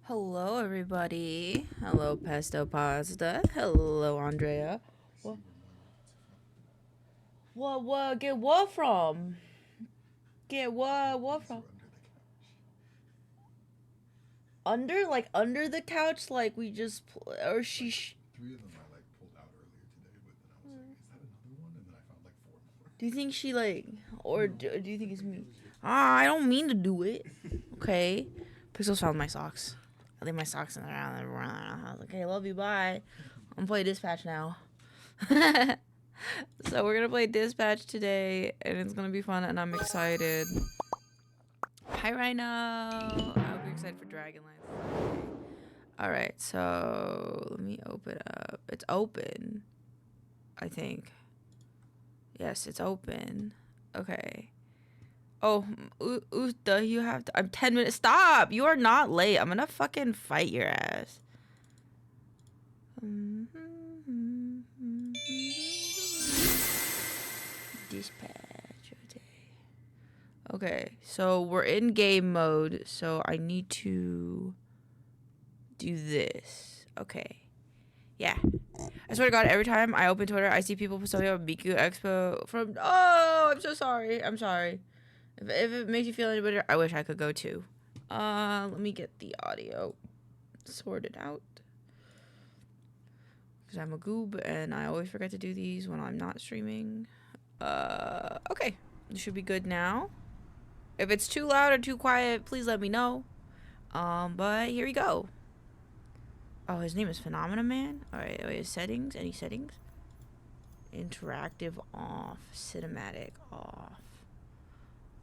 Hello, everybody. Hello, Pesto Pasta. Hello, Andrea. What? Get what from? Get what? What from? Under, like, under the couch? Like, we just, or she. Three of them I like pulled out earlier today, but then I was like, is that another one? And then I found like four more. Do you think she, like, or do you think it's me? I don't mean to do it. Okay. Pixels found my socks. I leave my socks in the ground. I was like, okay, love you, bye. I'm gonna play Dispatch now. So we're gonna play Dispatch today, and it's gonna be fun, and I'm excited. Hi, Rhino. I hope you're excited for Dragonlance. All right, so let me open up. It's open, I think. Yes, it's open. Okay. Oh, Usta, you have to. I'm 10 minutes. Stop! You are not late. I'm gonna fucking fight your ass. Dispatch. Okay, so we're in game mode, so I need to do this. Okay. Yeah. I swear to God, every time I open Twitter, I see people posting on Miku Expo from. Oh, I'm so sorry. I'm sorry. If it makes you feel any better, I wish I could go too. Let me get the audio sorted out. Because I'm a goob and I always forget to do these when I'm not streaming. Okay. This should be good now. If it's too loud or too quiet, please let me know. But here we go. Oh, his name is Phenomena Man? Alright, wait, settings? Any settings? Interactive off. Cinematic off.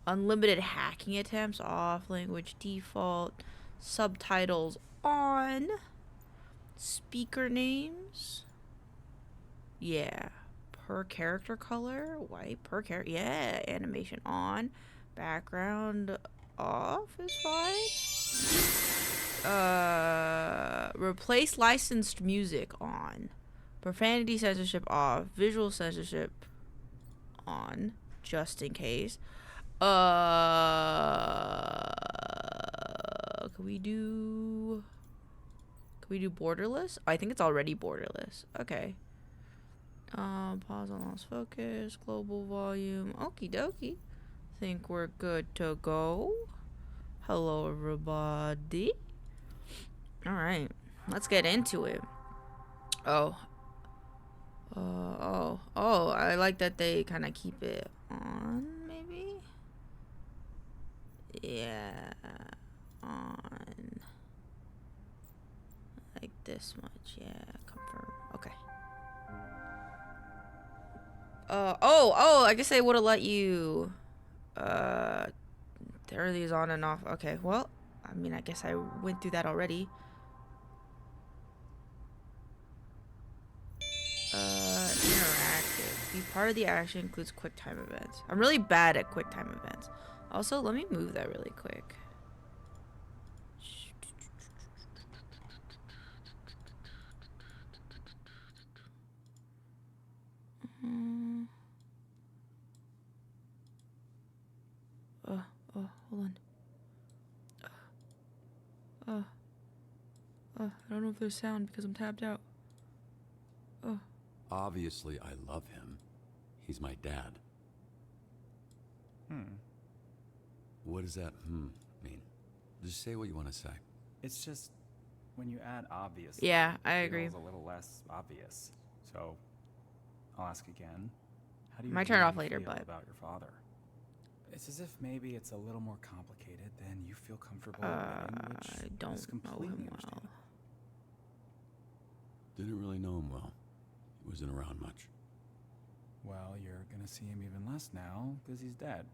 Unlimited hacking attempts off. Language default. Subtitles on. Speaker names. Yeah. Per character color. White. Per character. Yeah. Animation on. Background off is fine. Replace licensed music on. Profanity censorship off. Visual censorship on. Just in case. Can we do borderless? I think it's already borderless. Okay. Pause on lost focus. Global volume. Okie dokie. Think we're good to go. Hello, everybody. All right, let's get into it. Oh. I like that they kind of keep it on, maybe? Yeah, on. Like this much, yeah, confirm. Okay. I guess they would have let you, turn these on and off. Okay, well, I mean, I guess I went through that already. Interactive. Be part of the action includes quick time events. I'm really bad at quick time events. Also, let me move that really quick. Hold on. I don't know if there's sound because I'm tapped out. Obviously, I love him. He's my dad. What does that mean? Just say what you want to say. It's just when you add obvious. Yeah, I agree. It's a little less obvious. So, I'll ask again. How do you Might turn it off really later, feel but about your father? It's as if maybe it's a little more complicated than you feel comfortable admitting, which I don't is know completely him well. understandable. Didn't really know him well. He wasn't around much. Well, you're gonna see him even less now because he's dead.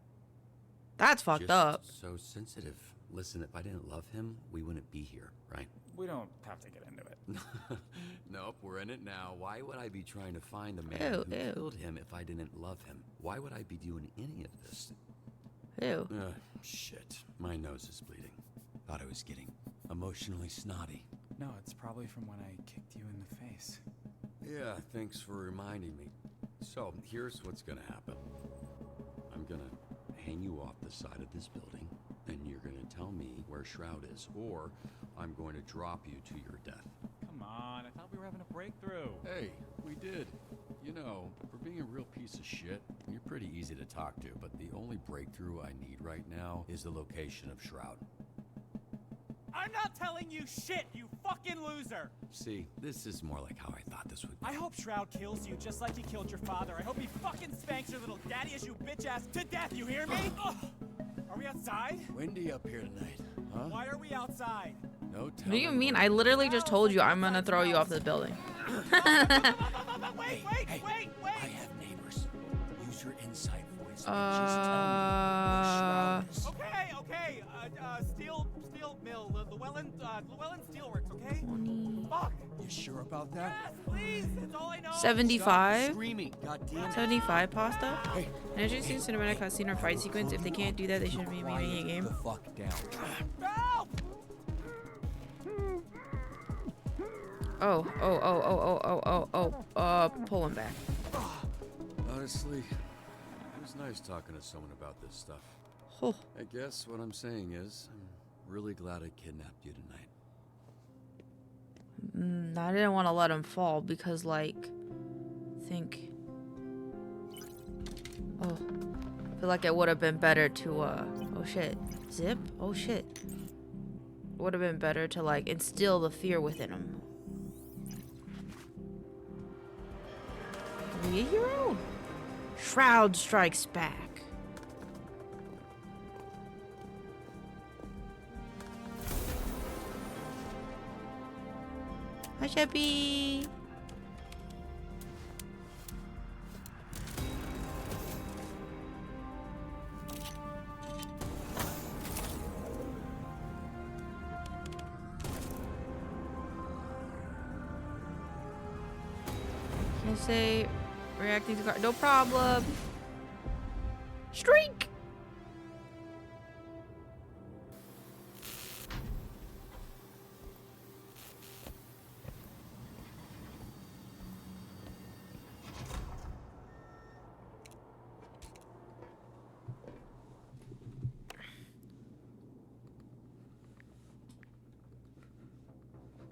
That's fucked Just up. so sensitive. Listen, if I didn't love him, we wouldn't be here, right? We don't have to get into it. Nope, we're in it now. Why would I be trying to find the man who killed him if I didn't love him? Why would I be doing any of this? Ew. Shit. My nose is bleeding. Thought I was getting emotionally snotty. No, it's probably from when I kicked you in the face. Yeah, thanks for reminding me. So, here's what's gonna happen. I'm gonna hang you off the side of this building, and you're gonna tell me where Shroud is, or I'm going to drop you to your death. Come on, I thought we were having a breakthrough. Hey, we did. You know, for being a real piece of shit, you're pretty easy to talk to, but the only breakthrough I need right now is the location of Shroud. I'm not telling you shit, you fucking loser! See, this is more like how I thought this would be. I hope Shroud kills you just like he killed your father. I hope he fucking spanks your little daddy as you bitch ass to death, you hear me? Are we outside? Windy up here tonight, huh? Why are we outside? No What do you mean? I literally just told you I'm gonna throw you off the building. Wait! I have neighbors. Use your inside voice and just tell me where Shroud is. Okay. Steel mill, Llewellyn Steelworks, okay? Fuck! You sure about that? Yes, please! That's all I know! 75? Screaming, goddamn. 75 pasta? Hey. An interesting cinematic cutscene or fight sequence. If they can't do that, they shouldn't be making a game. The fuck down. Help! Pull him back. Honestly, it was nice talking to someone about this stuff. Oh. I guess what I'm saying is, I'm really glad I kidnapped you tonight. I didn't want to let him fall because, like, think. Oh, I feel like it would have been better to, oh shit, zip? Oh shit. Would have been better to, like, instill the fear within him. Are we a hero? Shroud strikes back. Hi, Sheppy. Can I say reacting to car? No problem. Streak.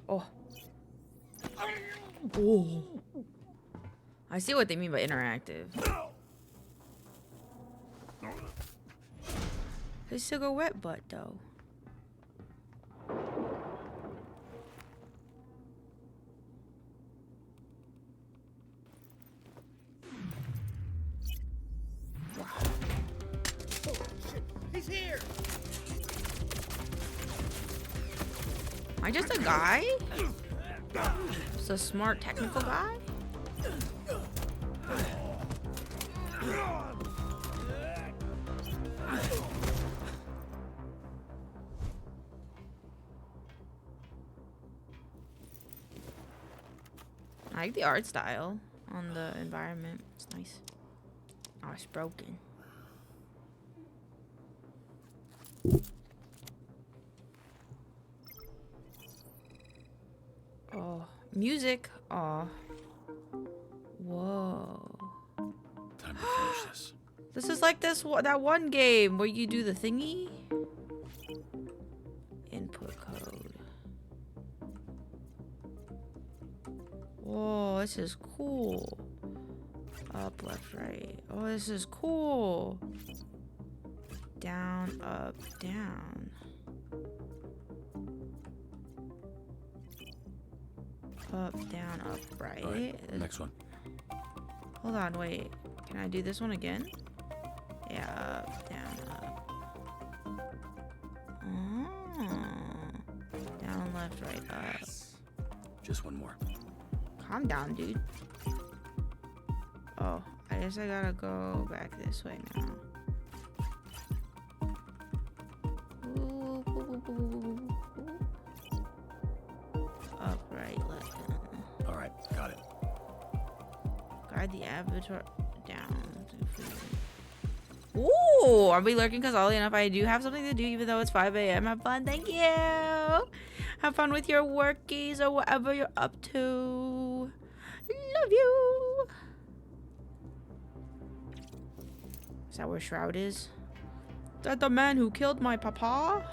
Oh. Oh. I see what they mean by interactive. His still wet butt though. Wow. Oh, shit. He's here. Am I just a guy? Just a smart technical guy? I like the art style on the environment. It's nice. Oh, it's broken. Oh, music. Oh. Whoa. Time to finish this. This is like that one game where you do the thingy. Input code. Whoa, this is cool. Up, left, right. Oh, this is cool. Down, up, down. Up, down, up, right. All right, next one. Hold on, wait. Can I do this one again? Yeah, up, down, up. Oh. Down, left, right, up. Just one more. Calm down, dude. Oh, I guess I gotta go back this way now. Up, right, left. All right, got it. Guide the avatar down. Ooh, are we lurking? Because oddly enough, I do have something to do, even though it's 5 a.m. Have fun. Thank you. Have fun with your workies or whatever you're up to. Love you. Is that where Shroud is? Is that the man who killed my papa?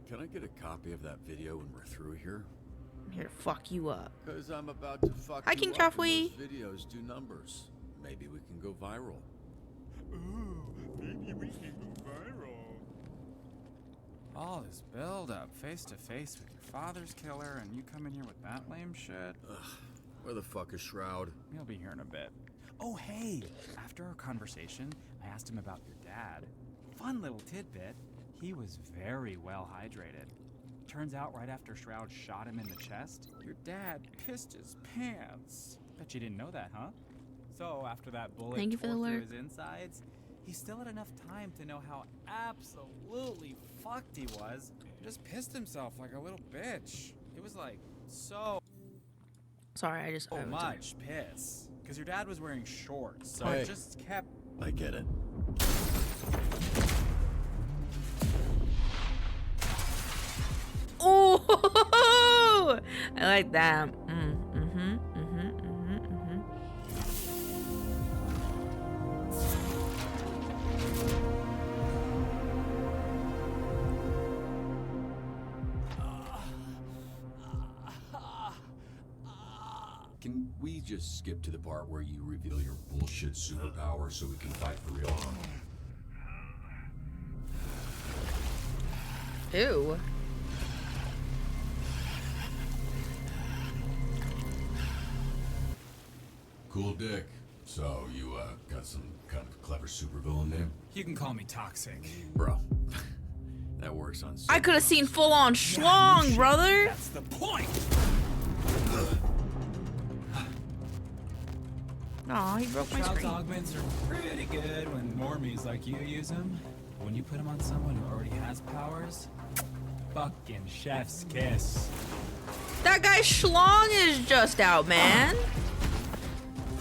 Can I get a copy of that video when we're through here? I'm here to fuck you up. Because I'm about to fuck Hi, you King up and Chaffwee. those videos do numbers. Maybe we can go viral. Ooh, maybe we can go viral. All this build up, face to face with your father's killer, and you come in here with that lame shit? Ugh, where the fuck is Shroud? He'll be here in a bit. Oh, hey! After our conversation, I asked him about your dad. Fun little tidbit. He was very well hydrated. Turns out right after Shroud shot him in the chest, your dad pissed his pants. Bet you didn't know that, huh? So after that bullet Thank you for the tore through alert. his insides, he still had enough time to know how absolutely fucked he was. He just pissed himself like a little bitch. It was like so Sorry, I just. much piss. Because your dad was wearing shorts, so Hey. it just kept. I get it. Oh, I like that. Can we just skip to the part where you reveal your bullshit superpower so we can fight for real? Ew. Cool dick. So, you, got some kind of clever supervillain name? You can call me toxic. Bro, that works on I could have seen full on schlong, brother. That's the point. Aw, he broke my Shroud's screen. augments are pretty good when normies like you use them. But when you put them on someone who already has powers, fucking chef's kiss. That guy's schlong is just out, man.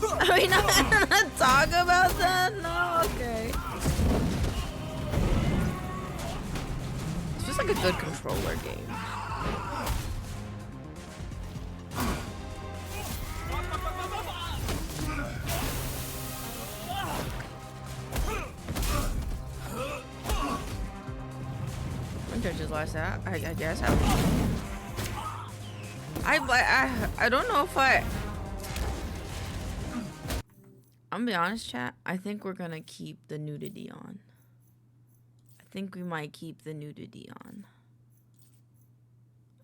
Are we not gonna talk about that? No, okay. It's just like a good controller game. Judges last out. I guess I don't know if I'm gonna be honest, chat. I think we're gonna keep the nudity on. I think we might keep the nudity on.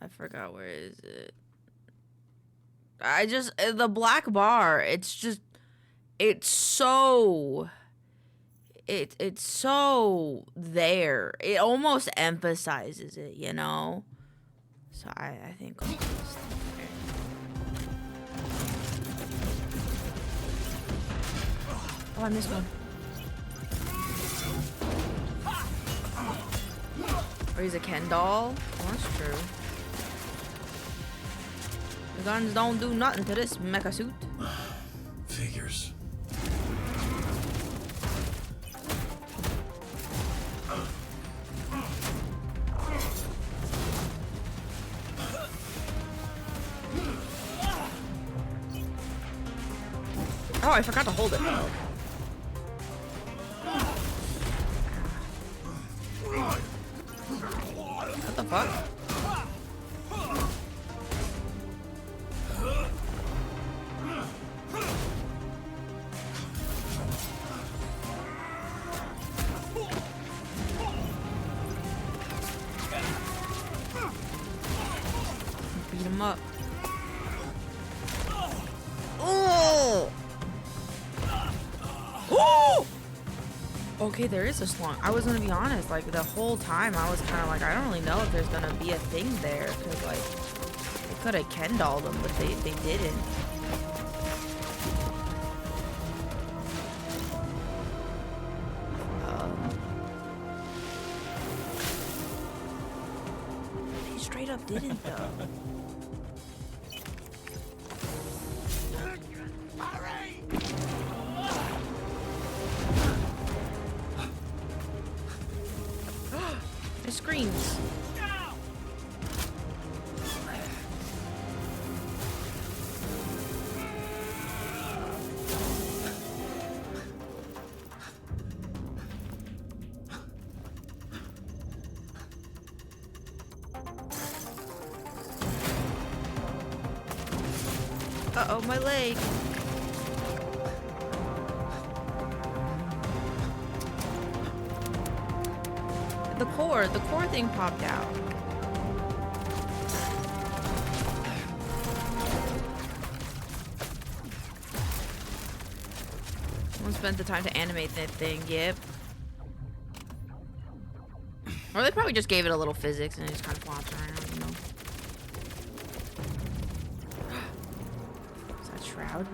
I forgot, where is it? The black bar, it's so there. It almost emphasizes it, you know? So I think we'll just there. Oh, I missed one. Or he's a Ken doll. Oh, that's true. The guns don't do nothing to this mecha suit. Figures. Oh, I forgot to hold it. What the fuck? Beat him up. Oh! Oh! Okay, there is a slung. I was gonna be honest, like the whole time I was kind of like, I don't really know if there's gonna be a thing there, because like they could have Ken-dolled them, but they didn't. They straight up didn't though. It screams. Uh-oh, my leg. The core thing popped out. Someone spent the time to animate that thing, yep. Or they probably just gave it a little physics and it just kind of flops around, you know. Is that Shroud?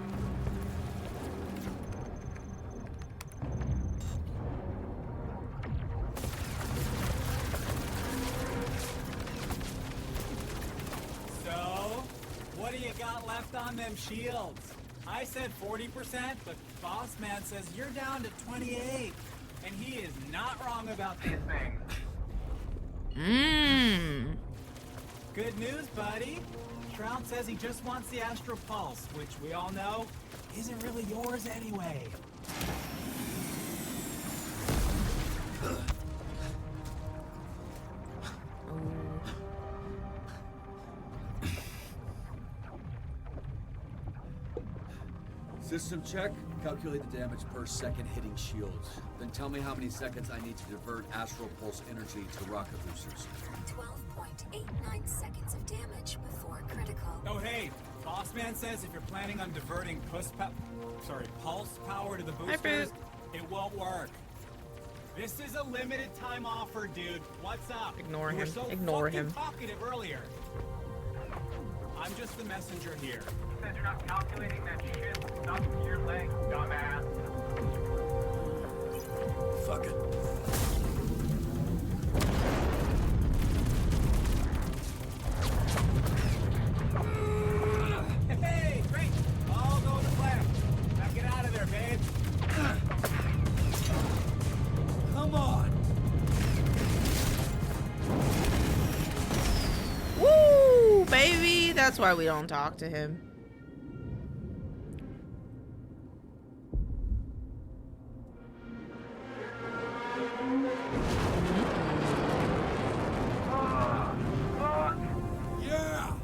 So, what do you got left on them shields? I said 40%, but Boss Man says you're down to 28. And he is not wrong about these things. Mmm. Good news, buddy. Shroud says he just wants the Astral Pulse, which we all know isn't really yours anyway. System check. Calculate the damage per second hitting shields. Then tell me how many seconds I need to divert Astral Pulse energy to rocket boosters. 12.89 seconds of damage before critical. Oh hey, Boss Man says if you're planning on diverting pulse power to the boosters, it won't work. This is a limited time offer, dude. What's up? Ignore You were him. so Ignore fucking him. talkative earlier. I'm just the messenger here. Said you're not calculating that shit stuck to your leg, dumbass. Fuck it. Hey, great! All go to plan. Now get out of there, babe. Come on! Woo, baby! That's why we don't talk to him. Yeah!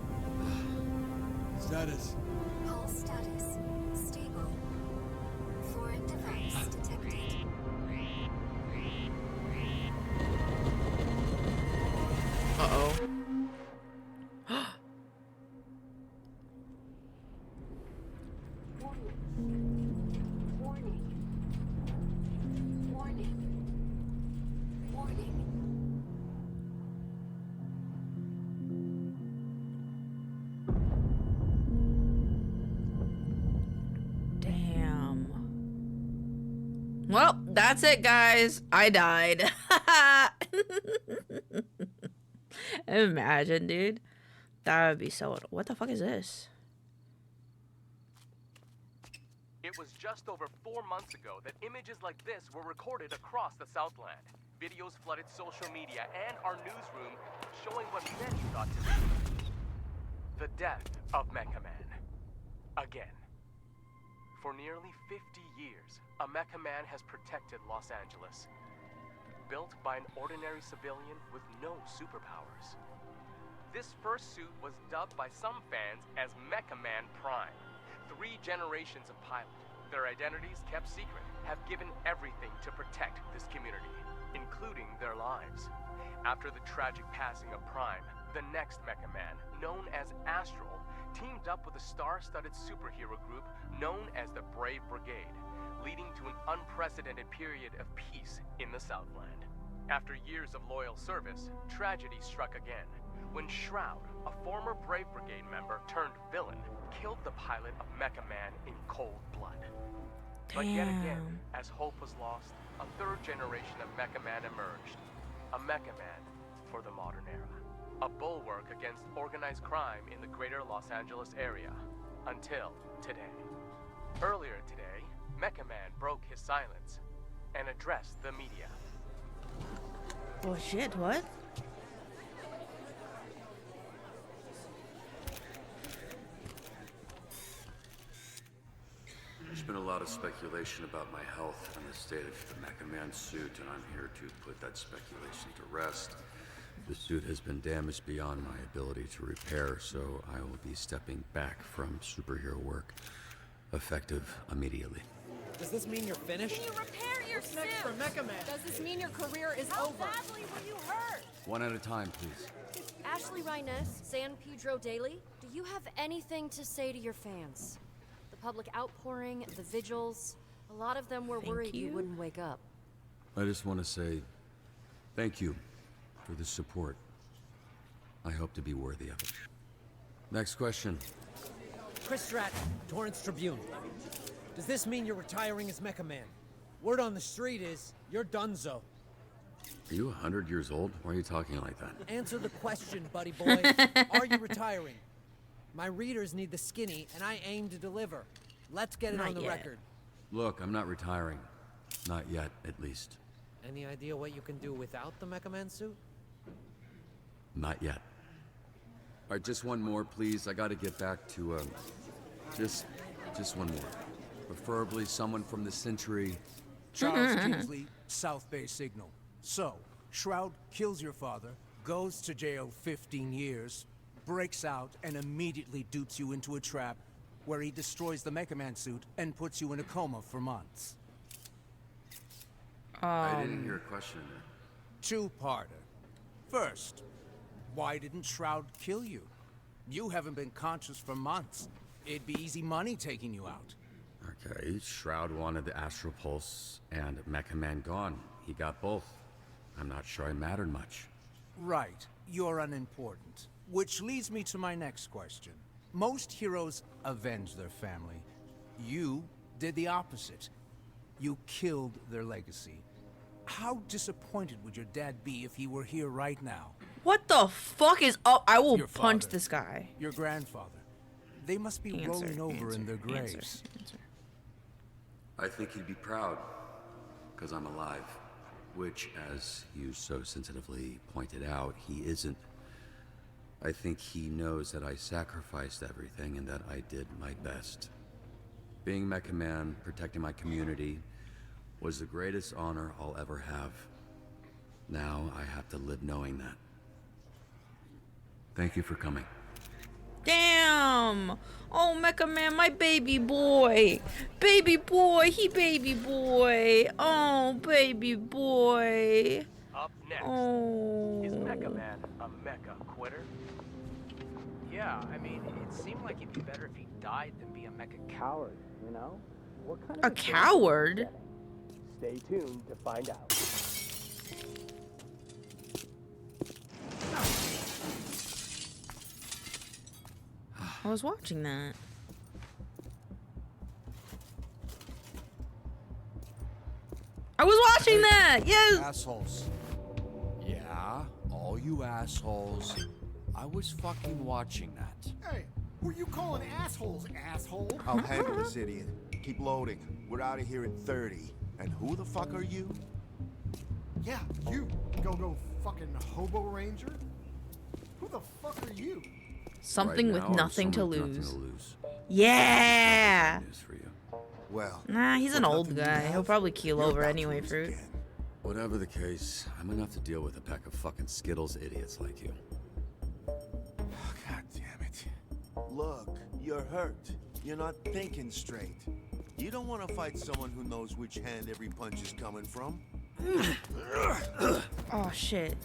Status. Pulse status stable. Foreign device detected. Uh-oh. Warning. Warning. Warning. Damn. Well, that's it, guys. I died. Imagine, dude. That would be so... What the fuck is this? It was just over 4 months ago that images like this were recorded across the Southland. Videos flooded social media and our newsroom, showing what many thought to be the death of Mecha Man. Again. For nearly 50 years, a Mecha Man has protected Los Angeles. Built by an ordinary civilian with no superpowers. This first suit was dubbed by some fans as Mecha Man Prime. 3 generations of pilot, their identities kept secret, have given everything to protect this community, including their lives. After the tragic passing of Prime, the next Mecha Man, known as Astral, teamed up with a star-studded superhero group known as the Brave Brigade, leading to an unprecedented period of peace in the Southland. After years of loyal service, tragedy struck again, when Shroud, a former Brave Brigade member turned villain, killed the pilot of Mecha Man in cold blood. But yet again, as hope was lost, a 3rd generation of Mecha Man emerged. A Mecha Man for the modern era. A bulwark against organized crime in the greater Los Angeles area. Until today. Earlier today, Mecha Man broke his silence and addressed the media. Oh shit, what? There's been a lot of speculation about my health and the state of the Mecha Man suit, and I'm here to put that speculation to rest. The suit has been damaged beyond my ability to repair, so I will be stepping back from superhero work, effective immediately. Does this mean you're finished? Can you repair your suit? Next for Mecha Man? Does this mean your career is How over? badly were you hurt? One at a time, please. Ashley Rhiness, San Pedro Daily. Do you have anything to say to your fans? The public outpouring, the vigils, a lot of them were worried you wouldn't wake up. I just want to say thank you for the support. I hope to be worthy of it. Next question. Chris Stratton, Torrance Tribune. Does this mean you're retiring as Mecha Man? Word on the street is, you're donezo. Are you 100 years old? Why are you talking like that? Answer the question, buddy boy. Are you retiring? My readers need the skinny, and I aim to deliver. Let's get it on the record. Look, I'm not retiring. Not yet, at least. Any idea what you can do without the Mecha Man suit? Not yet. All right, just one more, please. I gotta get back to, just one more. Preferably someone from the Century. Charles Kingsley, South Bay Signal. So, Shroud kills your father, goes to jail 15 years, breaks out, and immediately dupes you into a trap where he destroys the Mecha Man suit and puts you in a coma for months. I didn't hear a question in there. Two-parter. First, why didn't Shroud kill you? You haven't been conscious for months. It'd be easy money taking you out. Okay, Shroud wanted the Astral Pulse and Mecha Man gone. He got both. I'm not sure I mattered much. Right. You're unimportant. Which leads me to my next question. Most heroes avenge their family. You did the opposite. You killed their legacy. How disappointed would your dad be if he were here right now? What the fuck is up? I will Your punch father, this guy. Your grandfather. They must be rolling over in their graves. I think he'd be proud, because I'm alive. Which, as you so sensitively pointed out, he isn't. I think he knows that I sacrificed everything and that I did my best. Being Mecha Man, protecting my community, was the greatest honor I'll ever have. Now I have to live knowing that. Thank you for coming. Damn! Oh, Mecha Man, my baby boy! Baby boy, he baby boy! Oh, baby boy! Up next, Oh. is Mecha Man a mecha quitter? Yeah, I mean, it seemed like it'd be better if he died than be a mecha coward, you know? What kind A coward? Stay tuned to find out. I was watching that. I was watching that! Yes! Assholes. Yeah, all you assholes. I was fucking watching that. Hey, who you calling assholes, asshole? I'll handle this idiot. Keep loading. We're out of here in 30. And who the fuck are you? Yeah, you. Go fucking hobo ranger? Who the fuck are you? Something Right with now, nothing to someone with lose. nothing to lose. Yeah! News for you. Well, Nah, he's an what, old nothing you guy. have? He'll probably keel You're over about to anyway, lose Fruit. again. Whatever the case, I'm gonna have to deal with a pack of fucking Skittles idiots like you. God damn it. Look, you're hurt. You're not thinking straight. You don't want to fight someone who knows which hand every punch is coming from. Oh, shit.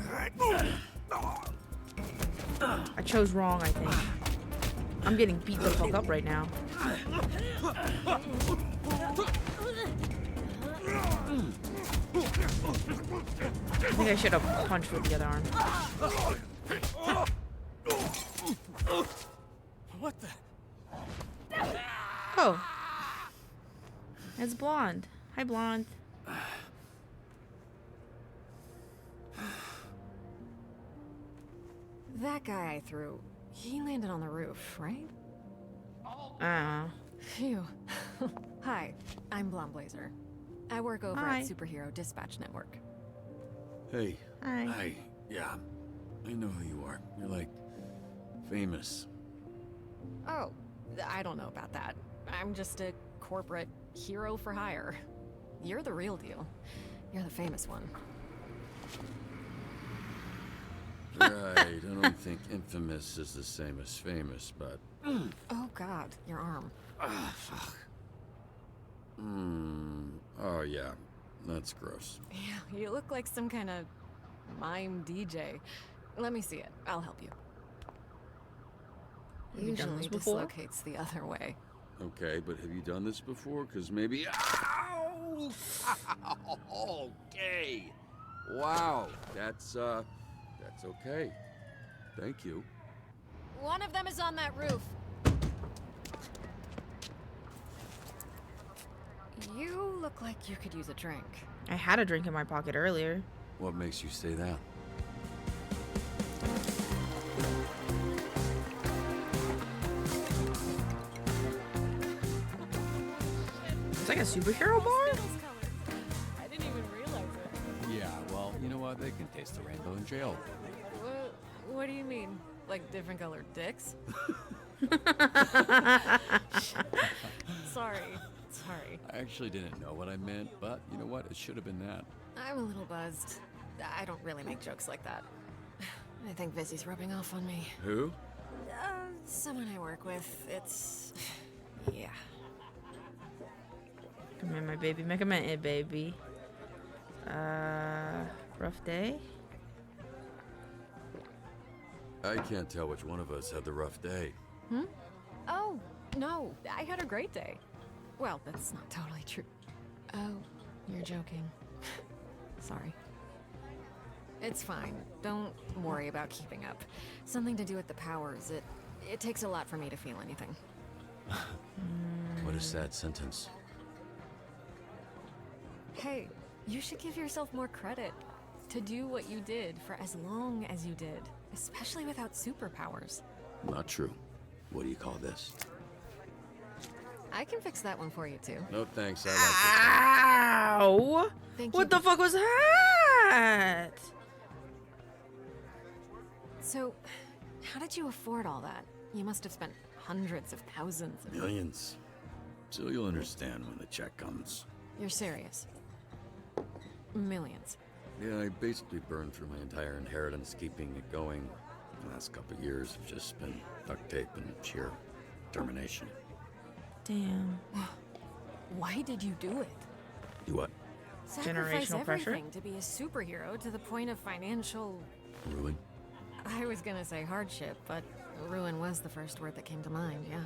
I chose wrong, I think. I'm getting beat the fuck up right now. I think I should have punched with the other arm. What the? Oh. It's Blonde. Hi, Blonde. That guy I threw, he landed on the roof, right? Phew. Hi, I'm Blonde Blazer. I work over Hi. at Superhero Dispatch Network. Hey. Hi. Hi. Yeah. I know who you are. You're like famous. Oh, I don't know about that. I'm just a corporate hero for hire. You're the real deal. You're the famous one. Right, I don't think infamous is the same as famous, but... Oh god, your arm. Ah, fuck. Oh yeah, that's gross. Yeah, you look like some kind of mime DJ. Let me see it. I'll help you. Have you done Usually this before? dislocates the other way. Okay, but have you done this before? Because maybe... Ow! Okay. Wow, that's okay. Thank you. One of them is on that roof. You look like you could use a drink. I had a drink in my pocket earlier. What makes you say that? It's like a superhero bar? I didn't even realize it. Yeah, well, you know what? They can taste the rainbow in jail. What do you mean? Like different colored dicks? Sorry. I actually didn't know what I meant, but you know what? It should have been that. I'm a little buzzed. I don't really make jokes like that. I think Vizzy's rubbing off on me. Who? Someone I work with. It's... yeah. Come here, my baby. Make a minute, baby. Rough day? I can't tell which one of us had the rough day. Hmm? Oh, no. I had a great day. Well, that's not totally true. Oh, you're joking. Sorry. It's fine. Don't worry about keeping up. Something to do with the powers. It takes a lot for me to feel anything. What a sad sentence. Hey, you should give yourself more credit. To do what you did for as long as you did. Especially without superpowers. Not true. What do you call this? I can fix that one for you, too. No thanks, I like Ow! Thank What you. the fuck was that? So, how did you afford all that? You must have spent hundreds of thousands of... Millions. So you'll understand when the check comes. You're serious? Millions. Yeah, I basically burned through my entire inheritance keeping it going. The last couple of years have just been duct tape and sheer determination. Damn. Why did you do it? Do what? Sacrifice Generational pressure? everything to be a superhero to the point of financial... Ruin? I was gonna say hardship, but ruin was the first word that came to mind, yeah.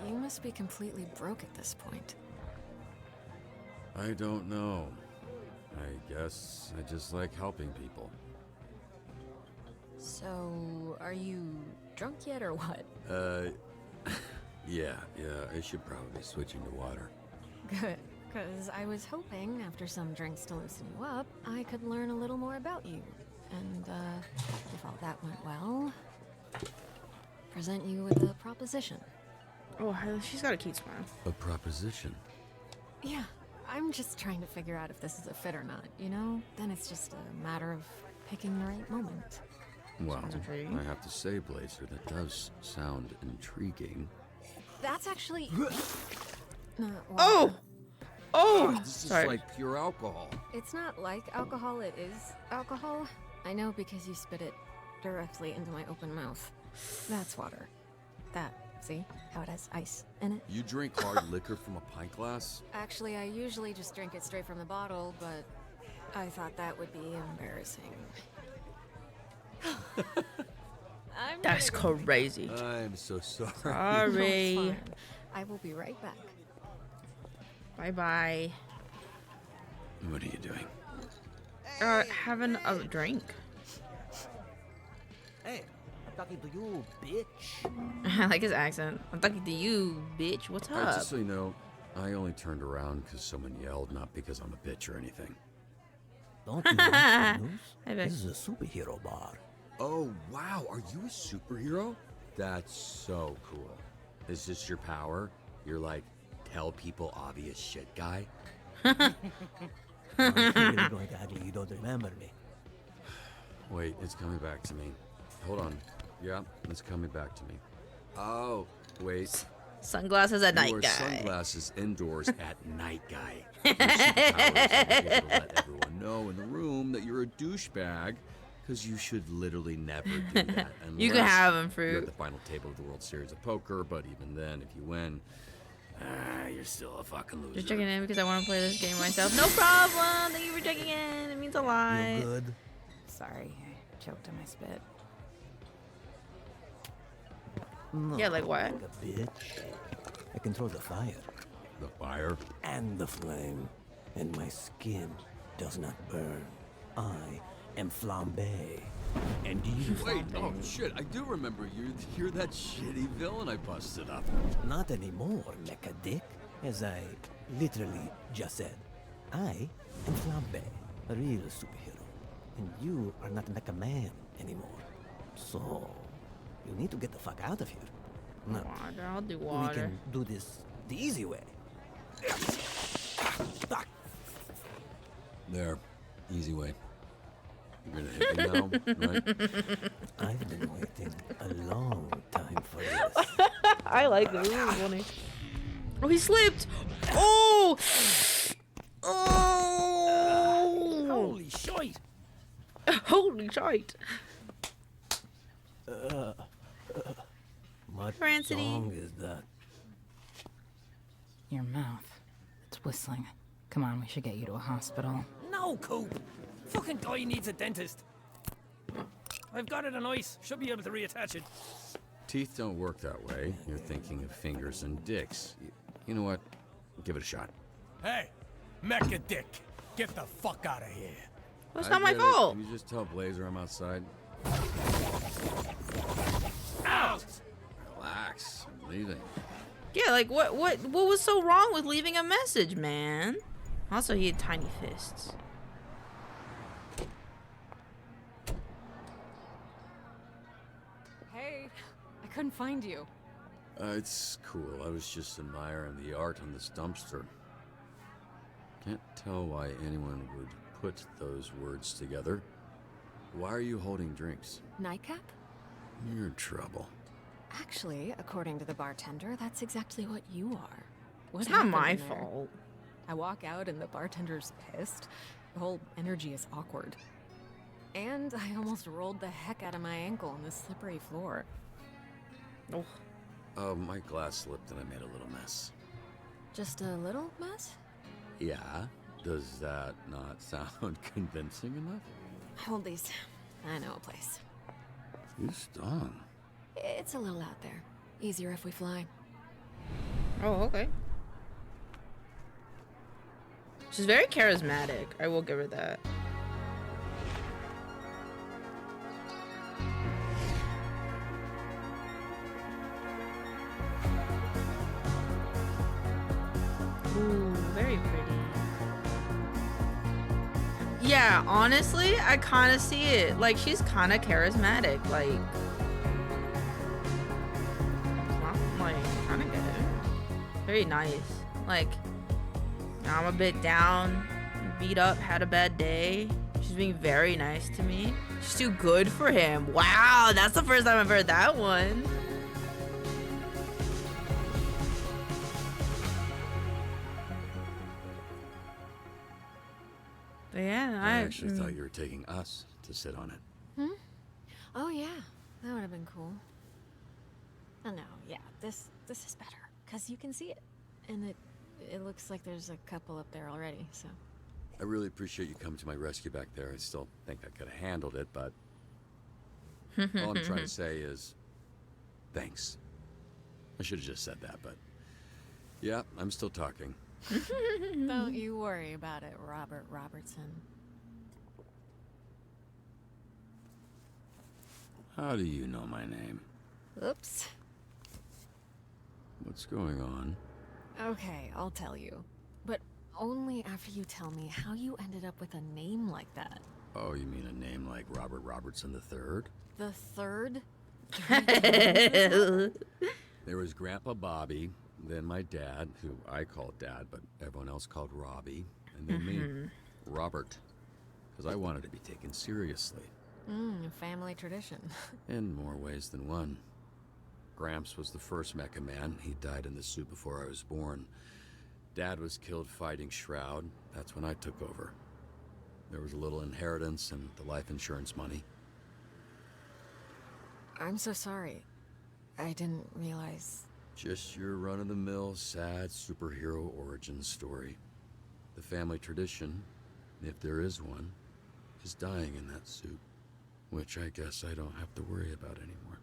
You must be completely broke at this point. I don't know. I guess I just like helping people. So, are you drunk yet or what? Yeah, I should probably be switching to water. Good, because I was hoping, after some drinks to loosen you up, I could learn a little more about you. And, if all that went well, present you with a proposition. Oh, she's got a cute smile. A proposition? Yeah, I'm just trying to figure out if this is a fit or not, you know? Then it's just a matter of picking the right moment. Well, Sounds intriguing. I have to say, Blazer, that does sound intriguing. That's actually... Oh! Oh! This is Sorry. like pure alcohol. It's not like alcohol, it is alcohol. I know because you spit it directly into my open mouth. That's water. That, see? How it has ice in it? You drink hard liquor from a pint glass? Actually, I usually just drink it straight from the bottle, but I thought that would be embarrassing. I'm That's gonna go- crazy. I'm so sorry. No, Sorry. it's fine. I will be right back. Bye-bye. What are you doing? Having a drink. Hey, I'm talking to you, bitch. I like his accent. I'm talking to you, bitch. What's up? Just so you know, I only turned around because someone yelled, not because I'm a bitch or anything. Don't you want the news? Hi, Vic. This is a superhero bar. Oh, wow. Are you a superhero? That's so cool. Is this your power? You're like, tell people obvious shit guy? I'm really going to ugly. You don't remember me. Wait, it's coming back to me. Hold on. Yeah, it's coming back to me. Oh, wait. Sunglasses at night Your guy. Sunglasses indoors at night guy. Your superpowers are to be able to let everyone know in the room that you're a douchebag Because you should literally never do that. You can have him, You're at Fruit. the final table of the World Series of Poker, but even then, if you win, you're still a fucking loser. Just checking in because I want to play this game myself. No problem. Thank you for checking in. It means a lot. You good? Sorry, I choked on my spit. Yeah, like what? Like a bitch. I control the fire. The fire? And the flame. And my skin does not burn. I am flambe. And you... Wait, oh shit, I do remember you. You're that shitty villain I busted up. Not anymore, mecha dick. As I literally just said. I am flambe, a real superhero. And you are not mecha man anymore. So, you need to get the fuck out of here. No. Water, I'll do water. We can do this the easy way. There, easy way. You're gonna hit me now, right? I've been waiting a long time for this. I like this. This is funny. Oh, he slipped. Oh! Oh! Holy shite! Holy shite! What Francity. song is that? Your mouth. It's whistling. Come on, we should get you to a hospital. No, Coop! Fucking guy needs a dentist. I've got it on ice. Should be able to reattach it. Teeth don't work that way. You're thinking of fingers and dicks. You know what? Give it a shot. Hey, mecha dick, get the fuck out of here. Well, it's I not my get it. fault. Can you just tell Blazer I'm outside? Out! Relax. I'm leaving. Yeah, like what was so wrong with leaving a message, man? Also, he had tiny fists. Hey, I couldn't find you. It's cool. I was just admiring the art on this dumpster. Can't tell why anyone would put those words together. Why are you holding drinks? Nightcap? You're in trouble. Actually, according to the bartender, that's exactly what you are. What It's not happened my in there? fault. I walk out and the bartender's pissed. The whole energy is awkward. And I almost rolled the heck out of my ankle on this slippery floor. Oh. My glass slipped and I made a little mess. Just a little mess? Yeah? Does that not sound convincing enough? Hold these. I know a place. You stung. It's a little out there. Easier if we fly. Oh, okay. She's very charismatic. I will give her that. Ooh, very pretty. Yeah, honestly, I kind of see it. Like, she's kind of charismatic. Like, it's not, like, kind of good. Very nice. Like, I'm a bit down, beat up, had a bad day. She's being very nice to me. She's too good for him. Wow, that's the first time I've heard that one. But yeah, I actually thought you were taking us to sit on it. Hmm? Oh yeah, that would have been cool. Oh no, yeah, this is better because you can see it, and it looks like there's a couple up there already. So. I really appreciate you coming to my rescue back there. I still think I could have handled it, but all I'm trying to say is thanks. I should have just said that, but yeah, I'm still talking. Don't you worry about it, Robert Robertson. How do you know my name? Oops. What's going on? Okay, I'll tell you. But only after you tell me how you ended up with a name like that. Oh, you mean a name like Robert Robertson III? The third? There was Grandpa Bobby, then my dad, who I called Dad, but everyone else called Robbie, and then me, Robert, because I wanted to be taken seriously. Family tradition. In more ways than one. Gramps was the first Mecha Man. He died in the suit before I was born. Dad was killed fighting Shroud. That's when I took over. There was a little inheritance and the life insurance money. I'm so sorry. I didn't realize. Just your run-of-the-mill, sad superhero origin story. The family tradition, if there is one, is dying in that suit, which I guess I don't have to worry about anymore.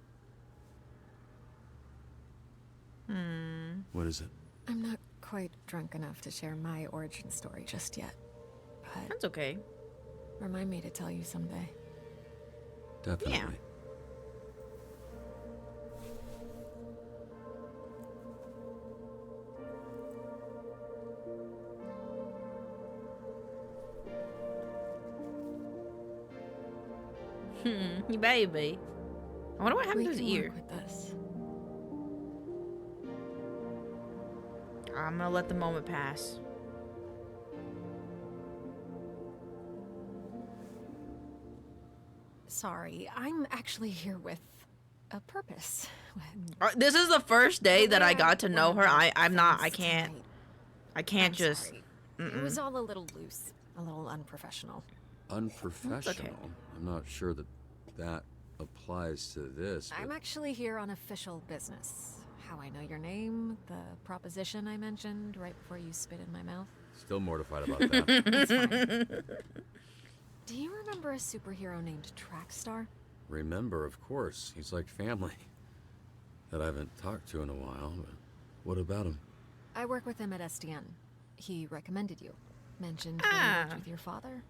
What is it? I'm not quite drunk enough to share my origin story just yet, but That's okay. remind me to tell you someday. Definitely. Yeah. Baby. I wonder what happened to his ear. With this. I'm gonna let the moment pass. Sorry, I'm actually here with a purpose. This is the first day that I got to know her. I can't I'm just. sorry. It was all a little loose, a little unprofessional. Unprofessional? okay. I'm not sure that applies to this, but I'm actually here on official business. How I know your name, the proposition I mentioned right before you spit in my mouth. still mortified about that. It's fine. Do you remember a superhero named Trackstar? Remember, of course. He's like family. That I haven't talked to in a while, but what about him? I work with him at SDN. He recommended you. Mentioned when you worked with your father.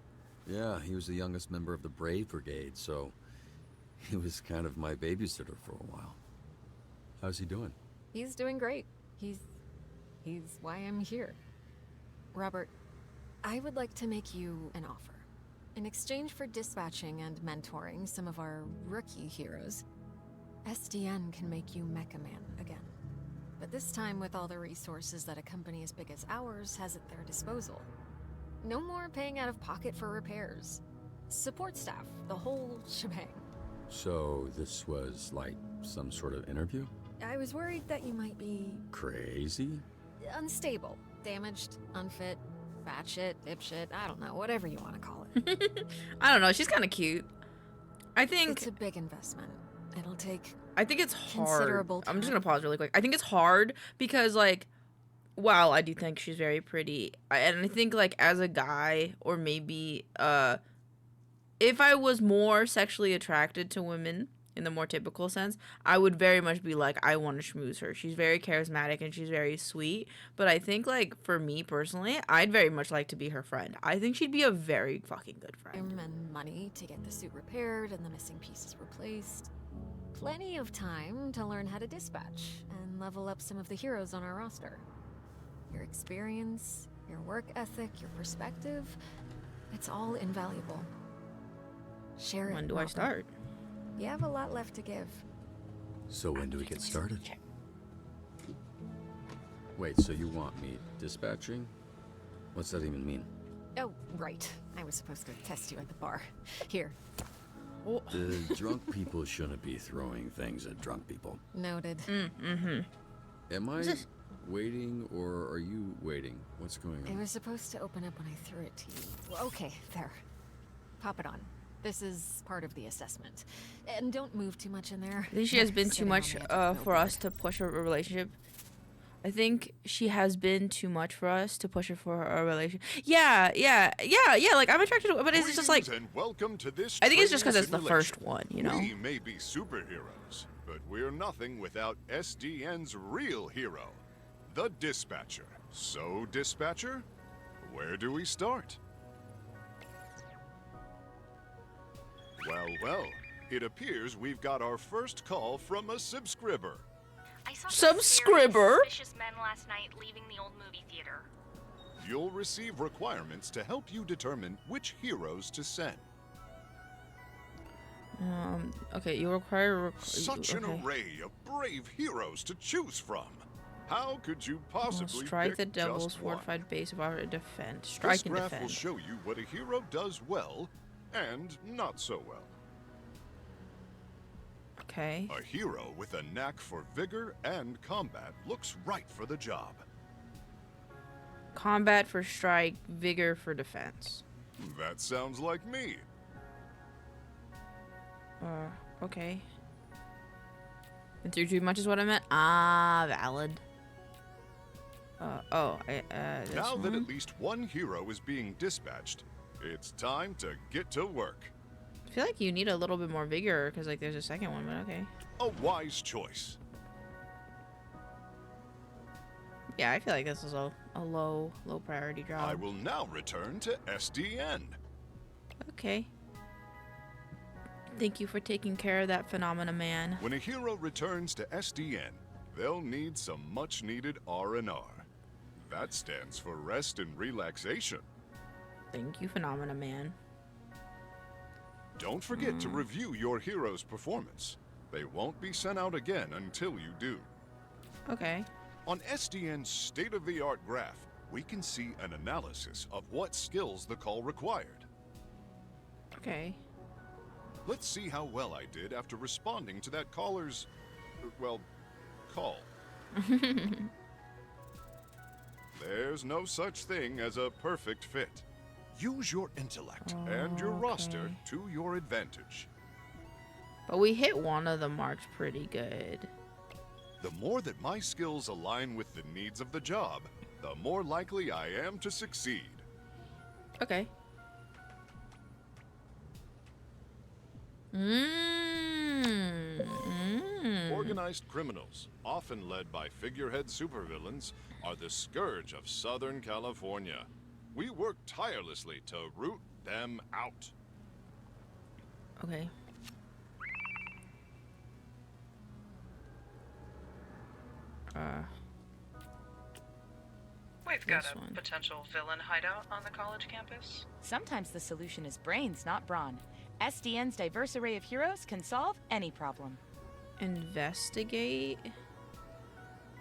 Yeah, he was the youngest member of the Brave Brigade, so he was kind of my babysitter for a while. How's he doing? He's doing great. He's why I'm here. Robert, I would like to make you an offer. In exchange for dispatching and mentoring some of our rookie heroes, SDN can make you Mecha Man again. But this time with all the resources that a company as big as ours has at their disposal. No more paying out of pocket for repairs. Support staff, the whole shebang. So this was like some sort of interview? I was worried that you might be Crazy? unstable, damaged, unfit, batshit, dipshit, I don't know, whatever you want to call it. I don't know. She's kind of cute. I think It's a big investment. It'll take I think it's hard. considerable I'm just time. gonna pause really quick. I think it's hard because, like, while I do think she's very pretty, and I think, like, as a guy, or maybe if I was more sexually attracted to women in the more typical sense, I would very much be like, I want to schmooze her. She's very charismatic and she's very sweet. But I think, like, for me personally, I'd very much like to be her friend. I think she'd be a very fucking good friend. And money to get the suit repaired and the missing pieces replaced. Plenty of time to learn how to dispatch and level up some of the heroes on our roster. Your experience, your work ethic, your perspective, it's all invaluable. Share it. When do I Robert. start? You have a lot left to give. So when do we get started? Wait, so you want me dispatching? What's that even mean? Oh, right. I was supposed to test you at the bar. Here. The drunk people shouldn't be throwing things at drunk people. Noted. Am I waiting or are you waiting? What's going It on? was supposed to open up when I threw it to you. Well, okay, there. Pop it on. This is part of the assessment. And don't move too much in there. I think she has been too Sitting much on the edge of for us to push a relationship. I think she has been too much for us to push her for a relationship. Yeah. Like, I'm attracted to it, but it's just like, And welcome to this I think it's just because training it's the first one, you know? We may be superheroes, but we're nothing without SDN's real hero, the Dispatcher. So, Dispatcher, where do we start? Well, it appears we've got our first call from a subscriber. I saw some Subscriber? very suspicious men last night leaving the old movie theater. You'll receive requirements to help you determine which heroes to send. Okay, you require... Such an array of brave heroes to choose from. How could you possibly Strike the pick devil's just one? fortified base of our defense. Strike This and graph will defend. show you what a hero does well and not so well. Okay. A hero with a knack for vigor and combat looks right for the job. Combat for strike, vigor for defense. That sounds like me. Okay. And through too much is what I meant. Ah, valid. This Now that one? at least one hero is being dispatched, it's time to get to work. I feel like you need a little bit more vigor because like there's a second one, but okay. A wise choice. Yeah, I feel like this is a low priority job. I will now return to SDN. Okay. Thank you for taking care of that phenomena, man. When a hero returns to SDN, they'll need some much-needed R&R. That stands for rest and relaxation. Thank you, phenomena, man. Don't forget to review your hero's performance. They won't be sent out again until you do. Okay. On SDN's state-of-the-art graph, we can see an analysis of what skills the call required. Okay. Let's see how well I did after responding to that caller's, well, call. There's no such thing as a perfect fit. Use your intellect and your roster to your advantage. But we hit one of the marks pretty good. The more that my skills align with the needs of the job, the more likely I am to succeed. Okay. Organized criminals, often led by figurehead supervillains, are the scourge of Southern California. We work tirelessly to root them out. Okay. We've got a potential villain hideout on the college campus. Sometimes the solution is brains, not brawn. SDN's diverse array of heroes can solve any problem. Investigate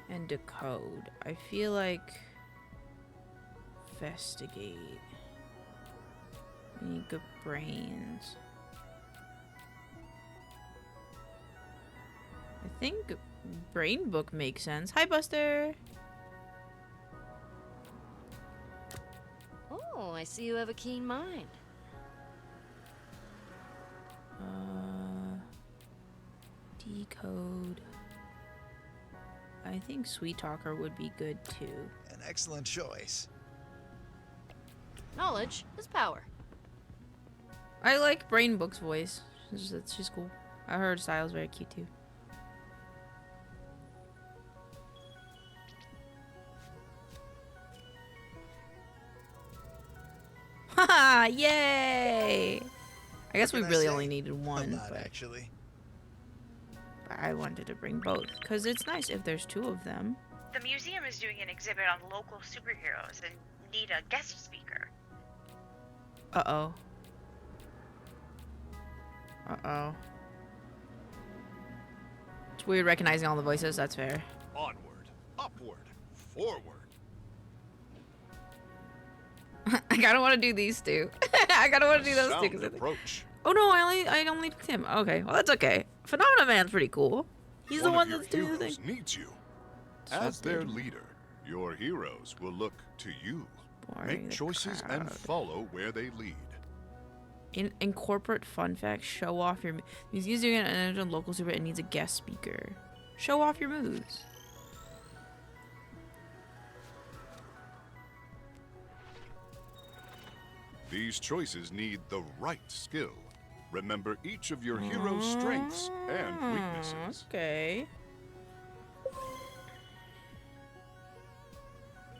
and decode. I feel like investigate. We need good brains. I think brain book makes sense. Hi, Buster. Oh, I see you have a keen mind. Decode. I think Sweet Talker would be good too. An excellent choice. Knowledge is power. I like Brain Book's voice. It's just cool. I heard Style's very cute too. Haha! Yay! I guess we really only needed one. But actually. I wanted to bring both because it's nice if there's two of them. The museum is doing an exhibit on local superheroes and need a guest speaker. Uh-oh. Uh-oh. It's weird recognizing all the voices, that's fair. Onward, upward, forward. I kinda wanna do these two. I kinda wanna do those two. Approach. Oh no, I only picked him. Okay, well that's okay. Phenomena Man's pretty cool. He's the one that's doing the thing. Needs you. As their leader, your heroes will look to you. Make choices and follow where they lead. Incorporate fun facts. Show off your. He's using an local super and needs a guest speaker. Show off your moves. These choices need the right skill. Remember each of your hero's strengths and weaknesses. Okay.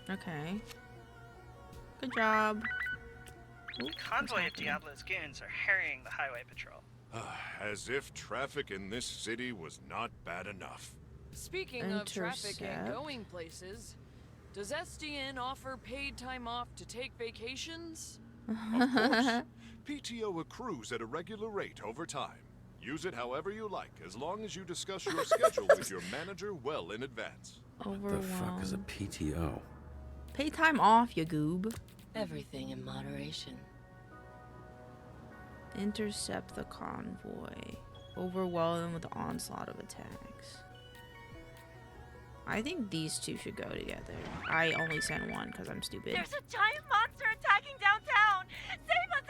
Okay. Good job. Convoy of Diablo's goons are harrying the highway patrol. As if traffic in this city was not bad enough. Speaking of traffic and going places, does SDN offer paid time off to take vacations? Of course. PTO accrues at a regular rate over time. Use it however you like, as long as you discuss your schedule with your manager well in advance. What the fuck is a PTO? Pay time off, you goob. Everything in moderation. Intercept the convoy. Overwhelm them with the onslaught of attacks. I think these two should go together. I only sent one because I'm stupid. There's a giant monster attacking downtown! Save us,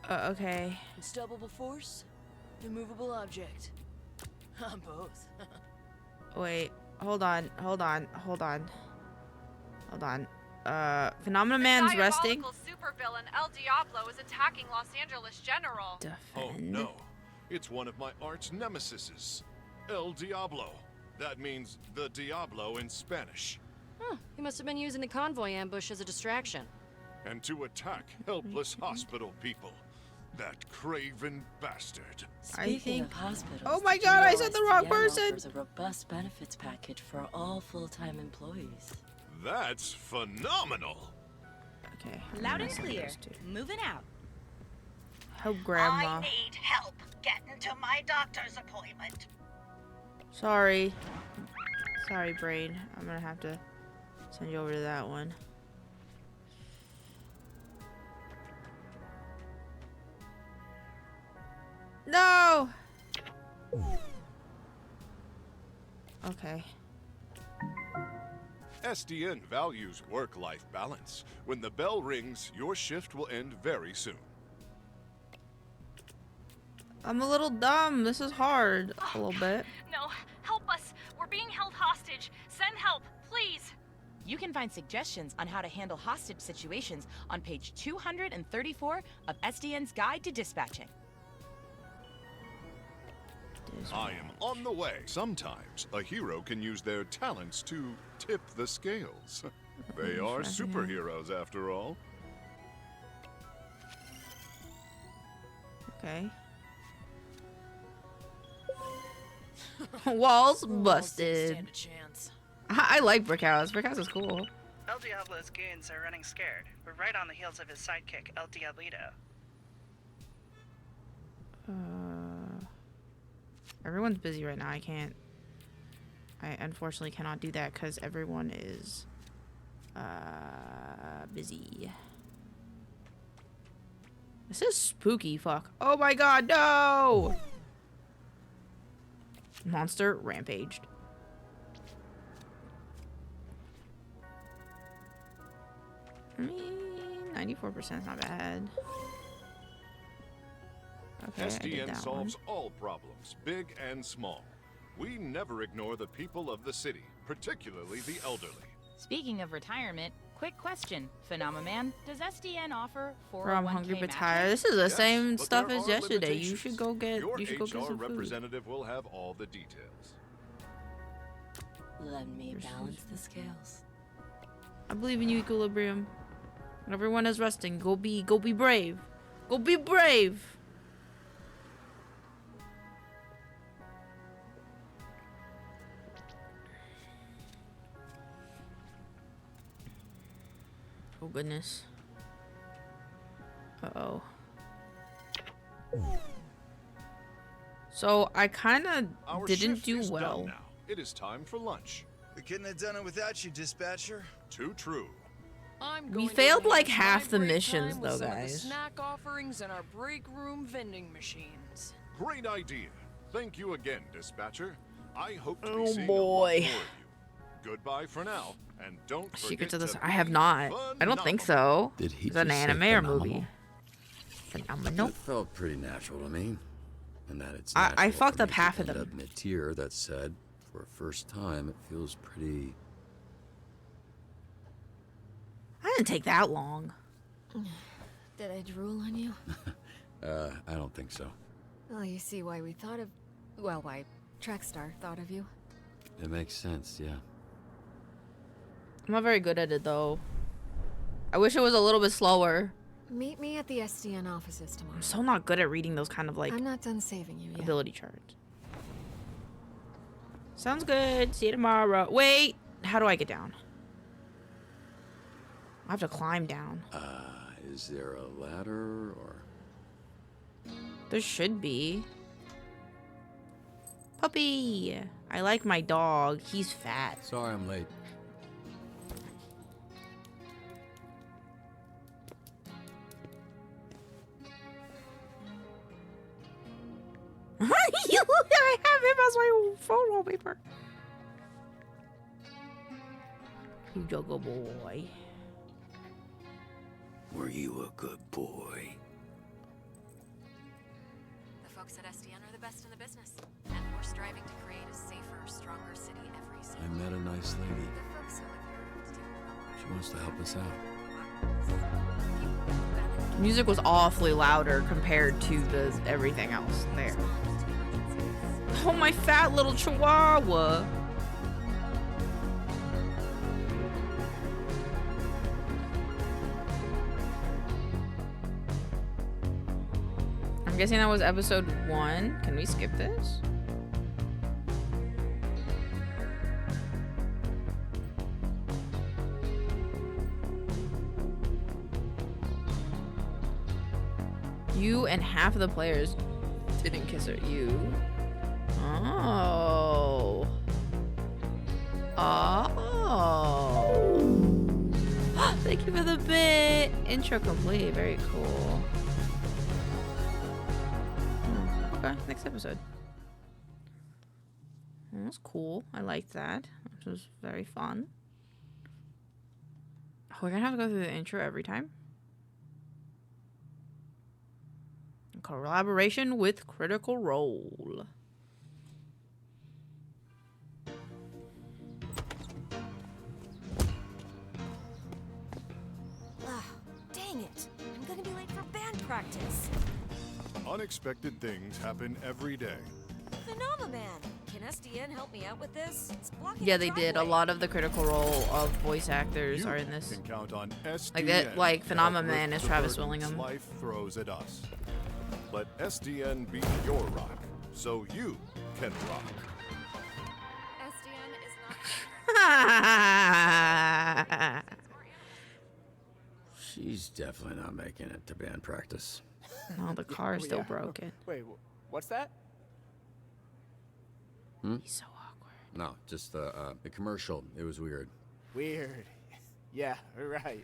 SDN! Okay. Unstoppable force? Immovable object? Both. Wait. Hold on. Phenomena Man's resting. Supervillain El Diablo is attacking Los Angeles General. Oh no. It's one of my arch nemesises. El Diablo. That means the Diablo in Spanish. Huh, he must have been using the convoy ambush as a distraction. And to attack helpless hospital people. That craven bastard. Speaking of hospitals, Oh my did you god, I know said the wrong SDN person. offers a robust benefits package for all full-time employees. That's phenomenal. Okay. Loud and clear. Moving out. Oh, Grandma. I need help getting to my doctor's appointment. Sorry, brain. I'm gonna have to send you over to that one. No! Okay. SDN values work-life balance. When the bell rings, your shift will end very soon. I'm a little dumb. This is hard. A little bit. No, help us. We're being held hostage. Send help, please. You can find suggestions on how to handle hostage situations on page 234 of SDN's Guide to Dispatching. I am on the way. Sometimes a hero can use their talents to tip the scales. They are superheroes after all. Okay. Walls busted. Stand a chance. I like Brick House. Brick House is cool. El Diablo's goons are running scared. We're right on the heels of his sidekick, El Diablito. Everyone's busy right now. I unfortunately cannot do that because everyone is busy. This is spooky. Fuck. Oh my god, no! Monster rampaged. I mean, 94% is not bad. Okay, SDN solves all problems, big and small. We never ignore the people of the city, particularly the elderly. Speaking of retirement, quick question. Phenomenon, does SDN offer 401k Bro, I'm hungry but matching? tired. This is the same but stuff there as are yesterday. You limitations. should go get Your some HR food. representative will have all the details. Let me balance the scales. I believe in you, Equilibrium. When everyone is resting, go be brave. Go be brave. Oh goodness. Uh-oh. So I kind of Our didn't shift do is well. done now. It is time for lunch. We couldn't have done it without you, dispatcher. Too true. We failed like enhance half my the break missions time with though, some of the guys. snack offerings and our break room vending machines. Great idea. Thank you again, dispatcher. I hope to Oh, be seeing boy. a lot more of you. Goodbye for now, and don't forget Secrets of this. to I have be not. I don't think so. Did he It's an just say anime or phenomenal? movie. Phenomenal. It felt pretty natural to me. And that it's I natural fucked for up me half to of end them. up mid-tier. That said, for a first time, it feels pretty... I didn't take that long. Did I drool on you? I don't think so. Well, you see why we thought of... Well, why Trackstar thought of you. It makes sense, yeah. I'm not very good at it though. I wish it was a little bit slower. Meet me at the SDN offices tomorrow. I'm so not good at reading those kind of like I'm not done saving you yet. ability charts. Sounds good. See you tomorrow. Wait, how do I get down? I have to climb down. Is there a ladder or... There should be. Puppy! I like my dog. He's fat. Sorry I'm late. I have him as my phone wallpaper. You juggle boy. Were you a good boy? folks at SDN are the best in the business, and we're striving to create a safer, stronger city every I single met a nice lady. The folks who live here do. She wants to help us out. Music was awfully louder compared to the everything else there. Oh, my fat little chihuahua. I'm guessing that was episode 1. Can we skip this? You and half of the players didn't kiss her. You. Oh. Oh. Thank you for the bit. Intro complete. Very cool. Okay, next episode. That was cool. I liked that. It was very fun. We're gonna have to go through the intro every time. Collaboration with Critical Role. Dang it! I'm gonna be late for band practice. Unexpected things happen every day. Phenomenon! Can SDN help me out with this? It's blocking Yeah, the they did. A driveway. lot of the Critical Role of voice actors are in this. Can count on SDN Like that, like to Phenomenon uplift is the Travis burdens Willingham. Life throws at us. Let SDN be your rock, so you can rock. SDN is not. She's definitely not making it to band practice. No, the car is still broken. Wait, what's that? Hmm? He's so awkward. No, just the commercial. It was weird. Weird. Yeah, right.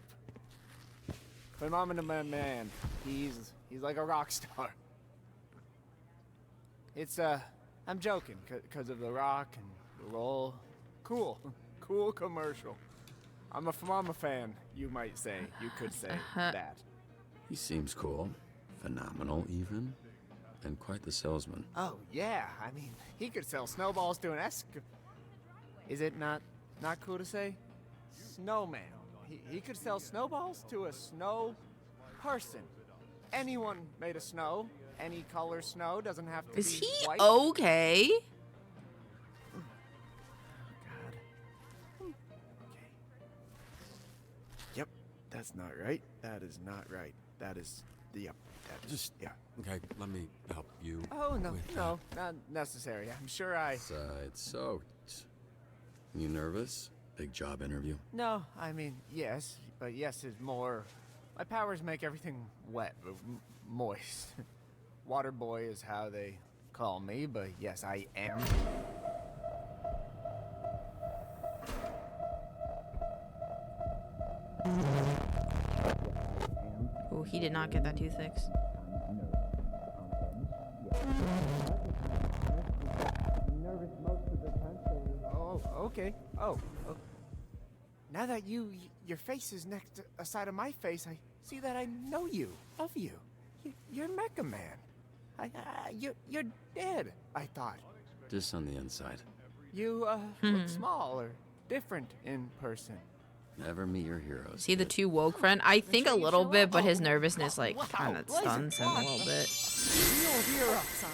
Phenomenon man. He's like a rock star. It's I'm joking, cause of the rock and the roll. Cool commercial. I'm a Phenomenon fan, you might say. You could say that. He seems cool, phenomenal even, and quite the salesman. Oh yeah, I mean, he could sell snowballs to an Is it not cool to say? Snowman. He could sell snowballs to a snow person. Anyone made of snow. Any color snow doesn't have to Is be he white. okay? Yep, that's not right. That is not right. That is yep. That is Just yeah. Okay, let me help you. Oh no, with no, not necessary. I'm sure I. It's soaked. You nervous? Big job interview. No, I mean yes, but yes is more. My powers make everything wet, moist. Water boy is how they call me, but yes, I am. Oh, he did not get that tooth fixed. Oh, okay. Oh. Now that your face is next aside of my face, I see that I know you, of you. You're Mecha Man. You're dead, I thought. Just on the inside. You, look small or different in person. Never meet your heroes. See the too woke friend? I think a little bit, but his nervousness like kind of stuns him a little bit. Sorry,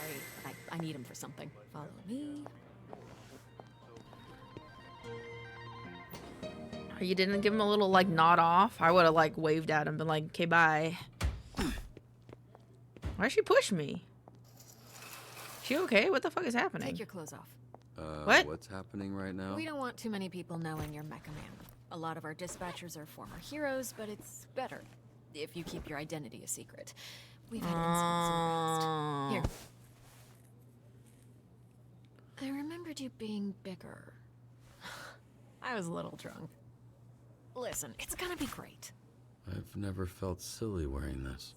I need him for something. Follow me. You didn't give him a little like nod off? I would have like waved at him, been like, okay, bye. Why'd she push me? She okay? What the fuck is happening? Take your clothes off. What? What's happening right now? We don't want too many people knowing you're Mecha Man. A lot of our dispatchers are former heroes, but it's better if you keep your identity a secret. We've had incidents in the past. Here. I remembered you being bigger. I was a little drunk. Listen, it's gonna be great. I've never felt silly wearing this.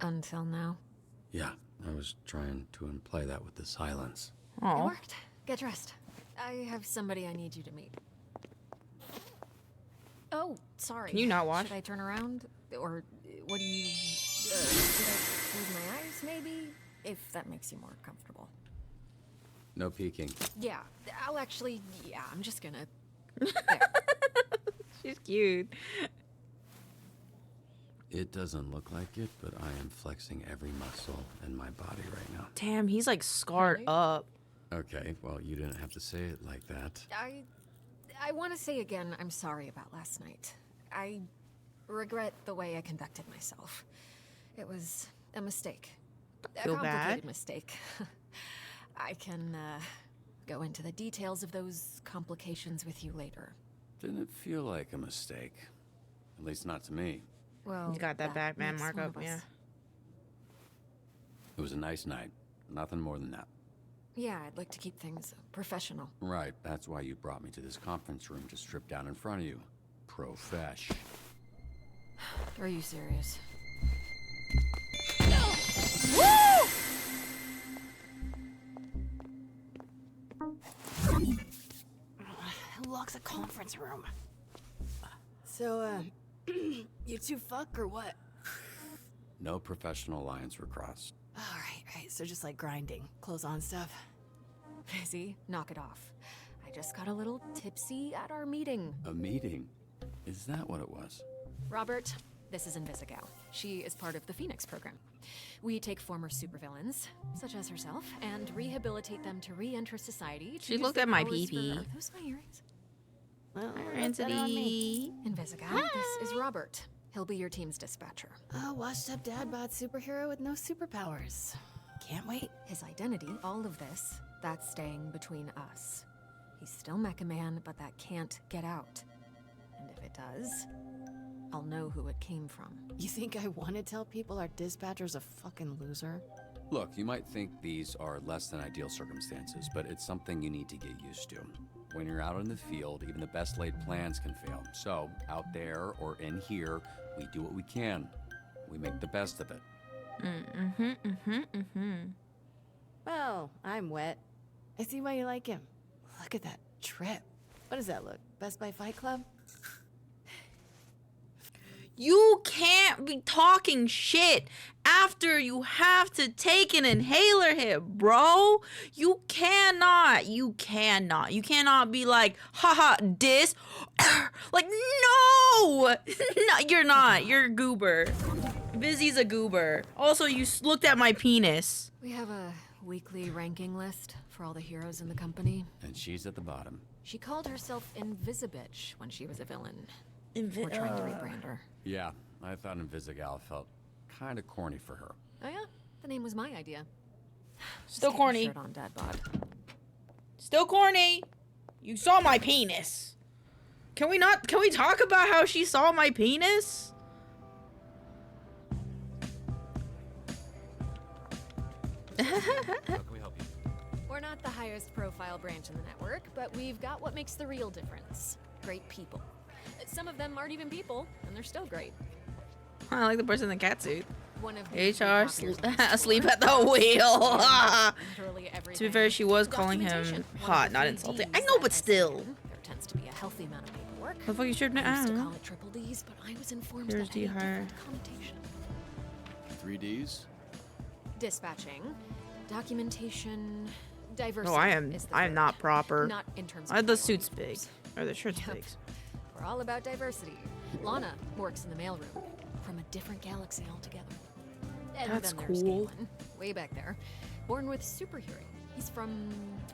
Until now. Yeah, I was trying to imply that with the silence. It worked. Get dressed. I have somebody I need you to meet. Oh, sorry. Can you not watch? Should I turn around? Or what do you... did I close my eyes? maybe, if that makes you more comfortable. No peeking. Yeah, I'll actually, yeah, I'm just gonna... She's cute. It doesn't look like it, but I am flexing every muscle in my body right now. Damn, he's like scarred up. Okay, well, you didn't have to say it like that. I want to say again, I'm sorry about last night. I regret the way I conducted myself. It was a mistake. Feel a complicated bad? mistake. I can go into the details of those complications with you later. Didn't feel like a mistake. At least not to me. Well, You got that Batman makes one markup, of us. yeah. It was a nice night. Nothing more than that. Yeah, I'd like to keep things professional. Right, that's why you brought me to this conference room to strip down in front of you. Profesh. Are you serious? Who locks a conference room? So, you two fuck or what? No professional lines were crossed. Alright, so just like grinding, clothes on stuff. Busy? Knock it off. I just got a little tipsy at our meeting. A meeting? Is that what it was? Robert, this is Invisigal. She is part of the Phoenix program. We take former supervillains, such as herself, and rehabilitate them to re-enter society. to She use looked their at my powers for- pee-pee. Are those my earrings? Well, Rancity. Invisigal, this is Robert. He'll be your team's dispatcher. A washed-up dad-bod superhero with no superpowers. Can't wait. His identity, all of this, that's staying between us. He's still Mecha Man, but that can't get out. And if it does, I'll know who it came from. You think I want to tell people our dispatcher's a fucking loser? Look, you might think these are less than ideal circumstances, but it's something you need to get used to. When you're out in the field, even the best laid plans can fail. So, out there or in here, we do what we can. We make the best of it. Well, I'm wet. I see why you like him. Look at that trip. What does that look? Best Buy Fight Club? You can't be talking shit after you have to take an inhaler hit, bro. You cannot be like, haha, dis. Like, no! No, you're not. You're a goober. Busy's a goober. Also, you looked at my penis. We have a weekly ranking list for all the heroes in the company. And she's at the bottom. She called herself Invisibitch when she was a villain. We're trying to rebrand her. Yeah, I thought Invisigal felt kind of corny for her. Oh yeah? The name was my idea. Still corny. Shirt on, dad bod. Still corny. You saw my penis. Can we talk about how she saw my penis? How can we help you? We're not the highest profile branch in the network, but we've got what makes the real difference. Great people. Some of them aren't even people, and they're still great. I like the person in the cat suit. One of HR asleep at the wheel. Literally To be fair, she was calling him hot, not insulting. I know, but still. There tends to be a healthy amount of paperwork. What the fuck you should I used to know? call it triple D's, but I was informed Here's that any D hire. different connotation. 3 Ds? Dispatching, documentation, diversity. No, I am is the I am third. not proper. Not in terms of The suit's big. Or the shirt's big. We're all about diversity. Lana works in the mailroom from a different galaxy altogether. And That's then there's cool. Galen, way back there, born with superhearing. He's from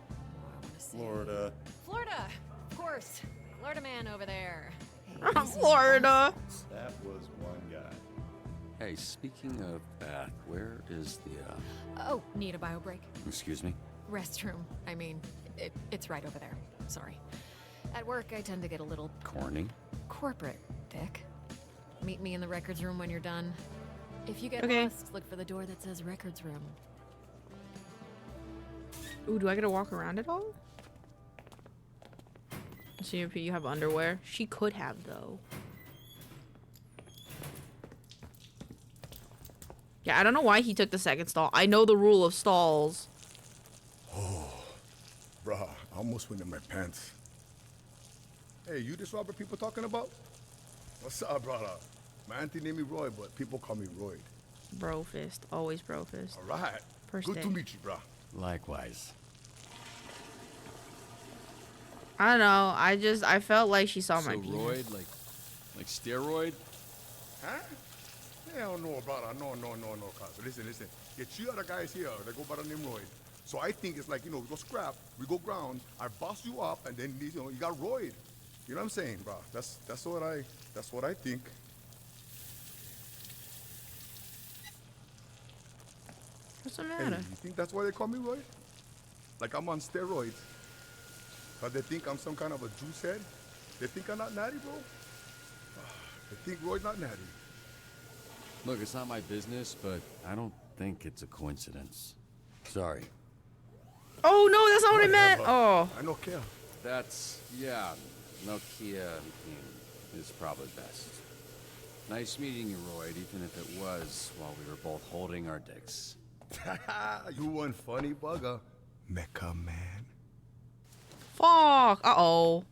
I want to say Florida. Florida, of course. Florida man over there. Florida. That was one guy. Hey, speaking of bath, where is the, Oh, need a bio break? excuse me? Restroom. I mean, it's right over there. Sorry. At work, I tend to get a little Corny? corporate, Dick. Meet me in the records room when you're done. If you get Okay. lost, look for the door that says records room. Ooh, do I get to walk around at all? See if you have underwear. She could have, though. Yeah, I don't know why he took the second stall. I know the rule of stalls. Oh, bruh, I almost went in my pants. Hey, you this Robert people talking about? What's up, brother? My auntie named me Roy, but people call me Royd. Bro fist. Always bro fist. All right. First Good day. to meet you, bro. Likewise. I don't know. I felt like she saw my So penis. roid, like steroid? Huh? Hell no, brother. No, cuz. Listen. Get two other guys here that go by the name Royd. So I think it's like, we go scrap, we go ground, I boss you up, and then, you got Royd. You know what I'm saying, bro? That's what I think. What's the Hey, matter? you think that's why they call me Royd? Like I'm on steroids. But they think I'm some kind of a juice head? They think I'm not natty, bro? They think Royd's not natty. Look, it's not my business, but I don't think it's a coincidence. Sorry. Oh no, that's not what I meant. Whatever. Oh. I don't care. That's, yeah, Nokia is probably best. Nice meeting you, Royd, even if it was while we were both holding our dicks. You one funny bugger. Mecha man. Fuck. Uh-oh.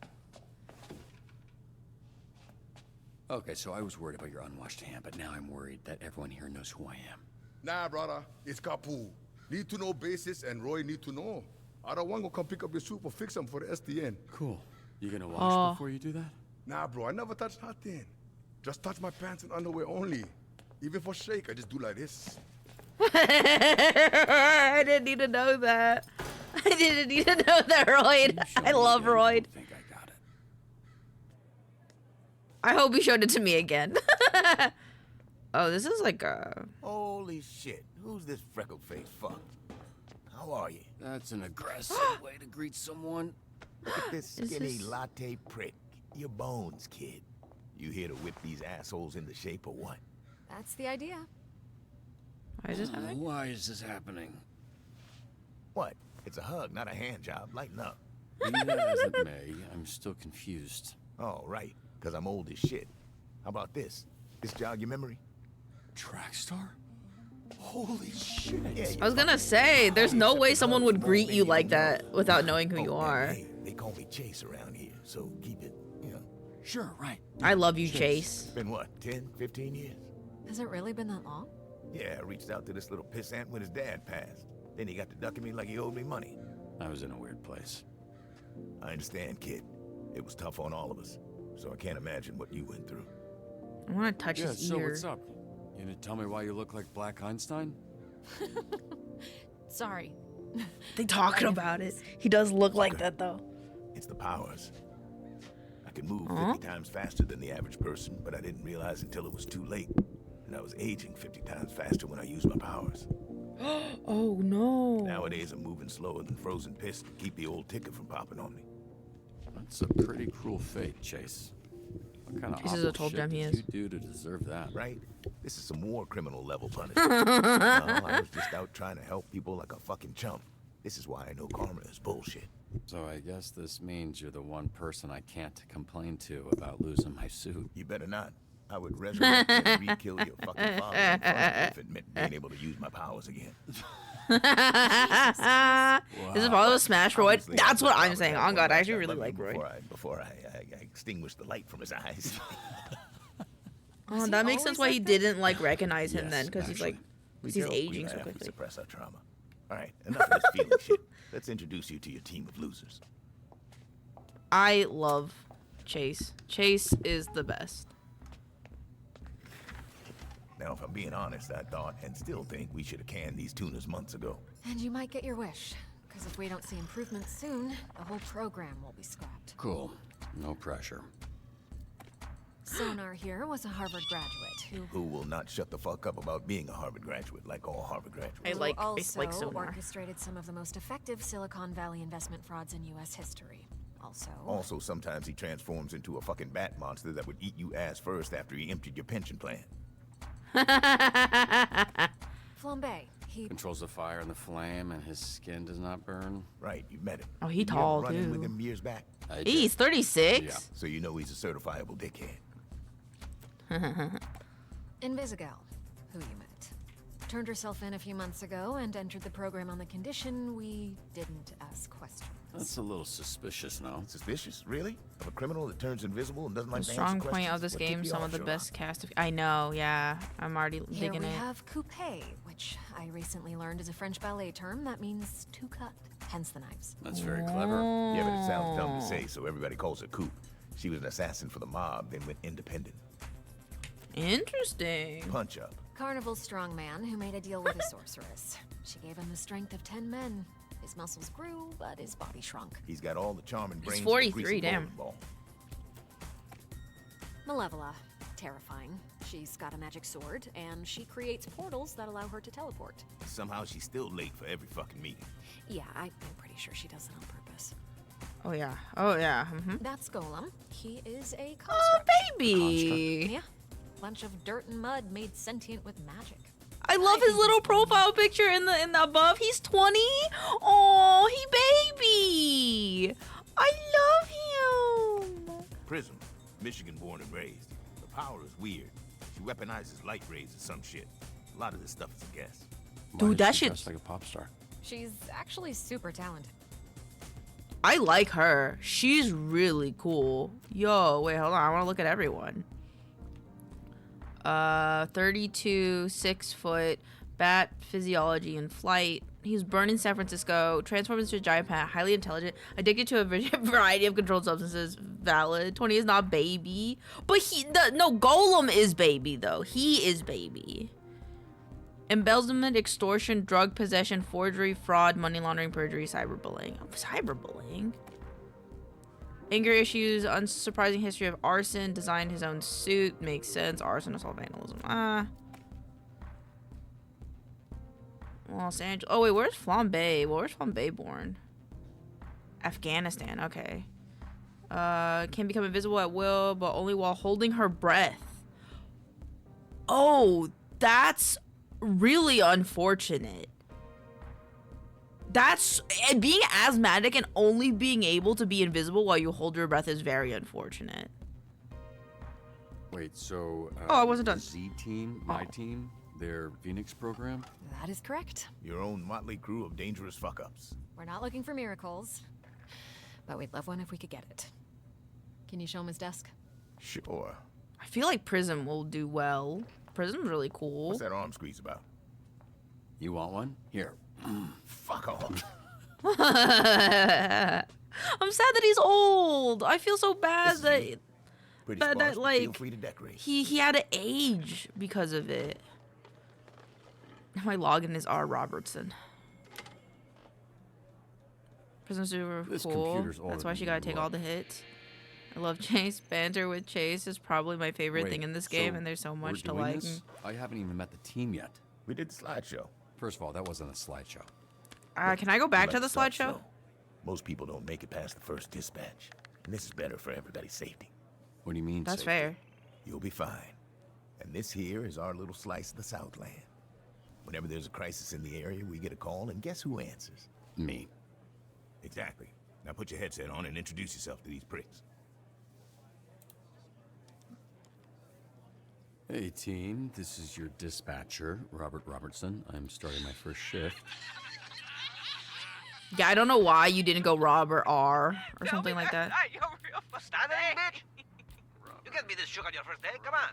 Okay, so I was worried about your unwashed hand, but now I'm worried that everyone here knows who I am. Nah, brother. It's Kapu. Need to know basis, and Roy need to know. I don't want to come pick up your soup or fix them for the SDN. Cool. You gonna wash before you do that? Nah, bro. I never touch nothing. Just touch my pants and underwear only. Even for shake, I just do like this. I didn't need to know that. I didn't need to know that, Royd. I love Royd. I think I got it. I hope you showed it to me again. Oh, this is like a... Holy shit. Who's this freckle-faced fuck? How are you? That's an aggressive way to greet someone. Look at this Is skinny this- latte prick. Your bones, kid. You here to whip these assholes into shape or what? That's the idea. Why is this happening? Why is this happening? What? It's a hug, not a hand job. Lighten up. Be that as it may, I'm still confused. Oh, right. Because I'm old as shit. How about this? This jog your memory? Trackstar? Holy shit. Yeah, I was gonna say, there's no way someone would greet you like that without knowing who you are. Hey, they call me Chase around here, so keep it, Sure, right. I love you, Chase. Been what, 10, 15 years? Has it really been that long? Yeah, I reached out to this little pissant when his dad passed. Then he got to ducking me like he owed me money. I was in a weird place. I understand, kid. It was tough on all of us, so I can't imagine what you went through. I want to touch Yeah, his so ear. what's up? You gonna tell me why you look like Black Einstein? Sorry. They talking about it. He does look like that, though. It's the powers. I can move 50 times faster than the average person, but I didn't realize until it was too late. And I was aging 50 times faster when I used my powers. Oh, no. Nowadays, I'm moving slower than frozen piss to keep the old ticket from popping on me. That's a pretty cruel fate, Chase. What kind of This is a awful toll shit gem he did is. you do to deserve that? Right? This is some war criminal level punishment. No, I was just out trying to help people like a fucking chump. This is why I know karma is bullshit. So I guess this means you're the one person I can't complain to about losing my suit. You better not. I would resurrect and re-kill your fucking father in front of you if it meant being able to use my powers again. This is probably Smash Royd. Obviously, That's what I'm I saying. thought On God, I actually I really loved like him Royd. Before I extinguished the light from his eyes. Oh, that makes sense why he didn't like recognize him then, because he's like, We he's joke, aging we so laugh, we quickly. suppress our trauma. All right, enough of this feeling shit. Let's introduce you to your team of losers. I love Chase. Chase is the best. Now, if I'm being honest, I thought and still think we should have canned these tunas months ago. And you might get your wish. Because if we don't see improvements soon, the whole program will be scrapped. Cool. No pressure. Sonar here was a Harvard graduate Who will not shut the fuck up about being a Harvard graduate like all Harvard graduates. I also like Sonar. orchestrated some of the most effective Silicon Valley investment frauds in U.S. history. Also, sometimes he transforms into a fucking bat monster that would eat you ass first after he emptied your pension plan. Flambe, he Controls the fire and the flame, and his skin does not burn. Right, you met him. Oh, he You ever tall, run in with too. him years back. He's 36. Yeah, so you know he's a certifiable dickhead. Invisigal, who you met. turned herself in a few months ago and entered the program on the condition we didn't ask questions. That's a little suspicious, no? Suspicious? Really? Of a criminal that turns invisible and doesn't like The to answer strong point questions? of this What game, tipped you some off, of the Sherlock? best cast of... I know, yeah. I'm already Here digging we it. have coupe, which I recently learned is a French ballet term that means to cut, hence the knives. That's very clever. Yeah, but it sounds dumb to say, so everybody calls her Coop. She was an assassin for the mob, then went independent. Interesting. Punch up. Carnival's strongman who made a deal with a sorceress. She gave him the strength of 10 men. His muscles grew, but his body shrunk. He's got all the charm and brains. He's of a 43, greasy damn. bowling ball. Malevola, terrifying. She's got a magic sword, and she creates portals that allow her to teleport. Somehow she's still late for every fucking meeting. Yeah, I'm pretty sure she does it on purpose. Oh, yeah. Oh, yeah. That's Golem. He is a Oh, construct. baby. Yeah. Bunch of dirt and mud made sentient with magic. I love his little profile picture in the above. He's 20. Oh, he baby. I love him. Prism, Michigan born and raised. The power is weird. She weaponizes light rays or some shit. A lot of this stuff is a guess. Dude, that shit's Just like a pop star. She's actually super talented. I like her. She's really cool. Yo, wait, hold on. I want to look at everyone. 32, 6 foot, bat physiology and flight. He was born in San Francisco, transformed into a giant pet, highly intelligent, addicted to a variety of controlled substances. Valid. 20 is not baby, but no, Golem is baby though. He is baby. Embezzlement, extortion, drug possession, forgery, fraud, money laundering, perjury, cyberbullying. Cyberbullying? Anger issues, unsurprising history of arson, designed his own suit, makes sense. Arson, assault, vandalism. Los Angeles. Oh, wait, where's Flambe? Well, where's Flambe born? Afghanistan, okay. Can become invisible at will, but only while holding her breath. Oh, that's really unfortunate. That's being asthmatic and only being able to be invisible while you hold your breath is very unfortunate. Wait, so Oh, I wasn't done. Z team, my team, their Phoenix program? That is correct. Your own motley crew of dangerous fuck-ups. We're not looking for miracles, but we'd love one if we could get it. Can you show him his desk? Sure. I feel like Prism will do well. Prism's really cool. What's that arm squeeze about? You want one? Here. Fuck off. I'm sad that he's old. I feel so bad that Pretty that, sparse, that but like feel free to decorate. he had to age because of it. My login is R Robertson. Prism super This cool. computer's older That's why than she gotta you take all look. the hits. I love Chase. Banter with Chase is probably my favorite Wait, thing in this game, so and there's so we're much to doing like. this? I haven't even met the team yet. We did the slideshow. First of all, that wasn't a slideshow. Can I go back to the Let's start slideshow? slow. Most people don't make it past the first dispatch. And this is better for everybody's safety. What do you mean? That's safety? fair. You'll be fine. And this here is our little slice of the Southland. Whenever there's a crisis in the area, we get a call, and guess who answers? Me. Exactly. Now put your headset on and introduce yourself to these pricks. Hey team, this is your dispatcher, Robert Robertson. I'm starting my first shift. Yeah, I don't know why you didn't go Rob or R or something like that. You're real frustrating, bitch. You can't be this shook on your first day. Come on.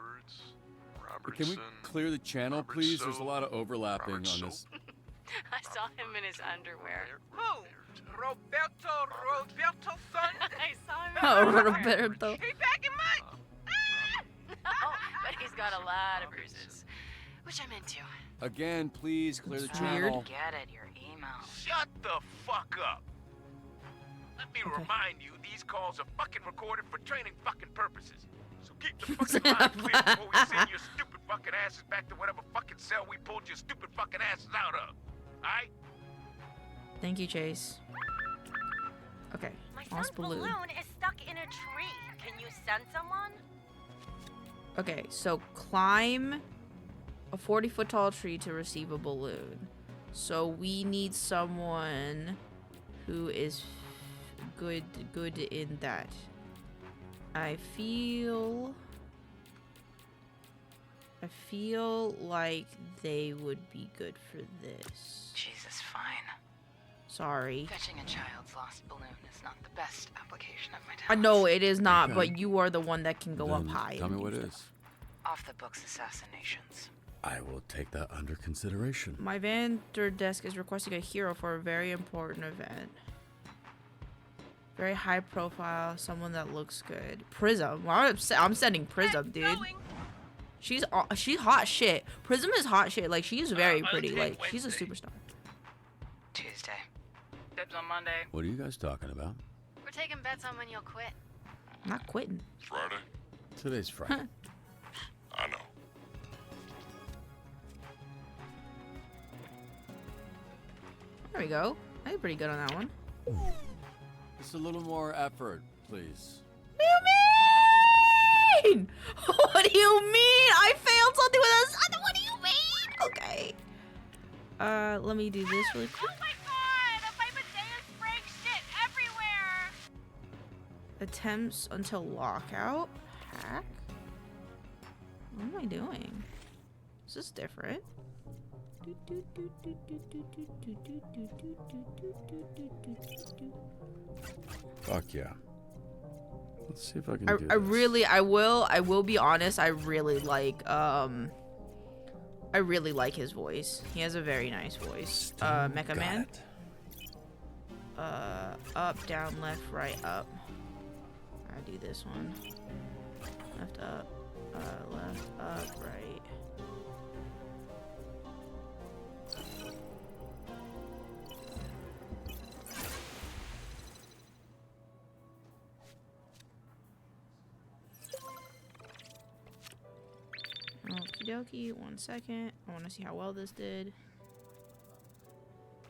Can we clear the channel, please? There's a lot of overlapping on this. I saw him in his underwear. Who? Roberto's son? I saw him. Oh, Roberto. He back in mine. Oh, but he's got a lot of bruises, which I'm into. Again, please clear the That's channel. Get it, your email. Shut the fuck up. Let me remind you, these calls are fucking recorded for training fucking purposes. So keep the fucking line clear before we send your stupid fucking asses back to whatever fucking cell we pulled your stupid fucking asses out of. Alright? Thank you, Chase. Okay. My Lost son's balloon is stuck in a tree. Can you send someone? Okay, so climb a 40-foot tall tree to receive a balloon. So we need someone who is good in that. I feel I feel like they would be good for this. Jesus, fine. Sorry. Fetching a child's lost balloon is not the best application of my I talents. know it is not, Okay. but you are the one that can go up Then high. Tell and me what do it stuff. is. Off the books assassinations. I will take that under consideration. My vendor desk is requesting a hero for a very important event. Very high profile, someone that looks good. Prism. Well, I'm sending Prism, dude. She's hot shit. Prism is hot shit. Like, she's very pretty. Like, she's a superstar. Tuesday. Dibs on Monday. What are you guys talking about? We're taking bets on when you'll quit. I'm not quitting. Friday? Today's Friday. I know. There we go. I did pretty good on that one. Just a little more effort, please. What do you mean? What do you mean? I failed something with a... What do you mean? Okay. Let me do this really quick. Oh my god! My Medea's break shit everywhere! Attempts until lockout. Hack. What am I doing? This is different. Fuck yeah. Let's see if I can do this. I will be honest, I really like his voice. He has a very nice voice. Mecha Man. Up, down, left, right, up. I do this one. Left, up, right. Okie dokie, 1 second. I want to see how well this did. It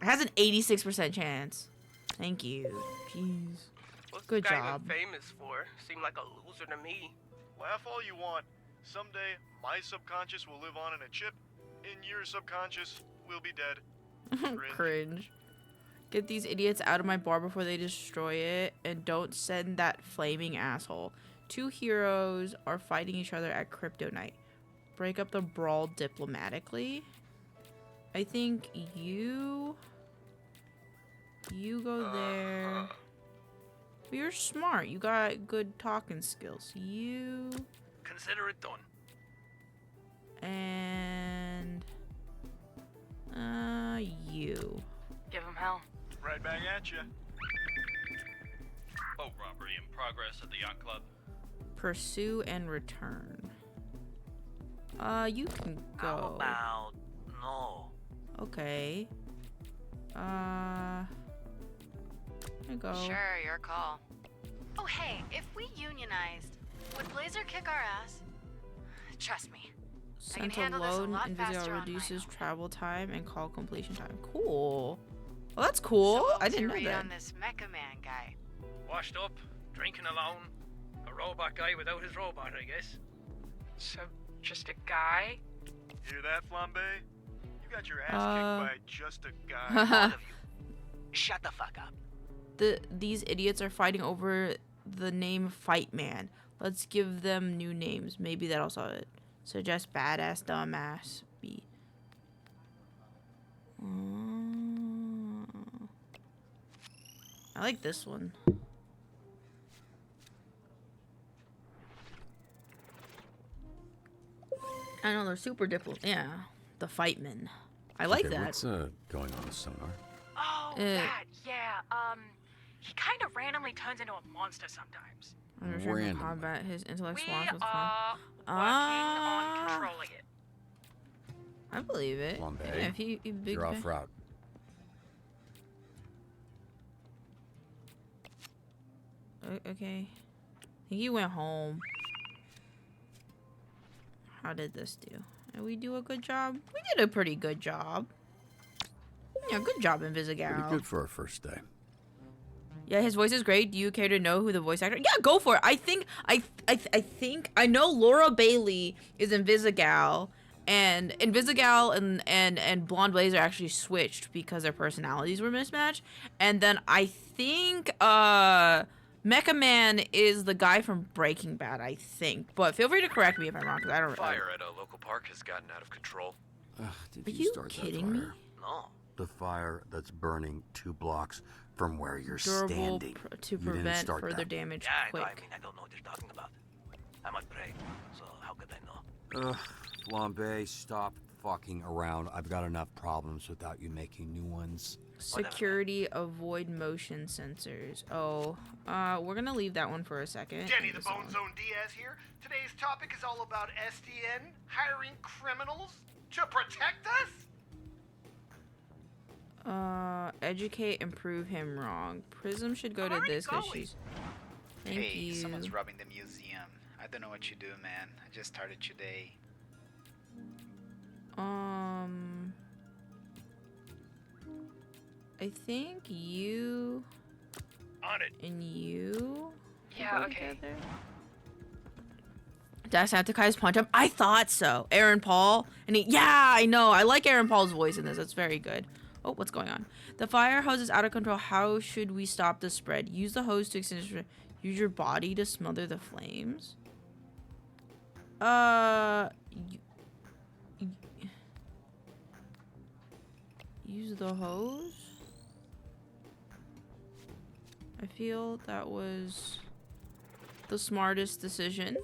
has an 86% chance. Thank you. Jeez. What's Good this guy job. even famous for? Seemed like a loser to me. Laugh all you want. Someday, my subconscious will live on in a chip. In your subconscious, we'll be dead. Cringe. Get these idiots out of my bar before they destroy it, and don't send that flaming asshole. 2 heroes are fighting each other at Crypto Night. Break up the brawl diplomatically. I think you go there. But you're smart. You got good talking skills. You Consider it done. and you. Give him hell. Right back at you. Boat robbery in progress at the yacht club. Pursue and return. You can go. How about no? Okay. There you go. Sure, your call. Oh, hey, if we unionized, would Blazer kick our ass? Trust me. I can Sent handle this a alone, lot Invisible faster on my reduces travel time and call completion time. Cool. Well, that's cool. So what I was didn't your know read that. on this Mecha Man guy? Washed up, drinking alone. A robot guy without his robot, I guess. So, just a guy? Hear that, Flambe? You got your ass kicked by just a guy. All of you. Shut the fuck up. These idiots are fighting over the name Fight Man. Let's give them new names. Maybe that'll solve it. Suggest badass, dumbass, B. I like this one. I know they're super yeah, the Fightmen. I like Okay, that. What's going on with Sonar? Oh, that, yeah. He kind of randomly turns into a monster sometimes. Understand Random. combat his intellect We swans with are working on controlling it. I believe it. Flambe, Yeah, if he big you're off fan. route. Okay. I think he went home. How did this do? Did we do a good job? We did a pretty good job. Yeah, good job, Invisigal. Pretty good for our first day. Yeah, his voice is great. Do you care to know who the voice actor? Yeah, go for it. I think I know Laura Bailey is Invisigal, and Invisigal and Blonde Blazer actually switched because their personalities were mismatched. And then I think Mecha Man is the guy from Breaking Bad, I think. But feel free to correct me if I'm wrong, because I don't. Fire at a local park has gotten out of control. Did Are you kidding me? No. The fire that's burning 2 blocks from where you're Durable standing. to You didn't prevent start further that. damage Yeah, I know. quick. I mean, I don't know what you're talking about. I'm a prey, so how could I know? Flambe, stop fucking around. I've got enough problems without you making new ones. Security, avoid motion sensors. Oh, we're gonna leave that one for a second. Danny the Bone Zone Diaz here. Today's topic is all about SDN hiring criminals to protect us. Educate and prove him wrong. Prism should go to this because she's. Thank hey, you. someone's robbing the museum. I don't know what you do, man. I just started today. I think you. On it. And you. Yeah, go okay. together. Dasantakai's punch up. I thought so. Aaron Paul. And yeah, I know. I like Aaron Paul's voice in this. That's very good. Oh, what's going on? The fire hose is out of control. How should we stop the spread? Use the hose to extinguish. Use your body to smother the flames. Use the hose. I feel that was the smartest decision.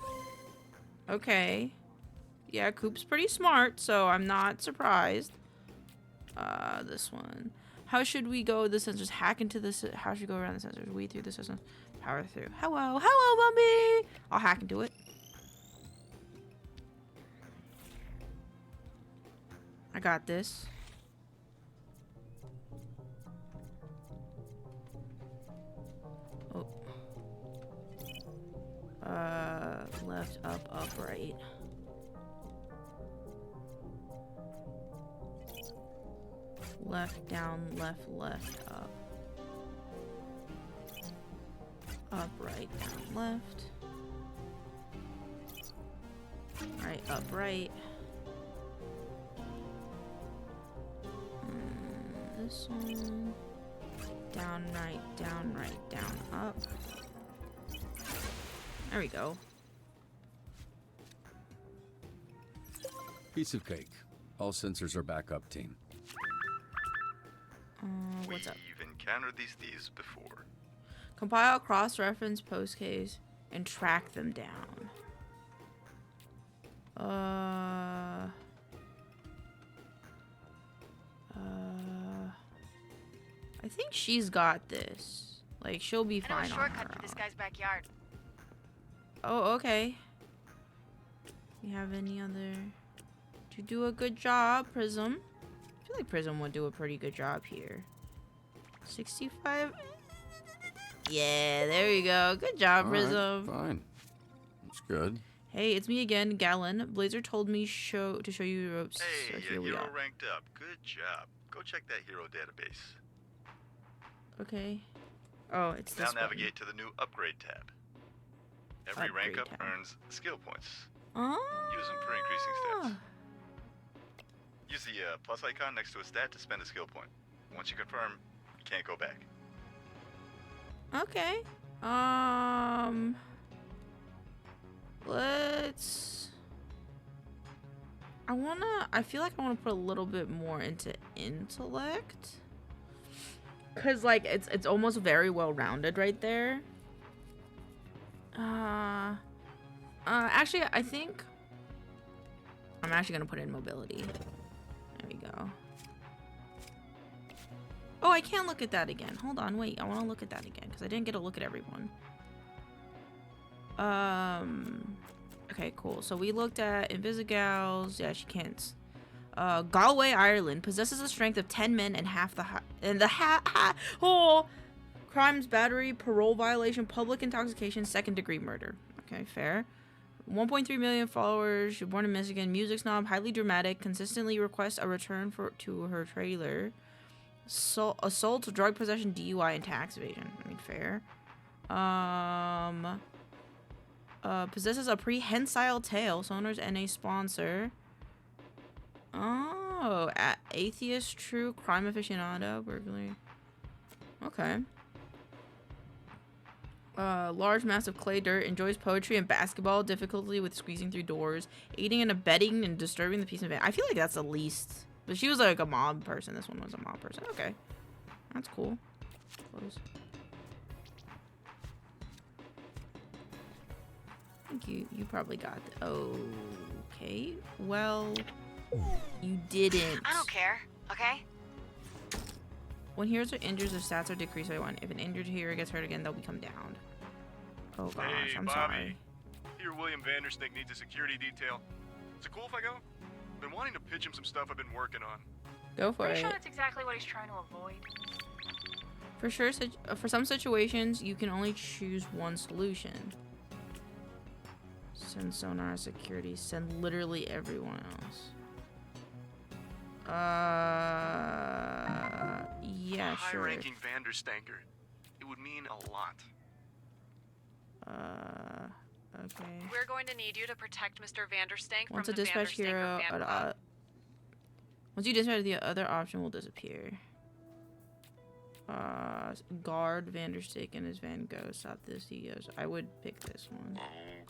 Okay. Yeah, Coop's pretty smart, so I'm not surprised. This one. How should we go the sensors? Hack into the how should we go around the sensors? Weed through the system. Power through. Hello, Bumby! I'll hack into it. I got this. Oh. Left, up, right. Left, down, left, up. Up, right, down, left. Right, up, right. This one. Down, right, down, up. There we go. Piece of cake. All sensors are back up, team. What's up? We've encountered these thieves before. Compile cross-reference post case and track them down. I think she's got this. Like, she'll be I know a fine on shortcut her to this own. guy's backyard. Oh, okay. You have any other? You do a good job, Prism. I feel like Prism would do a pretty good job here. 65. Yeah, there you go. Good job, All right, Prism. fine. That's good. Hey, it's me again, Gallon. Blazer told me to show you the ropes. Hey, so your here we hero are. ranked up. Good job. Go check that hero database. Okay. Oh, it's Now this navigate to the new upgrade tab. Every rank Upgrade up tab. earns skill points. Oh. Use them for increasing stats. Use the plus icon next to a stat to spend a skill point. Once you confirm, you can't go back. Okay. Let's. I feel like I wanna put a little bit more into intellect. Cause like it's almost very well rounded right there. Actually I think I'm actually gonna put in mobility. There we go. Oh, I can't look at that again. Hold on, wait. I want to look at that again because I didn't get a look at everyone. Okay, cool. So we looked at Invisigals. Yeah, she can't. Galway, Ireland possesses a strength of 10 men and crimes, battery, parole violation, public intoxication, second-degree murder. Okay, fair. 1.3 million followers. You're born in Michigan. Music snob, highly dramatic. Consistently requests a return to her trailer. Assault, drug possession, DUI, and tax evasion. I mean, fair. Possesses a prehensile tail. Sonar's NA sponsor. Oh, atheist, true, crime aficionado, burglary. Okay. Large mass of clay dirt, enjoys poetry and basketball, difficulty with squeezing through doors, aiding and abetting and disturbing the peace of it. I feel like that's the least. But she was like a mob person. This one was a mob person. Okay. That's cool. Close. I think you probably got it. Okay. Well, you didn't. I don't care, okay? When heroes are injured, their stats are decreased by 1. If an injured hero gets hurt again, they'll become down. Oh gosh, Hey, I'm Bobby. sorry. Here, William Vanderstink needs a security detail. Is it cool if I go? I've been wanting to pitch him some stuff I've been working on. Go for Pretty it. sure that's exactly what he's trying to avoid. For sure, for some situations, you can only choose one solution. Send sonar security. Send literally everyone else. Yeah, sure. High-ranking Vanderstanker. It would mean a lot. Okay. We're going to need you to protect Mr. Vanderstank Once from a the dispatch Vanderstanker hero, fan club. once you dispatch, the other option will disappear. Guard Vanderstick and his van go. Stop this. He goes. I would pick this one. Okay.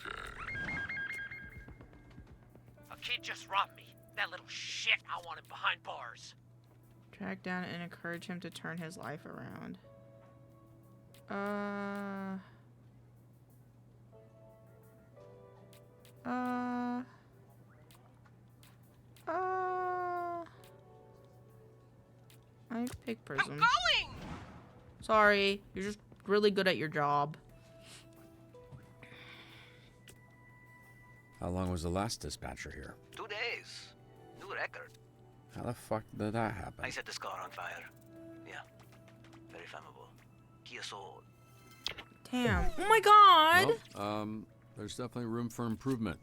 A kid just robbed me. That little shit, I want him behind bars. Track down and encourage him to turn his life around. I pick Prism. I'm going! Sorry, you're just really good at your job. How long was the last dispatcher here? 2 days. New record. How the fuck did that happen? I set this car on fire. Yeah. Very flammable. Kia Soul. Damn. Oh my god! Well, there's definitely room for improvement.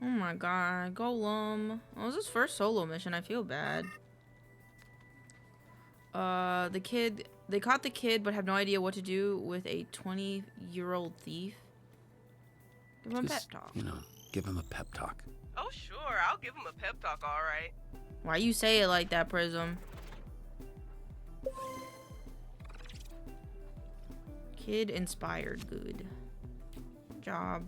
Oh my god, Golem. Well, it was his first solo mission. I feel bad. They caught the kid, but have no idea what to do with a 20-year-old thief. Give him a pep talk. You know, give him a pep talk. Oh, sure. I'll give him a pep talk, all right. Why you say it like that, Prism? Kid inspired. Good job.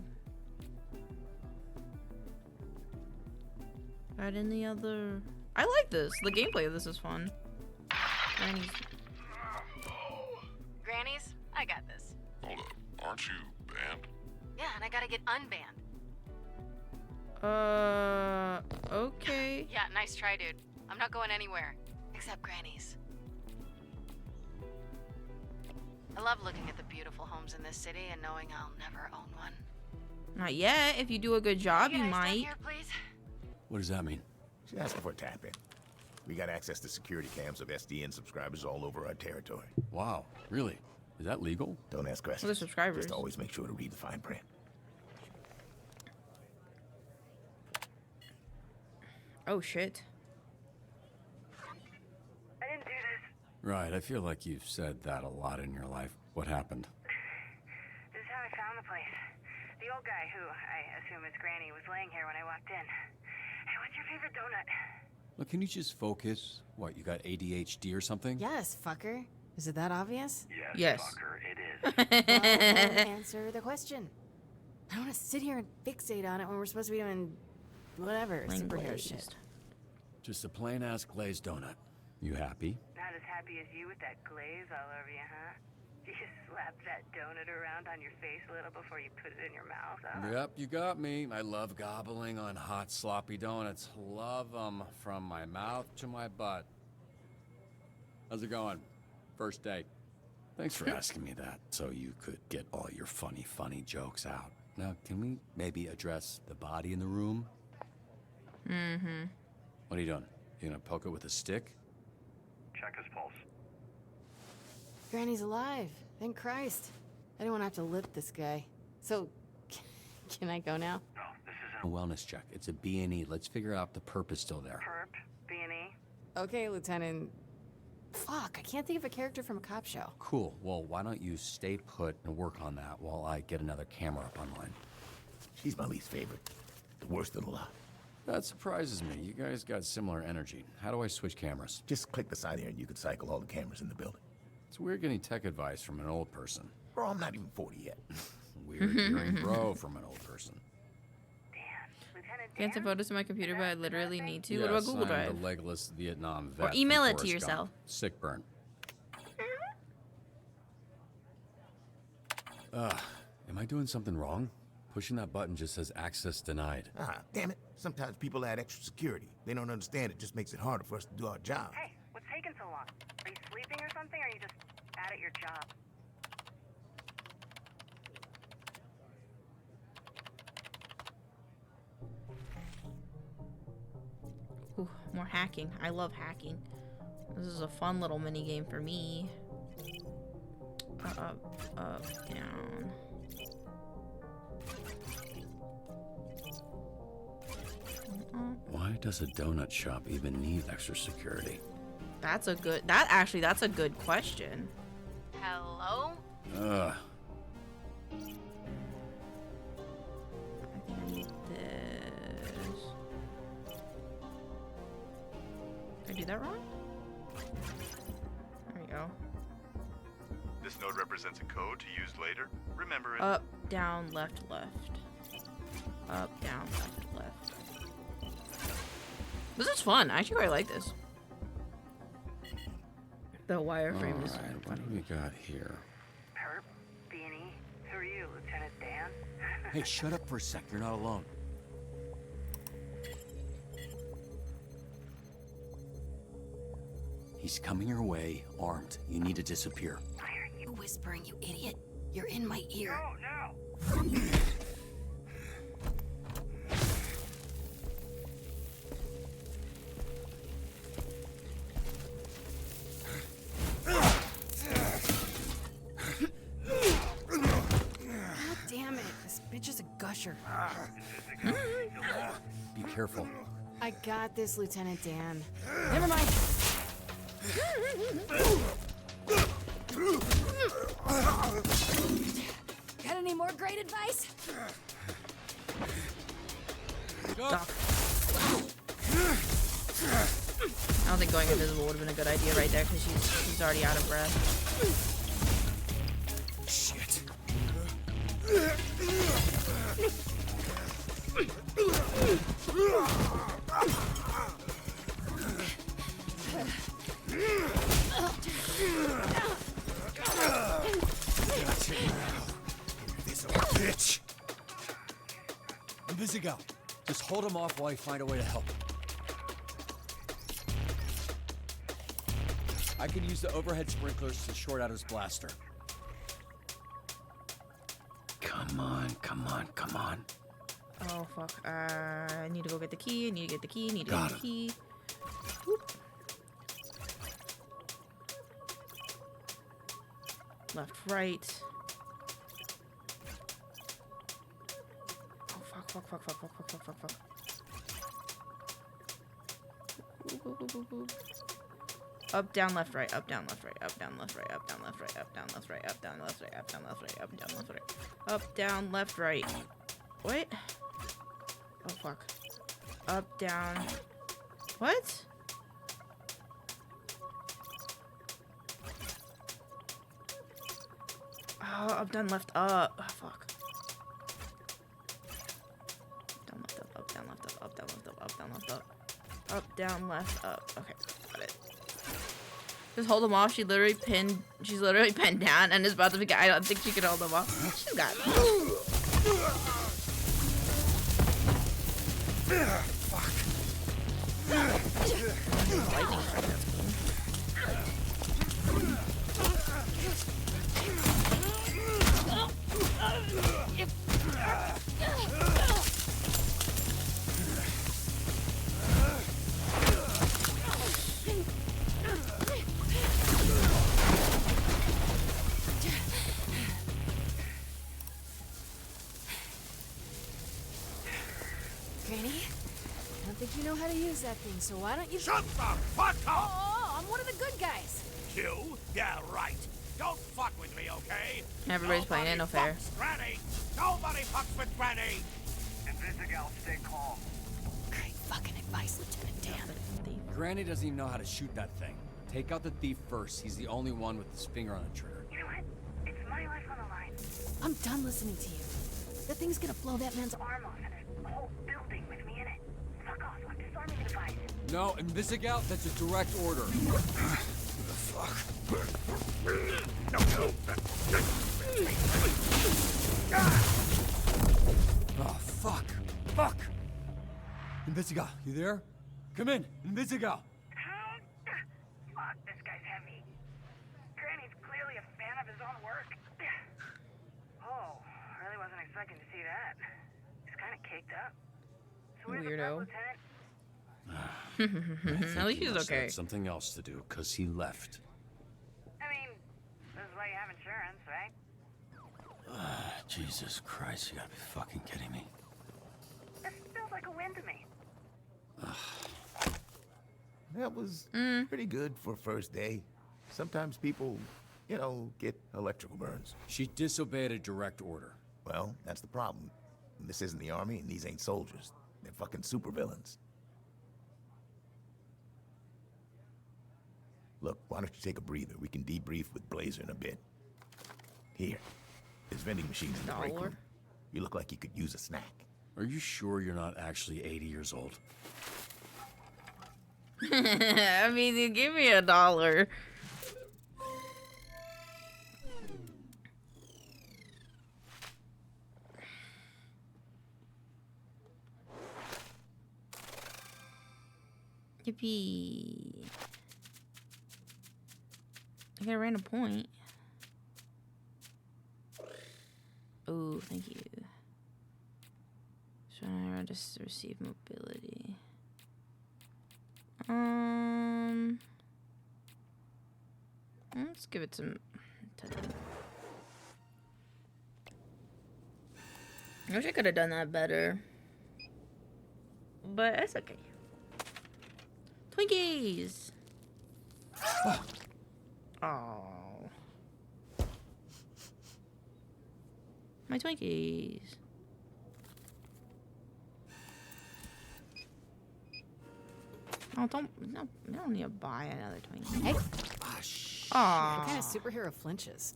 Got any other... I like this. The gameplay of this is fun. Granny's. Grannies, I got this. Hold up. Aren't you banned? Yeah, and I gotta get unbanned. Okay. Yeah, nice try, dude. I'm not going anywhere. Except Grannies. I love looking at the beautiful homes in this city and knowing I'll never own one. Not yet. If you do a good job, you might. Here, please? What does that mean? She's asking for a tap-in. We got access to security cams of SDN subscribers all over our territory. Wow, really? Is that legal? Don't ask questions. Well, they're subscribers. Just always make sure to read the fine print. Oh shit. I didn't do this. Right, I feel like you've said that a lot in your life. What happened? This is how I found the place. The old guy, who I assume is Granny, was laying here when I walked in. Hey, what's your favorite donut? Look, can you just focus? What, you got ADHD or something? Yes, fucker. Is it that obvious? Yes, fucker, it is. Well, then answer the question. I don't want to sit here and fixate on it when we're supposed to be doing whatever, superhero shit. Just a plain-ass glazed donut. You happy? Not as happy as you with that glaze all over you, huh? You slap that donut around on your face a little before you put it in your mouth, huh? Yep, you got me. I love gobbling on hot, sloppy donuts. Love them from my mouth to my butt. How's it going? First day. Thanks for asking me that, so you could get all your funny jokes out. Now, can we maybe address the body in the room? Mm-hmm. What are you doing? You gonna poke it with a stick? Check his pulse. Granny's alive. Thank Christ. I didn't want to have to lip this guy. So, can I go now? No, this A wellness check. It's a B&E. Let's figure out the perp is still there. Perp, B&E. Okay, Lieutenant. Fuck, I can't think of a character from a cop show. Cool. Well, why don't you stay put and work on that while I get another camera up online? She's my least favorite. The worst of the lot. That surprises me. You guys got similar energy. How do I switch cameras? Just click the side here and you can cycle all the cameras in the building. It's weird getting tech advice from an old person. Bro, I'm not even 40 yet. Weird hearing bro from an old person. Can't send photos to my computer, but I literally need to. Yes, What about Google I'm Drive? the legless Vietnam vet Or email from it to Forrest yourself. Gump. Sick burn. Am I doing something wrong? Pushing that button just says access denied. Ah, damn it. Sometimes people add extra security. They don't understand it just makes it harder for us to do our job. Hey, what's taking so long? Are you sleeping or something, or are you just bad at your job? Ooh, more hacking. I love hacking. This is a fun little mini game for me. Up, down. Why does a donut shop even need extra security? That's a good. That's a good question. Hello? Ugh. I think I need this. Did I do that wrong? There we go. This node represents a code to use later. Remember it. Up, down, left, left. Up, down, left, left. This is fun. I actually quite like this. The wireframe is Alright, what do we got here? Herb, Beanie, who are you, Lieutenant Dan? Hey, shut up for a sec. You're not alone. He's coming your way, armed. You need to disappear. Why are you whispering, you idiot? You're in my ear. No, no. God damn it. This bitch is a gusher. Be careful. I got this, Lieutenant Dan. Never mind. Got any more great advice? Doc. I don't think going invisible would have been a good idea right there because she's already out of breath. Shit. This old bitch. Invisigal, just hold him off while I find a way to help. I can use the overhead sprinklers to short out his blaster. Come on, come on, come on. Oh fuck. I need to go get the key. I need to get the key. I need to Got get the him. key. Whoop. Left, right. Oh fuck, fuck, fuck, fuck, fuck, fuck, fuck, fuck, fuck. Boop, boop, boop, boop, boop. Up, down, left, right, up, down, left, right, up, down, left, right, up, down, left, right, up, down, left, right, up, down, left, right, up, down, left, right, up, down, left, right, up, down, left, right. What? Oh fuck. Up, down. What? Oh, up, down, left, up. Oh, fuck. Down, left, up, up, down, left, up, down, left, up, down, left, up. Up, down, left, up. Okay, got it. Just hold them off. She's literally pinned down and is about to be. I don't think she can hold them off. She's got it. Fuck. Lightning strike, that's cool. Granny, I don't think you know how to use that thing, so why don't you— Shut the fuck up! Oh, I'm one of the good guys. You? Yeah, right. Don't fuck with me, okay? Everybody's playing it, no fair. Fucks Granny! Nobody fucks with Granny! Invisigal, stay calm. Great fucking advice, Lieutenant Dan. Granny doesn't even know how to shoot that thing. Take out the thief first. He's the only one with his finger on the trigger. You know what? It's my life on the line. I'm done listening to you. That thing's gonna blow that man's Arm off, and there's a whole building with me in it. Fuck off. I'm disarming the device. No, Invisigal, that's a direct order. Who the fuck? Oh, fuck. Fuck! Invisigal, you there? Come in, Invisigal. Fuck, this guy's heavy. Granny's clearly a fan of his own work. Oh, really wasn't expecting to see that. He's kind of caked up. So where's the Weirdo. lieutenant? At least he's Must okay. have something else to do, because he left. I mean, this is why you have insurance, right? Jesus Christ, you gotta be fucking kidding me. This feels like a win to me. That was pretty good for first day. Sometimes people, get electrical burns. She disobeyed a direct order. Well, that's the problem. This isn't the army, and these ain't soldiers. They're fucking supervillains. Look, why don't you take a breather? We can debrief with Blazer in a bit. Here, there's vending machines in the break room. You look like you could use a snack. Are you sure you're not actually 80 years old? I mean, you give me $1. Yippee. I got a random point. Oh, thank you. So I just receive mobility. Let's give it some. I wish I could have done that better, but it's okay. Twinkies. Oh, my Twinkies. Oh, don't need to buy another Twinkie. Hey. Ah, What Aw. kind of superhero flinches?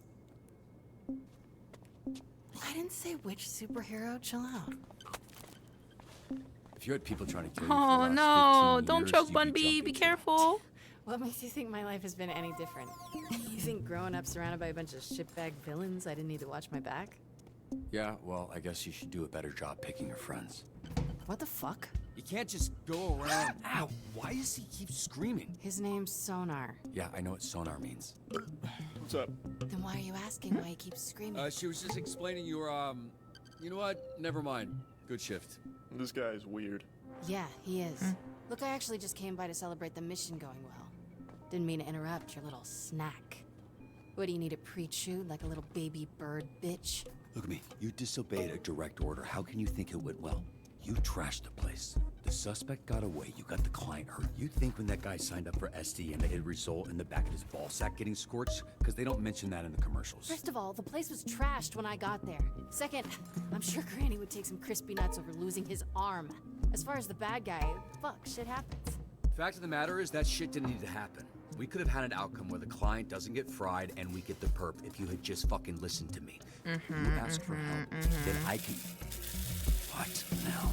I didn't say which superhero. Chill out. If you had people trying to kill you for the Oh last no! 15 Don't years, choke you'd Bun be B. jumping Be too. careful. What makes you think my life has been any different? You think growing up surrounded by a bunch of shitbag villains, I didn't need to watch my back? Yeah, well, I guess you should do a better job picking your friends. What the fuck? You can't just go around. Ow! Why does he keep screaming? His name's Sonar. Yeah, I know what sonar means. What's up? Then why are you asking why he keeps screaming? She was just explaining your, you know what? Never mind. Good shift. This guy's weird. Yeah, he is. Look, I actually just came by to celebrate the mission going well. Didn't mean to interrupt your little snack. What, do you need a pre-chew like a little baby bird, bitch? Look at me. You disobeyed a direct order. How can you think it went well? You trashed the place. The suspect got away. You got the client hurt. You think when that guy signed up for SDM that it'd result in the back of his ball sack getting scorched? Because they don't mention that in the commercials. First of all, the place was trashed when I got there. Second, I'm sure Granny would take some crispy nuts over losing his arm. As far as the bad guy, fuck, shit happens. Fact of the matter is that shit didn't need to happen. We could have had an outcome where the client doesn't get fried and we get the perp if you had just fucking listened to me. You ask for help, then I can... What now?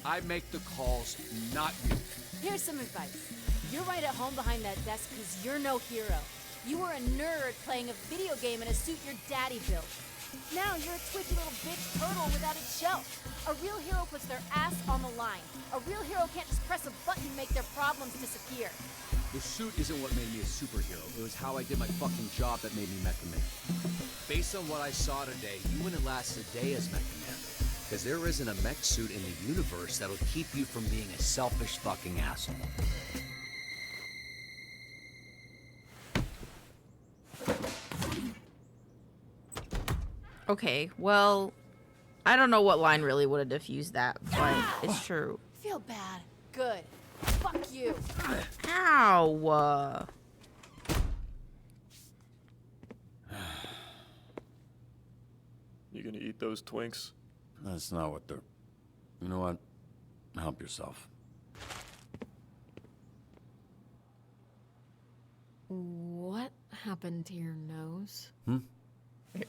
I make the calls, not you. Here's some advice. You're right at home behind that desk because you're no hero. You were a nerd playing a video game in a suit your daddy built. Now you're a twitchy little bitch turtle without a shell. A real hero puts their ass on the line. A real hero can't just press a button and make their problems disappear. The suit isn't what made me a superhero. It was how I did my fucking job that made me Mecha Man. Based on what I saw today, you wouldn't last a day as Mecha Man. Because there isn't a mech suit in the universe that'll keep you from being a selfish fucking asshole. Okay, well, I don't know what line really would have diffused that, but it's true. Feel bad. Good. Fuck you. Ow! You gonna eat those Twinks? That's not what they're... You know what? Help yourself. What happened to your nose? Here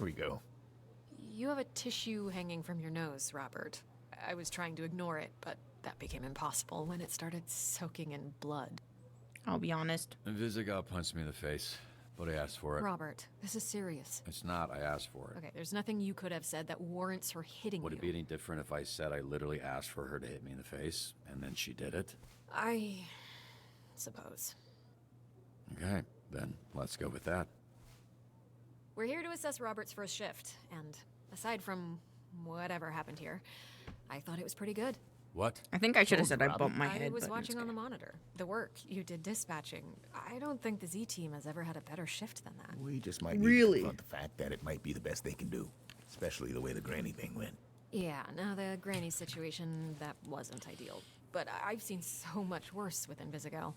we go. You have a tissue hanging from your nose, Robert. I was trying to ignore it, but that became impossible when it started soaking in blood. I'll be honest. Invisigal punched me in the face, but I asked for it. Robert, this is serious. It's not. I asked for it. Okay, there's nothing you could have said that warrants her hitting Would you. it be any different if I said I literally asked for her to hit me in the face, and then she did it? I suppose. Okay, then let's go with that. We're here to assess Robert's first shift, and aside from whatever happened here, I thought it was pretty good. What? I think I should have said I bumped my I head. was but watching it's on the monitor. The work you did dispatching. I don't think the Z team has ever had a better shift than that. We just might need to confront the fact that it might be the best they can do. Especially the way the granny thing went. Yeah, now the granny situation, that wasn't ideal. But I've seen so much worse with Invisigal.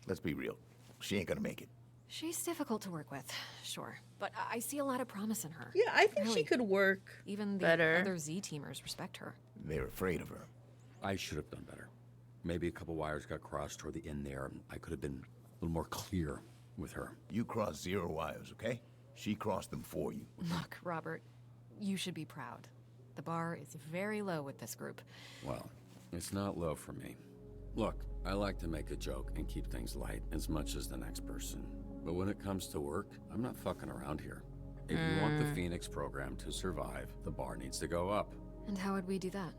Let's be real. She ain't gonna make it. She's difficult to work with, sure. But I see a lot of promise in her. Yeah, I think Really. she could work Even the better. other Z-teamers respect her. They're afraid of her. I should have done better. Maybe a couple wires got crossed toward the end there. I could have been a little more clear with her. You crossed 0 wires, okay? She crossed them for you. Look, Robert, you should be proud. The bar is very low with this group. Well, it's not low for me. Look, I like to make a joke and keep things light as much as the next person. But when it comes to work, I'm not fucking around here. If you want the Phoenix program to survive, the bar needs to go up. And how would we do that?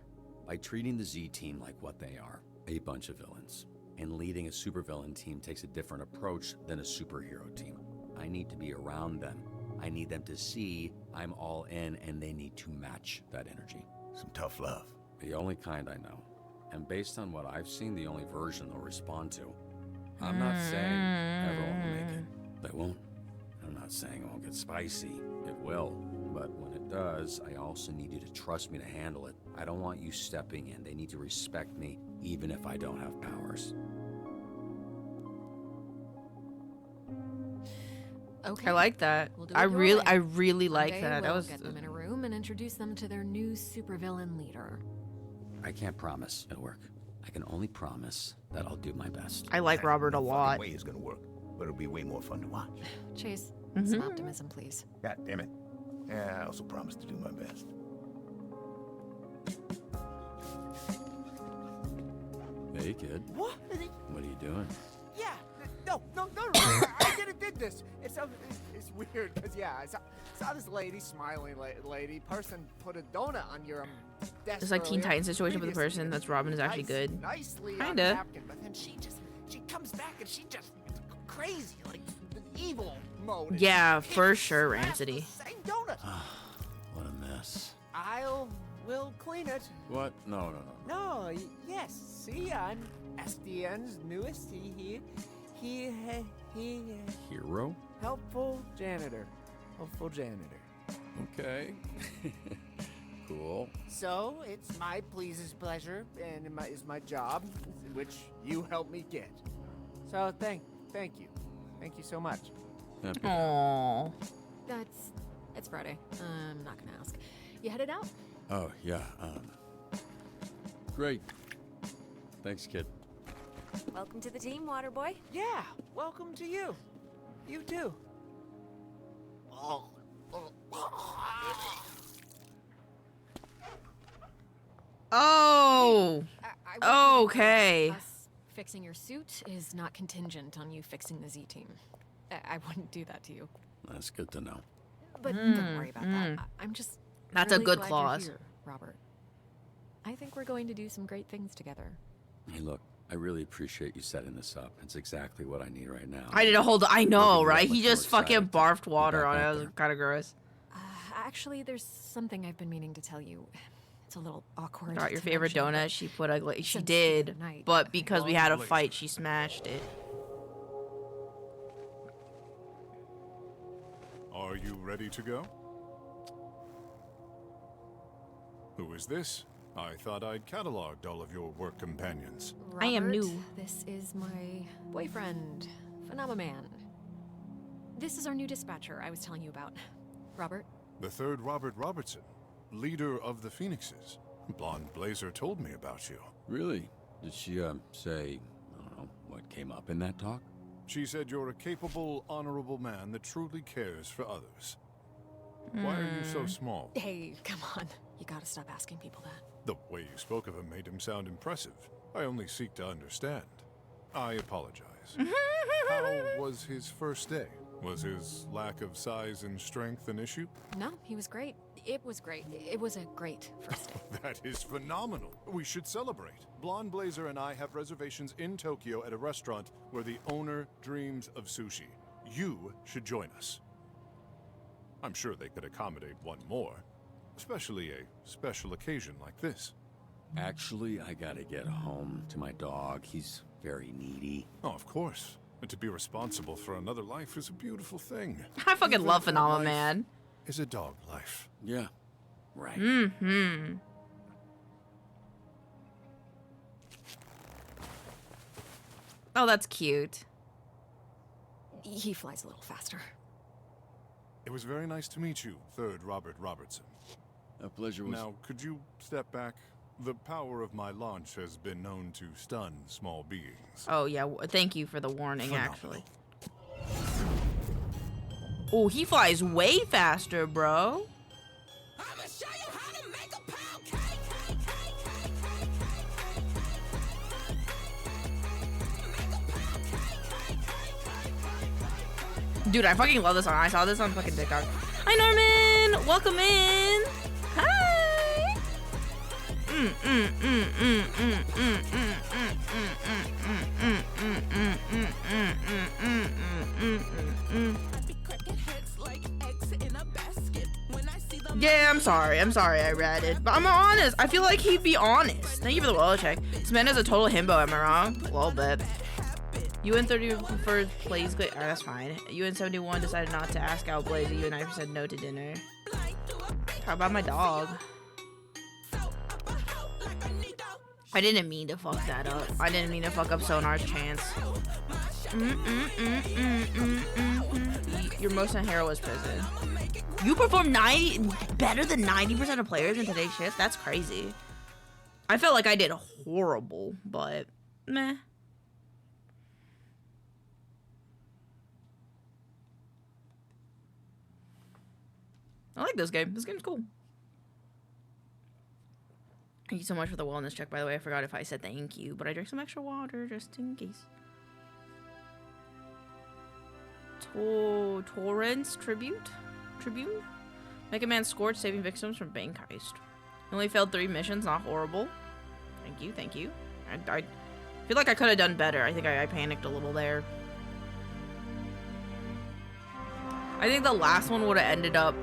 By treating the Z team like what they are, a bunch of villains. And leading a supervillain team takes a different approach than a superhero team. I need to be around them. I need them to see I'm all in, and they need to match that energy. Some tough love. The only kind I know. And based on what I've seen, the only version they'll respond to. I'm not saying everyone will make it. They won't. I'm not saying it won't get spicy. It will. But when it does, I also need you to trust me to handle it. I don't want you stepping in. They need to respect me, even if I don't have powers. Okay. I like that. We'll do it I your really, way. I really like Someday that. That we'll was. get them in a room and introduce them to their new supervillain leader. I can't promise it'll work. I can only promise that I'll do my best. I like Robert a lot. Way is gonna work, but it'll be way more fun to watch. Chase, some optimism, please. God damn it. Yeah, I also promise to do my best. Hey, kid. What? What are you doing? Yeah. No. I did this. It's weird because I saw this lady, smiling lady, person put a donut on your desk. It's like Teen earlier. Titans situation with the person that's Robin is actually good. Nicely on the Kinda. napkin, but then she comes back and she just crazy, like the evil mode. Yeah, for sure, Ramsey. Same donut. What a mess. We'll clean it. What? No. No, yes. See, I'm SDN's newest. He Hero? helpful janitor. Helpful janitor. Okay. Cool. So it's my pleasure, and it's my job, which you helped me get. So thank you so much. Aww. It's Friday. I'm not gonna ask. You headed out? Oh, yeah. Great. Thanks, kid. Welcome to the team, Waterboy. Yeah, welcome to you. You too. Oh. I Okay. Us fixing your suit is not contingent on you fixing the Z team. I wouldn't do that to you. That's good to know. But don't worry about that. I'm just. That's a really good glad clause. You're here, Robert. I think we're going to do some great things together. Hey, look, I really appreciate you setting this up. It's exactly what I need right now. I did a whole. I know, Making me right? that He much just more fucking excited to barfed be water back on it. out That was there. kind of gross. Actually, there's something I've been meaning to tell you. It's a little awkward. Got your to favorite mention, donut? but She put ugly. She since did, the other night, but because we had a fight, she smashed it. Are you ready to go? Who is this? I thought I'd cataloged all of your work companions. I am Robert, new. This is my boyfriend, Phenomenon. This is our new dispatcher I was telling you about. Robert? The third Robert Robertson, leader of the Phoenixes. Blonde Blazer told me about you. Really? Did she, say, I don't know, what came up in that talk? She said you're a capable, honorable man that truly cares for others. Why are you so small? Hey, come on. You gotta stop asking people that. The way you spoke of him made him sound impressive. I only seek to understand. I apologize. How was his first day? Was his lack of size and strength an issue? No, he was great. It was great. It was a great first day. That is phenomenal. We should celebrate. Blonde Blazer and I have reservations in Tokyo at a restaurant where the owner dreams of sushi. You should join us. I'm sure they could accommodate one more, especially a special occasion like this. Actually, I gotta get home to my dog. He's very needy. Oh, of course. And to be responsible for another life is a beautiful thing. I fucking love Phenomenal Man. Is a dog life. Yeah. Right. Mm-hmm. Oh, that's cute. He flies a little faster. It was very nice to meet you, 3rd Robert Robertson. A pleasure was... Now, could you step back? The power of my launch has been known to stun small beings. Oh, yeah. Thank you for the warning, actually. Oh, he flies way faster, bro. I'ma show you how to make a pound cake. Dude, I fucking love this song. I saw this on fucking TikTok. Hi, Norman. Welcome in. Hi. Yeah, I'm sorry I ratted. But I'm honest. I feel like he'd be honest. Thank you for the wallet check. This man is a total himbo, am I wrong? A little bit. UN30 preferred plays good. Oh, that's fine. UN71 decided not to ask out Blaze. UN9 said no to dinner. How about my dog? I didn't mean to fuck that up. I didn't mean to fuck up Sonar's chance. Your most on hero was prison. You performed better than 90% of players in today's shift? That's crazy. I felt like I did horrible, but meh. I like this game. This game's cool. Thank you so much for the wellness check, by the way. I forgot if I said thank you, but I drank some extra water just in case. Torrance Tribune? Mega Man scored saving victims from bank heist. Only failed 3 missions, not horrible. Thank you. I feel like I could have done better. I think I panicked a little there. I think the last one would have ended up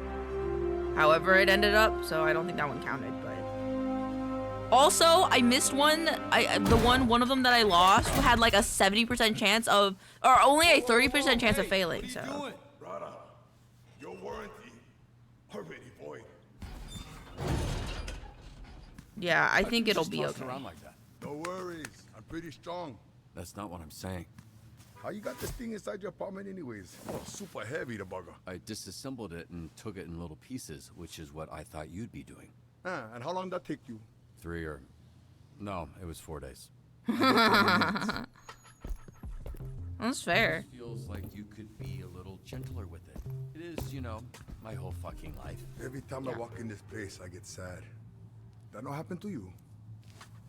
however it ended up, so I don't think that one counted, but... Also, I missed one. One of them that I lost had like a 70% chance of, or only a 30% chance of failing, so... Brother, your warranty already void. Yeah, I think it'll be okay. Around like that. No worries, I'm pretty strong. That's not what I'm saying. How you got this thing inside your apartment anyways? Oh, super heavy, the bugger. I disassembled it and took it in little pieces, which is what I thought you'd be doing. And how long did that take you? 3 or... No, it was 4 days. That's fair. It feels like you could be a little gentler with it. It is, you know, my whole fucking life. Every time I walk in this place, I get sad. That not happen to you?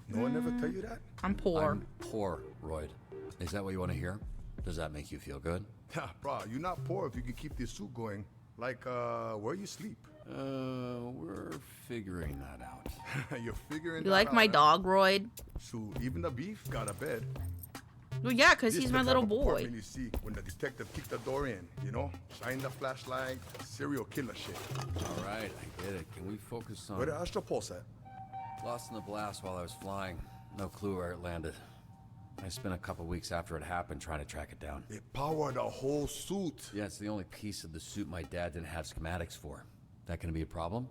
No one ever tell you that? I'm poor. I'm poor, Royd. Is that what you want to hear? Does that make you feel good? Yeah, bro, you're not poor if you can keep this suit going. Like, where you sleep? We're figuring that out. You're figuring You like my dog, Royd? So even the beef got a bed. Well, yeah, because he's my little boy. You see when the detective kicked the door in, you know? Shine the flashlight, serial killer shit. All right, I get it. Can we focus on... Where the Astro Pulse at? Lost in the blast while I was flying. No clue where it landed. I spent a couple weeks after it happened trying to track it down. It powered the whole suit. Yeah, it's the only piece of the suit my dad didn't have schematics for. That gonna be a problem?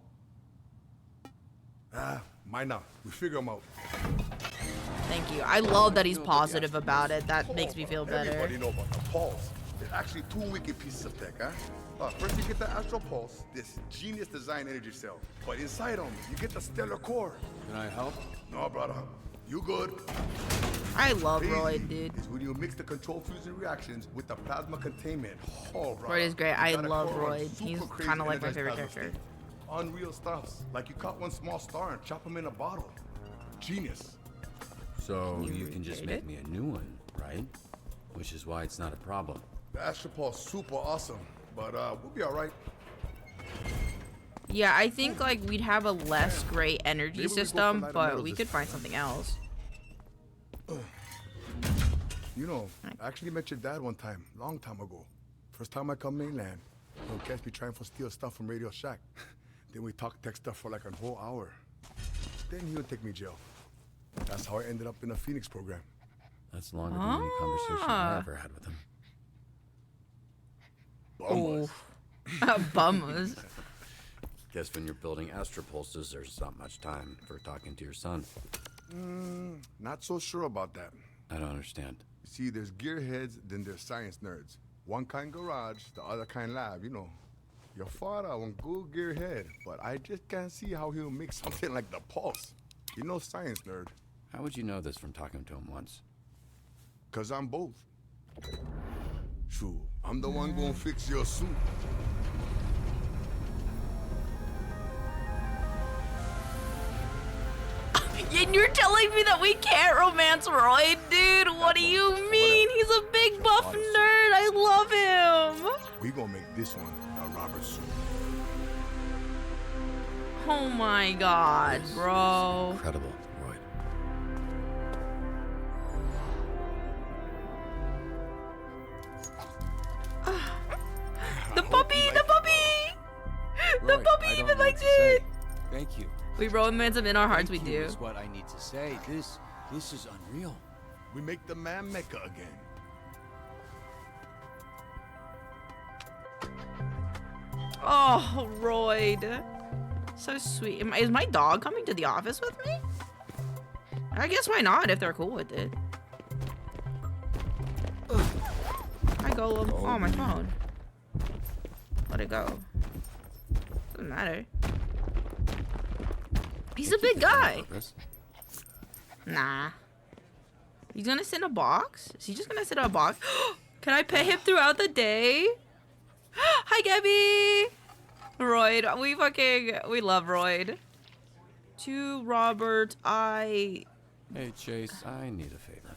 Mine not. We figure them out. Thank you. I love that he's positive about it. That makes me feel better. Everybody know about the Pulse. There's actually 2 wicked pieces of tech, huh? First you get the Astro Pulse, this genius design energy cell. But inside them, you get the stellar core. Can I help? No, brother. You good. I love Crazy Royd, dude. is when you mix the control fusion reactions with the plasma containment. Oh, bro. Royd is great. I love Royd. He's kind of like my favorite character. Unreal stuffs. Like you caught one small star and chop him in a bottle. Genius. So you can just make me a new one, right? Which is why it's not a problem. The Astropulse super awesome, but we'll be all right. Yeah, I think like we'd have a less great energy system, but we could find something else. You know, I actually met your dad one time, long time ago. First time I come mainland, he'll catch me trying to steal stuff from Radio Shack. Then we talk tech stuff for like a whole hour. Then he would take me to jail. That's how I ended up in a Phoenix program. That's longer than any conversation I ever had with him. Bummers. Bummers. Guess when you're building astropulses, there's not much time for talking to your son. Not so sure about that. I don't understand. You see, there's gearheads, then there's science nerds. One kind garage, the other kind lab, you know. Your father won't go gearhead, but I just can't see how he'll make something like the pulse. You know, science nerd. How would you know this from talking to him once? 'Cause I'm both. True, I'm the one gonna fix your suit. And you're telling me that we can't romance Royd, dude? What do you mean? He's a big buff nerd. I love him. We gonna make this one a Robert suit. Oh my god, bro. Incredible, Royd. The puppy, the puppy! The Royd, puppy I don't even know what likes to say. it! Thank you. We romance him in our hearts, Thank we you do. is what I need to say. This is unreal. We make the man Mecca again. Oh, Royd. So sweet. Is my dog coming to the office with me? I guess why not if they're cool with it. Hi, Golem. Oh, my phone. Let it go. Doesn't matter. He's a big guy. Nah. He's gonna sit in a box? Is he just gonna sit in a box? Can I pet him throughout the day? Hi, Gabby! Royd, we love Royd. To Robert, Hey, Chase, I need a favor.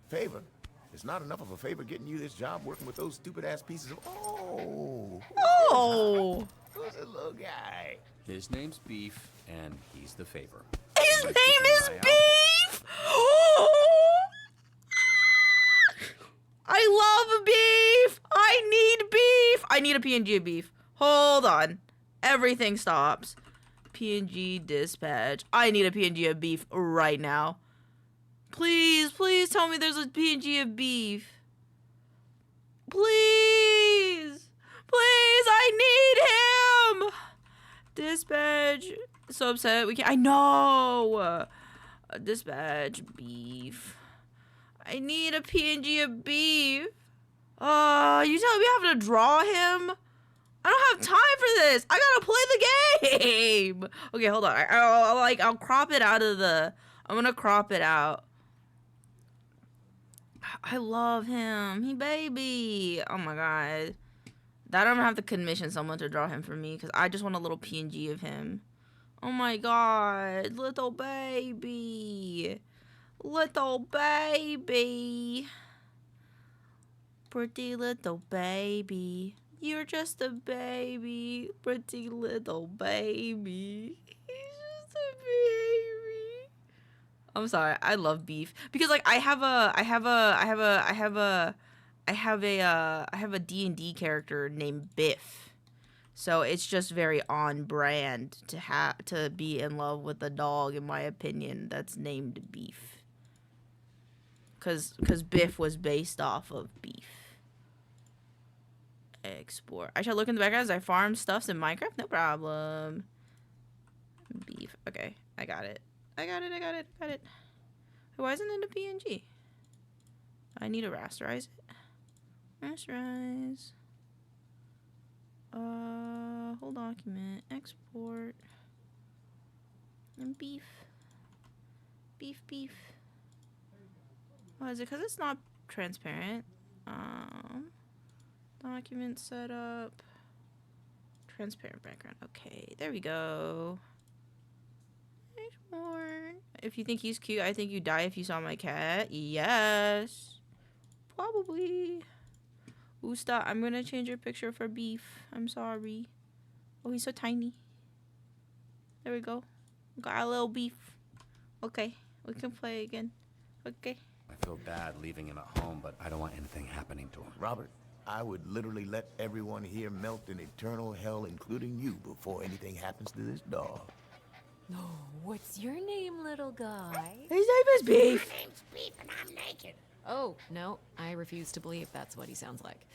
Favor? It's not enough of a favor getting you this job working with those stupid ass pieces of. Oh! Who's a little guy? His name's Beef, and he's the favor. His name is Beef! I love beef! I need beef! I need a PNG of beef. Hold on. Everything stops. PNG dispatch. I need a PNG of beef right now. Please, please tell me there's a PNG of beef. Please! Please, I need him! Dispatch. So upset. We can't. I know! Dispatch beef. I need a PNG of beef. You telling me I have to draw him? I don't have time for this. I gotta play the game. Okay, hold on. I'll crop it out of the. I'm gonna crop it out. I love him. He baby. Oh my god. That I'm gonna have to commission someone to draw him for me because I just want a little PNG of him. Oh my god, little baby. Little baby. Pretty little baby. You're just a baby. Pretty little baby. He's just a baby. I'm sorry. I love beef because like I have a D&D character named Biff. So it's just very on brand to be in love with a dog, in my opinion, that's named Beef. Cause Biff was based off of beef. Export. I shall look in the background as I farm stuffs in Minecraft. No problem. Beef. Okay, I got it. I got it. Why isn't it a PNG? I need to rasterize it. Rasterize. Whole document. Export. And beef. Beef. Oh, is it because it's not transparent? Document setup. Transparent background. Okay, there we go. Nice one. If you think he's cute, I think you'd die if you saw my cat. Yes. Probably. Ooh, stop. I'm gonna change your picture for Beef. I'm sorry. Oh, he's so tiny. There we go. Got a little Beef. Okay, we can play again. Okay. I feel bad leaving him at home, but I don't want anything happening to him. Robert, I would literally let everyone here melt in eternal hell, including you, before anything happens to this dog. No, what's your name, little guy? His name is Beef. My name's Beef and I'm naked. Oh, no, I refuse to believe that's what he sounds like.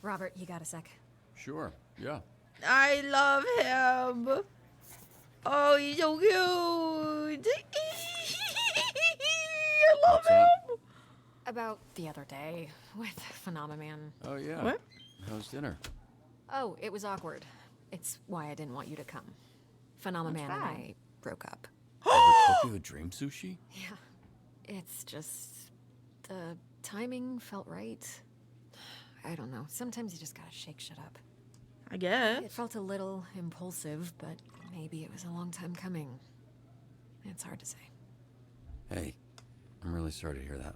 Robert, you got a sec? Sure, yeah. I love him. Oh, he's so cute. I love him. About the other day with Phenomenon. Oh, yeah. What? How's dinner? Oh, it was awkward. It's why I didn't want you to come. Phenomenon and I broke up. Over Tokyo Dream Sushi? Yeah. It's just... the timing felt right. I don't know. Sometimes you just gotta shake shit up. I guess. It felt a little impulsive, but maybe it was a long time coming. It's hard to say. Hey, I'm really sorry to hear that.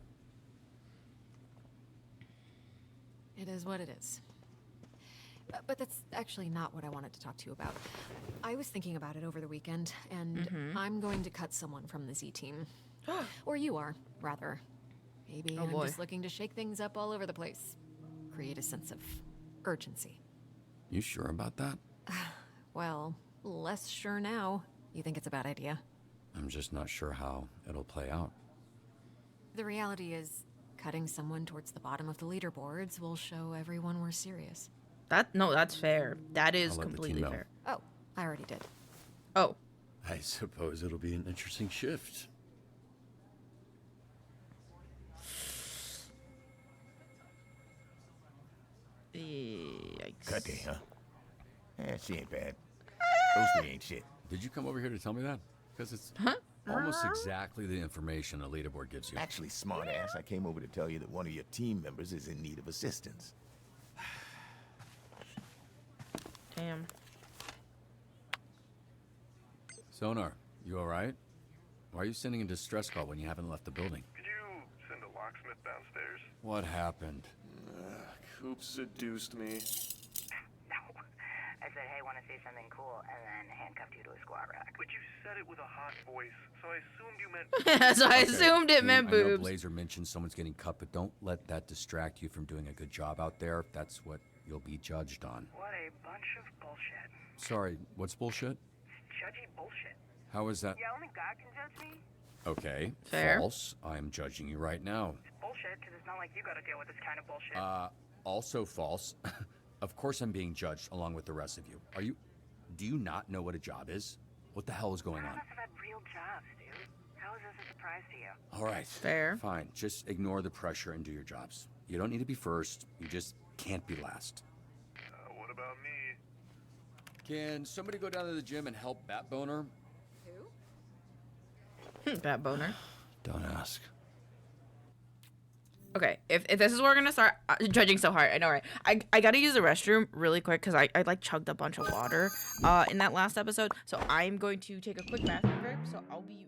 It is what it is. But that's actually not what I wanted to talk to you about. I was thinking about it over the weekend, and I'm going to cut someone from the Z team. Or you are, rather. Maybe I'm just looking to shake things up all over the place. Create a sense of urgency. You sure about that? Well, less sure now. You think it's a bad idea? I'm just not sure how it'll play out. The reality is, cutting someone towards the bottom of the leaderboards will show everyone we're serious. That's fair. That is I'll let the completely team know. fair. Oh, I already did. Oh. I suppose it'll be an interesting shift. Yikes. Cutty, huh? She ain't bad. Those three ain't shit. Did you come over here to tell me that? Because it's almost exactly the information a leaderboard gives you. Actually, smartass, I came over to tell you that one of your team members is in need of assistance. Damn. Sonar, you alright? Why are you sending a distress call when you haven't left the building? Could you send a locksmith downstairs? What happened? Coop seduced me. No. I said, hey, want to see something cool, and then handcuffed you to a squat rack. But you said it with a hot voice, so I assumed you meant... So I assumed it meant I know boobs. Blazer mentioned someone's getting cut, but don't let that distract you from doing a good job out there. That's what you'll be judged on. What a bunch of bullshit. Sorry, what's bullshit? Judgy bullshit. How is that? Yeah, only God can judge me. Okay, Fair. false. I'm judging you right now. It's bullshit, because it's not like you gotta deal with this kind of bullshit. Also false. Of course I'm being judged along with the rest of you. Do you not know what a job is? What the hell is going None on? of us have had real jobs, dude. How is this a surprise to you? All right. Fair. Fine. Just ignore the pressure and do your jobs. You don't need to be first. You just can't be last. What about me? Can somebody go down to the gym and help Bat Boner? Bat boner. Don't ask. Okay, if this is where we're gonna start judging so hard, I know, right? I gotta use the restroom really quick because I like chugged a bunch of water in that last episode. So I'm going to take a quick bathroom break. So I'll be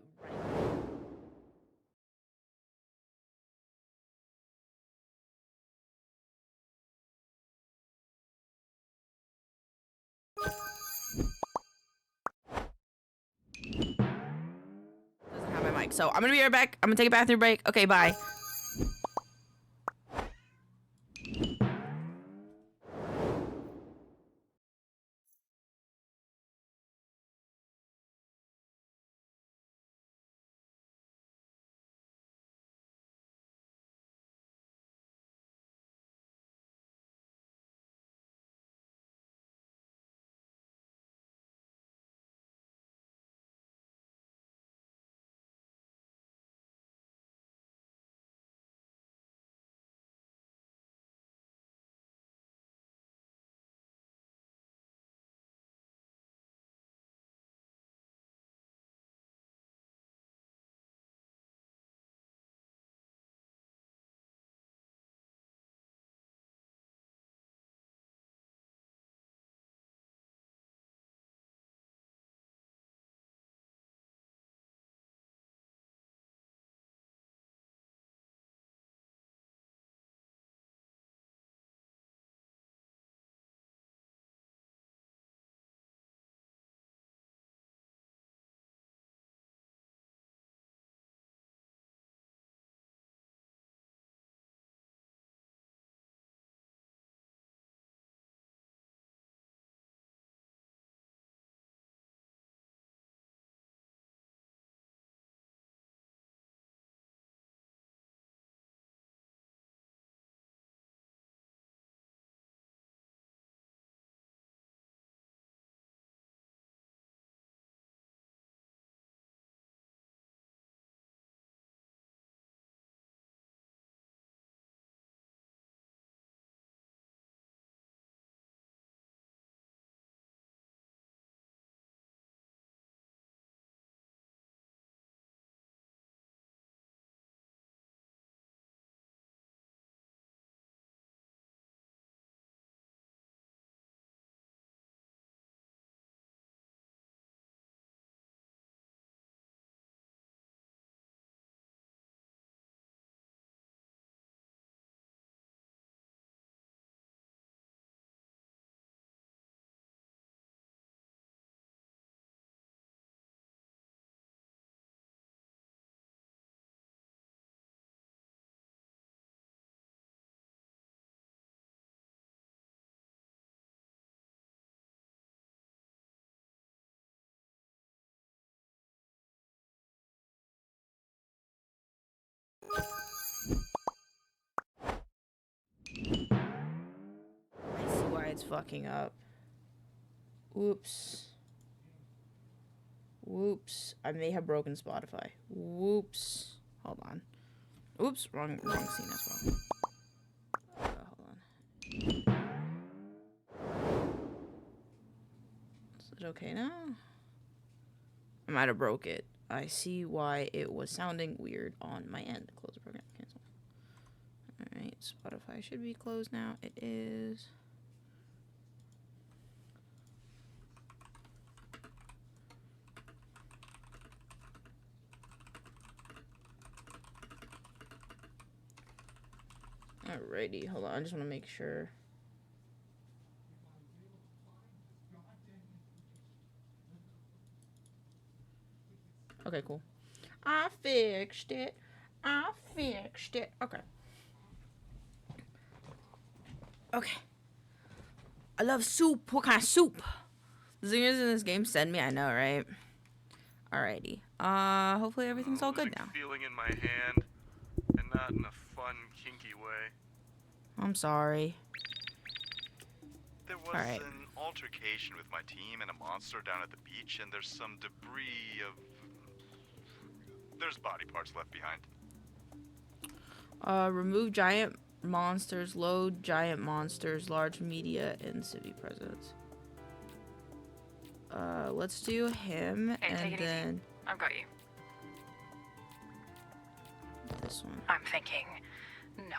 doesn't have my mic. So I'm gonna be right back. I'm gonna take a bathroom break. Okay, bye. I see why it's fucking up. Whoops. Whoops. I may have broken Spotify. Whoops. Hold on. Oops. Wrong scene as well. Hold on. Is it okay now? I might have broke it. I see why it was sounding weird on my end. Close the program. Cancel. Alright. Spotify should be closed now. It is. Alrighty, hold on. I just want to make sure. Okay, cool. I fixed it. Okay. Okay. I love soup. What kind of soup? The zingers in this game send me. I know, right? Alrighty. Hopefully everything's all good now. Feeling in my hand, and not in a fun, kinky way. I'm sorry. There was an altercation with my team and a monster down at the beach, and there's some debris of... There's body parts left behind. Remove giant monsters, load giant monsters, large media, and city presence. Let's do him, Hey, take and it then... easy. I've got you. This one. I'm thinking, no.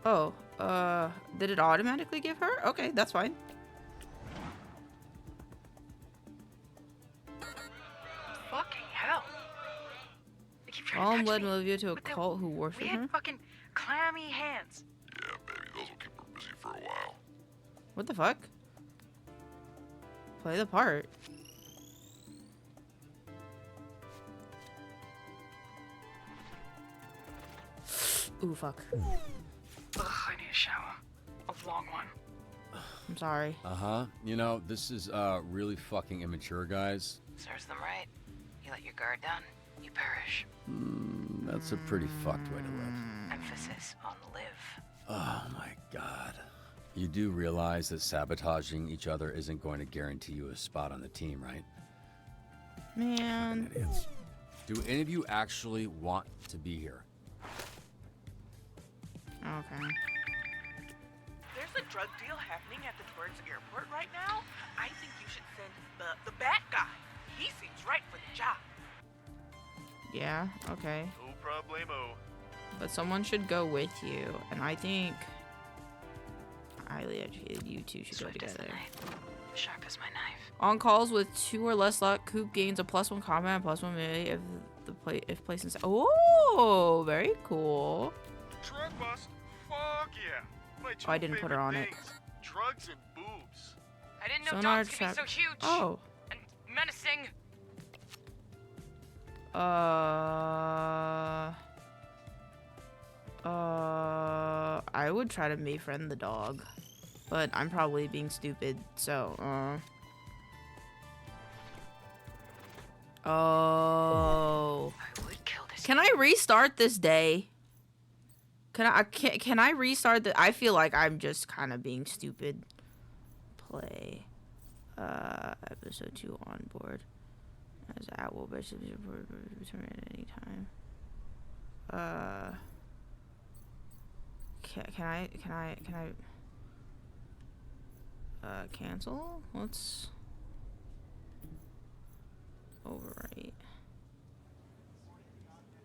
Oh, did it automatically give her? Okay, that's fine. Fucking hell. They keep trying All to touch led me. Olivia to a But they- cult who worshipped We her? had fucking clammy hands. Yeah, baby, those will keep her busy for a while. What the fuck? Play the part. Ooh, fuck. Ugh, I need a shower. A long one. I'm sorry. Uh-huh. You know, this is really fucking immature, guys. Serves them right. You let your guard down, you perish. That's a pretty fucked way to live. Emphasis on live. Oh my god. You do realize that sabotaging each other isn't going to guarantee you a spot on the team, right? Man. Fucking idiots. Do any of you actually want to be here? Okay. There's a drug deal happening at the Twins airport right now. I think you should send the bad guy. He seems right for the job. Yeah, okay. No problemo. But someone should go with you, and I think highly educated you two should go together. Sharp as my knife. On calls with 2 or less luck, Coop gains a +1 combat and +1 melee if placed in. Oh, very cool. Drug bust? Fuck yeah. My two I didn't put her on it. things, drugs and boobs. I didn't know Sonar dogs could be so trap- huge. Oh. And menacing. I would try to befriend the dog, but I'm probably being stupid, so, Oh. Can I restart this day? Can I restart the? I feel like I'm just kind of being stupid. Play. Episode 2 on board. As at will basically return at any time. Can I cancel? Let's overwrite.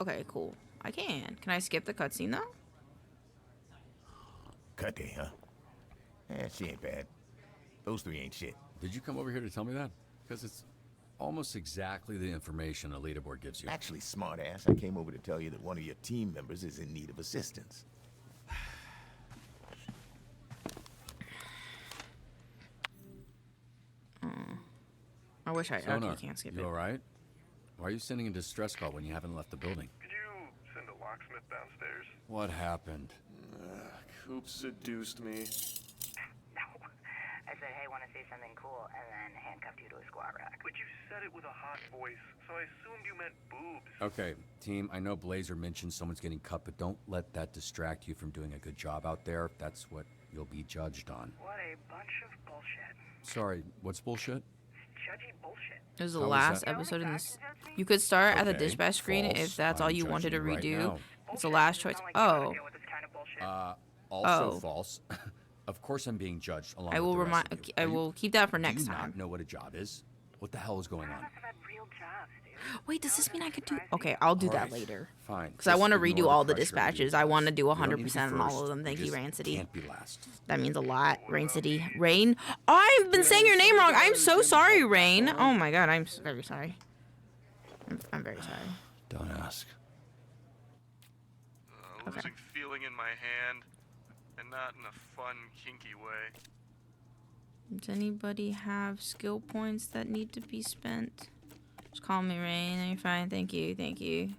Okay, cool. I can. Can I skip the cutscene though? Cut day, huh? She ain't bad. Those 3 ain't shit. Did you come over here to tell me that? Because it's almost exactly the information a leaderboard gives you. Actually, smartass, I came over to tell you that one of your team members is in need of assistance. I wish I Sonar, okay, can't skip you it. all right? Why are you sending a distress call when you haven't left the building? Could you send a locksmith downstairs? What happened? Coop seduced me. I I said, hey, want to see something cool, and then handcuffed you to a squat rack. But you said it with a hot voice, so I assumed you meant boobs. Okay, team, I know Blazer mentioned someone's getting cut, but don't let that distract you from doing a good job out there. That's what you'll be judged on. What a bunch of bullshit. Sorry, what's bullshit? Judgy bullshit. It was the last episode in this. You could start at the dispatch screen if that's all you wanted to redo. It's the last choice. Oh. Also false. Of course I'm being judged along I will with the rest of you. I will keep that for next Do you time. not know what a job is? What the hell is going on? Wait, does this mean I could do? Okay, I'll do that later. Fine. Because I want to Just redo ignore all the pressure of dispatches. your I want to do You don't need to be 100% on all first. of them. Thank you, just Rain City. Can't be last. That means a lot. Rain City. Rain? Oh, I've been saying your name wrong. I'm so sorry, Rain. Oh my god, I'm very sorry. I'm very sorry. Don't ask. Losing feeling in my hand, and not in a fun, kinky way. Does anybody have skill points that need to be spent? Just call me Rain. You're fine. Thank you. Thank you.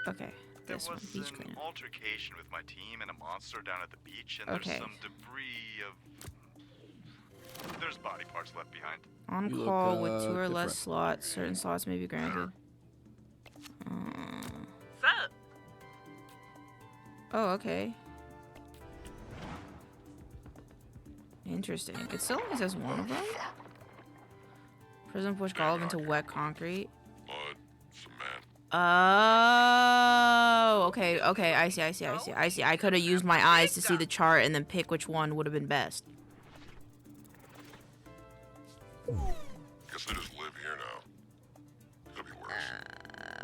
Okay. There This one. was Beach an cleaner. altercation with my team and a monster down at the beach, and Okay. there's some debris of... There's body parts left behind. On You call look, with 2 or less different. slots. Certain slots may be granted. Sup? Oh, okay. Interesting. It still only says one of them. Prison push golf into wet concrete. Oh, okay, okay. I see. I could have used my eyes to see the chart and then pick which one would have been best. Guess I just live here now. Could be worse.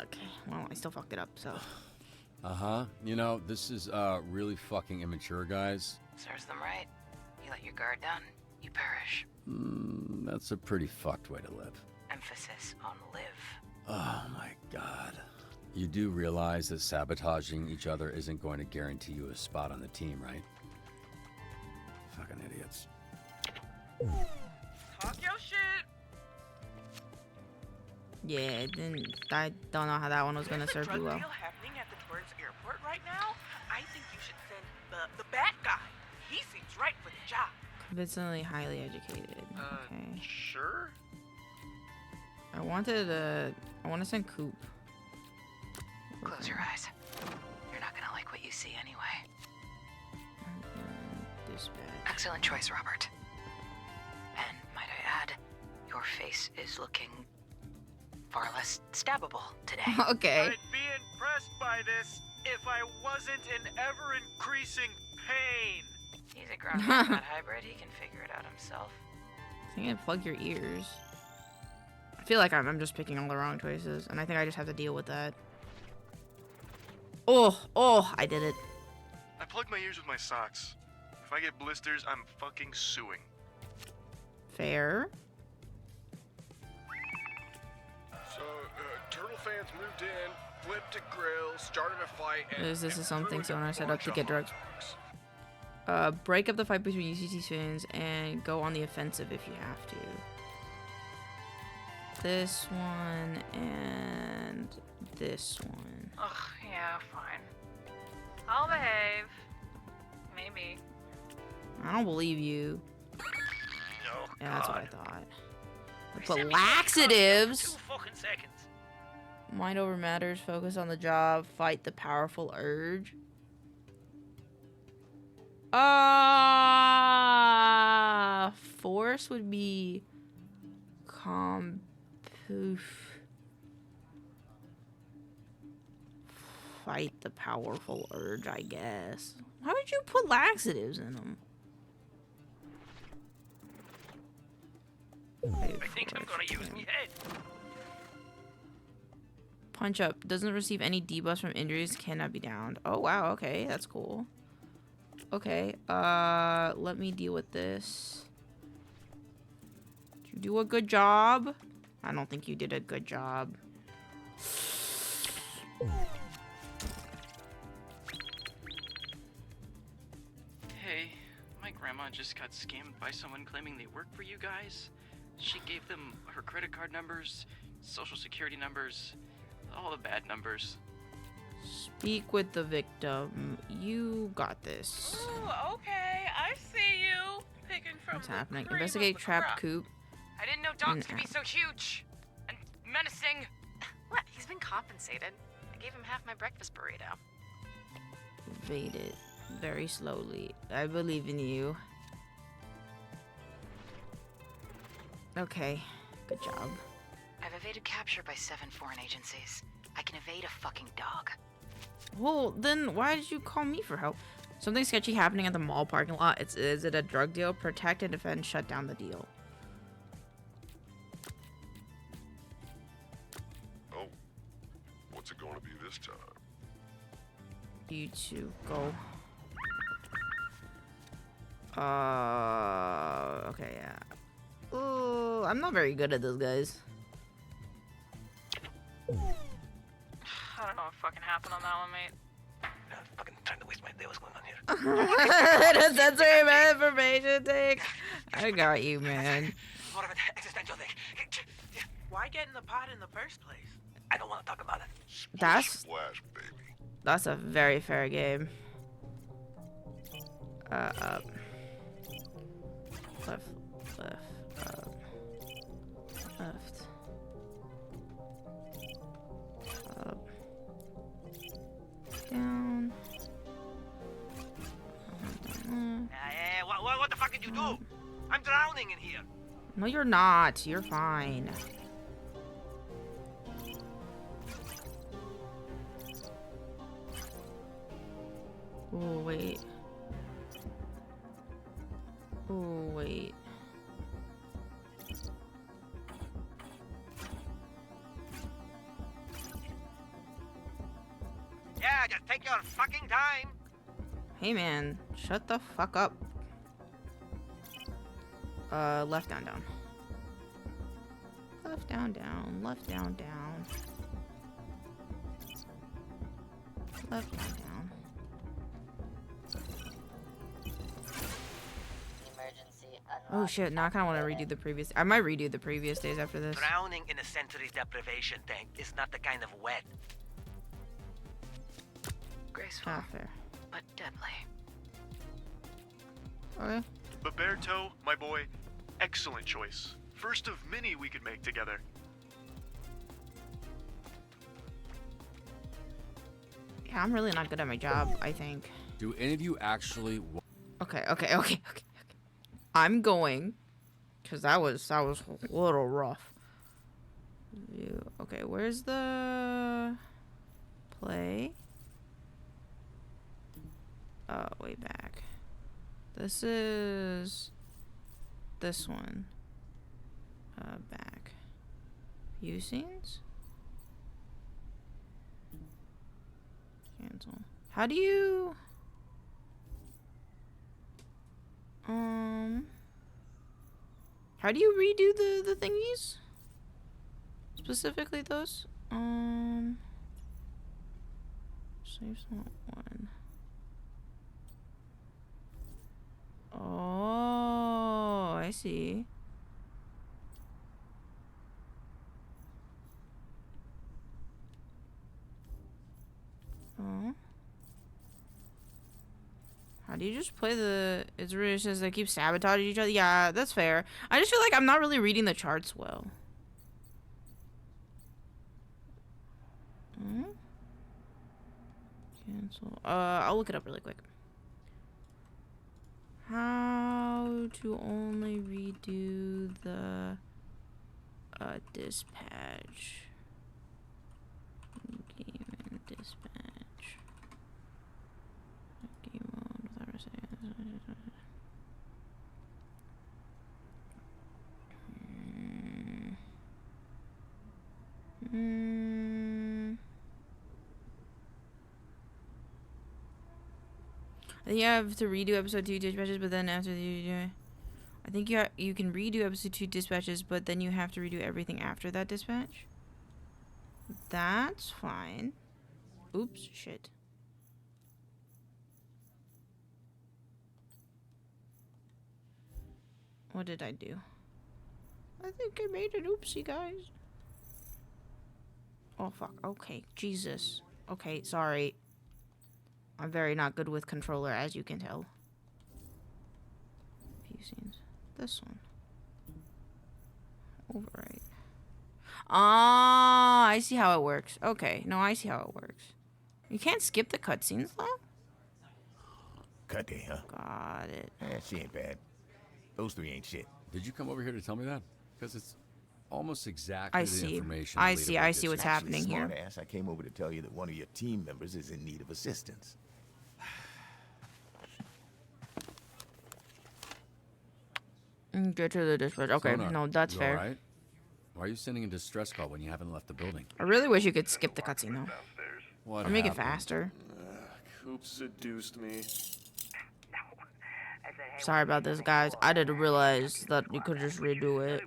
Okay. Well, I still fucked it up. So. Uh-huh. You know, this is really fucking immature, guys. Serves them right. You let your guard down, you perish. That's a pretty fucked way to live. Emphasis on live. Oh my god. You do realize that sabotaging each other isn't going to guarantee you a spot on the team, right? Fucking idiots. Talk your shit. Yeah, I don't know how that one was gonna serve Drug you well. deal happening at the Twins airport right now. I think you should send the bad guy. He seems right for the job. Convincingly highly educated. Okay. Sure? I want to send Coop. Close your eyes. You're not gonna like what you see anyway. Dispatch. Excellent choice, Robert. And might I add, your face is looking far less stabbable today. Okay. I'd be impressed by this if I wasn't in ever-increasing pain. He's a grown man, not hybrid. He can figure it out himself. I think I plug your ears. I feel like I'm just picking all the wrong choices, and I think I just have to deal with that. Oh, I did it. I plug my ears with my socks. If I get blisters, I'm fucking suing. Fair. So, Turtle fans moved in, flipped a grill, started a fight, and This is something ruined someone a set up to bunch get of drugs. Break up the fight between UCT fans and go on the offensive if you have to. This one and this one. Ugh, yeah, fine. I'll behave. Maybe. I don't believe you. Oh, Yeah, that's what I God. thought. Send But me that laxatives. 2 fucking seconds. Mind over matters. Focus on the job. Fight the powerful urge. Force would be poof. Fight the powerful urge, I guess. Why would you put laxatives in them? I think I'm gonna use me head. Punch up. Doesn't receive any debuffs from injuries. Cannot be downed. Oh, wow. Okay. That's cool. Okay. Let me deal with this. Did you do a good job? I don't think you did a good job. Hey, my grandma just got scammed by someone claiming they work for you guys. She gave them her credit card numbers, social security numbers, all the bad numbers. Speak with the victim. You got this. Ooh, okay, I see you. Taken from What's the happening? cream of Investigate the trapped crop. coop. I didn't know dogs could be so huge and menacing. What? He's been compensated. I gave him half my breakfast burrito. Evade it very slowly. I believe in you. Okay, good job. I've evaded capture by 7 foreign agencies. I can evade a fucking dog. Well, then why did you call me for help? Something sketchy happening at the mall parking lot. Is it a drug deal? Protect and defend. Shut down the deal. Oh, what's it going to be this time? You two go. Okay, yeah. Oh, I'm not very good at this, guys. I don't know what fucking happened on that one, mate. Fucking trying to waste my day. What's going on here? That's very bad information, Dick. I got you, man. More of an existential thing. Why get in the pot in the first place? I don't want to talk about it. Splash, baby. That's a very fair game. Up. Left, up. Left. Up. Down. What the fuck did you do? I'm drowning in here. No, you're not. You're fine. Oh, wait. Oh, wait. Yeah, just take your fucking time. Hey, man. Shut the fuck up. Left, down, down. Left, down, down. Left, down, down. Left, down, down. Oh shit, now I kinda wanna redo the previous. I might redo the previous days after this. Drowning in a sensory deprivation tank is not the kind of wet. Graceful, Ah, fair. but deadly. Okay. Beberto, my boy, excellent choice. First of many we could make together. Yeah, I'm really not good at my job, I think. Do any of you actually? Okay. I'm going, cause that was a little rough. Okay, where's the play? Oh, way back. This is this one. Back. View scenes? Cancel. How do you... How do you redo the thingies? Specifically those? Save slot 1. Oh, I see. Oh. How do you just play the... It's really just they keep sabotaging each other. Yeah, that's fair. I just feel like I'm not really reading the charts well. Cancel. I'll look it up really quick. How to only redo the dispatch. Game and dispatch. Game mode without resetting. I think you have to redo episode 2 dispatches, but then after I think you can redo episode 2 dispatches, but then you have to redo everything after that dispatch. That's fine. Oops, shit. What did I do? I think I made an oopsie, guys. Oh, fuck. Okay, Jesus. Okay, sorry. I'm very not good with controller, as you can tell. View scenes. This one. Overwrite. Ah, I see how it works. Okay, no, I see how it works. You can't skip the cutscenes though? Cut day, huh? Got it. She ain't bad. Those three ain't shit. Did you come over here to tell me that? Because it's almost exactly I the see. information. I see what's Actually, happening here. smart ass, I came over to tell you that one of your team members is in need of assistance. Get to the dispatch. Okay, Sonar, no, that's you fair. all right? Why are you sending a distress call when you haven't left the building? I really wish you could skip the cutscene though. What Or make it happened? faster. Coop seduced me. Sorry about this, guys. I didn't realize that you could just redo it.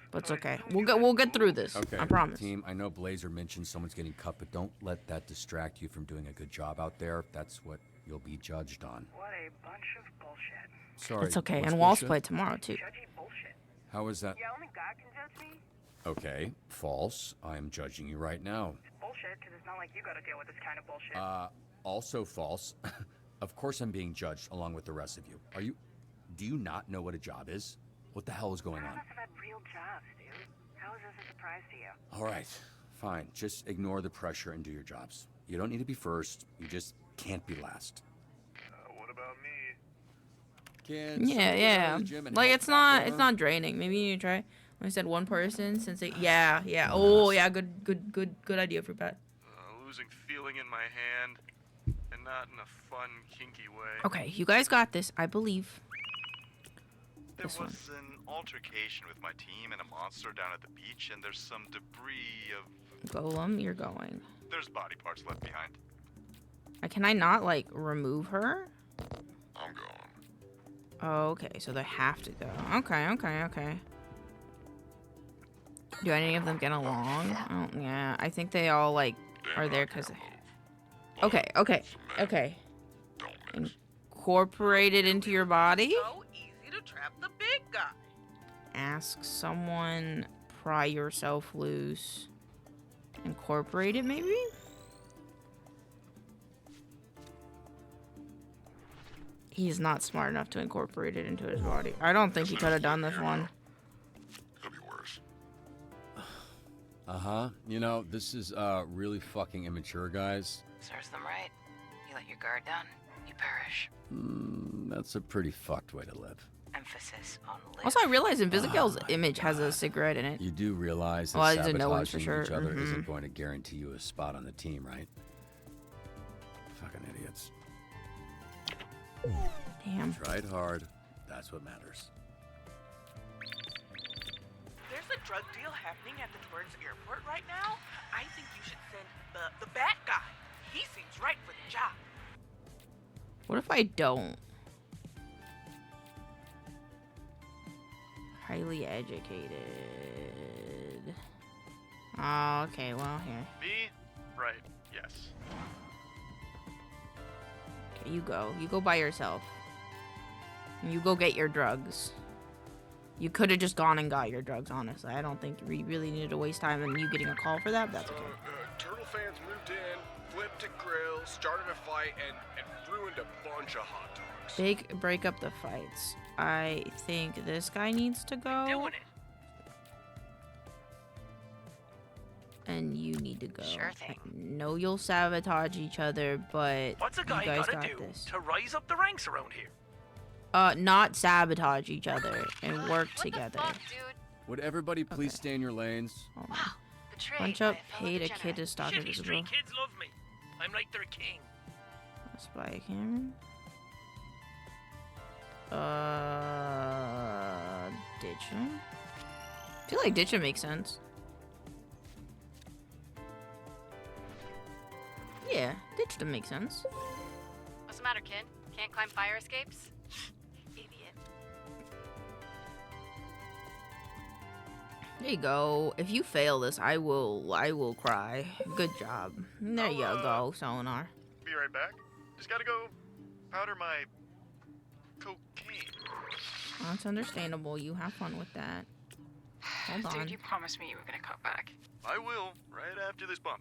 But it's okay. We'll get through this. Okay, I promise. team, I know Blazer mentioned someone's getting cut, but don't let that distract you from doing a good job out there. That's what you'll be judged on. What a bunch of bullshit. Sorry. It's okay, what's and Walls bullshit? play tomorrow too. Judgy bullshit. How is that? Yeah, only God can judge me. Okay, false. I am judging you right now. It's bullshit because it's not like you gotta deal with this kind of bullshit. Also false. Of course I'm being judged along with the rest of you. Do you not know what a job is? What the hell is going None on? of us have had real jobs, dude. How is this a surprise to you? All right, fine. Just ignore the pressure and do your jobs. You don't need to be first. You just can't be last. What about me? Kids, Yeah. the gym and Like help it's not her. draining. Maybe you need to try. When I said one person, since they yeah. Oh yeah, good idea for Pat. Losing feeling in my hand, and not in a fun, kinky way. Okay, you guys got this. I believe. There This was an altercation with my team and a monster down at the beach, and there's some debris of... Golem, you're going. There's body parts left behind. Can I not like remove her? I'm going. Oh, okay, so they have to go. Okay. Do any of them get along? Oh, yeah, I think they all like are there because. Okay. Incorporate it into your body. So easy to trap the big guy. Ask someone. Pry yourself loose. Incorporate it, maybe. He's not smart enough to incorporate it into his body. I don't think he could have done this one. Could be worse. Uh-huh. You know, this is really fucking immature, guys. Serves them right. You let your guard down, you perish. That's a pretty fucked way to live. Emphasis on live. Also, I realize Invisigal's image has a cigarette in it. You do realize that Well, I didn't know one for sabotaging sure. each other isn't going to guarantee you a spot on the team, right? Fucking idiots. Damn. Tried hard. That's what matters. There's a drug deal happening at the Torrance airport right now. I think you should send the bat guy. He seems right for the job. What if I don't? Highly educated. Oh, okay, well, here. Me? Right, yes. Okay, you go. You go by yourself. You go get your drugs. You could have just gone and got your drugs, honestly. I don't think we really needed to waste time in you getting a call for that, but that's okay. Turtle fans moved in, flipped a grill, started a fight, and ruined a bunch of hot dogs. Break up the fights. I think this guy needs to go. Doing it. And you need to go. Sure thing. I know you'll sabotage each other, but What's a you guy guys gotta got do this. to rise up the ranks around here? Not sabotage each other and work together. Would everybody please stay in your lanes? Wow, betrayed Punch up, by a fellow paid a degenerate. kid to stalk Shitty invisible. street kids love me. I'm like their king. Spy Cameron. Ditch him. I feel like ditch him makes sense. Yeah, ditch them makes sense. What's the matter, kid? Can't climb fire escapes? Idiot. There you go. If you fail this, I will cry. Good job. There you go, Sonar. Be right back. Just gotta go powder my cocaine. That's understandable. You have fun with that. Hold on. Dude, you promised me you were gonna cut back. I will, right after this bump.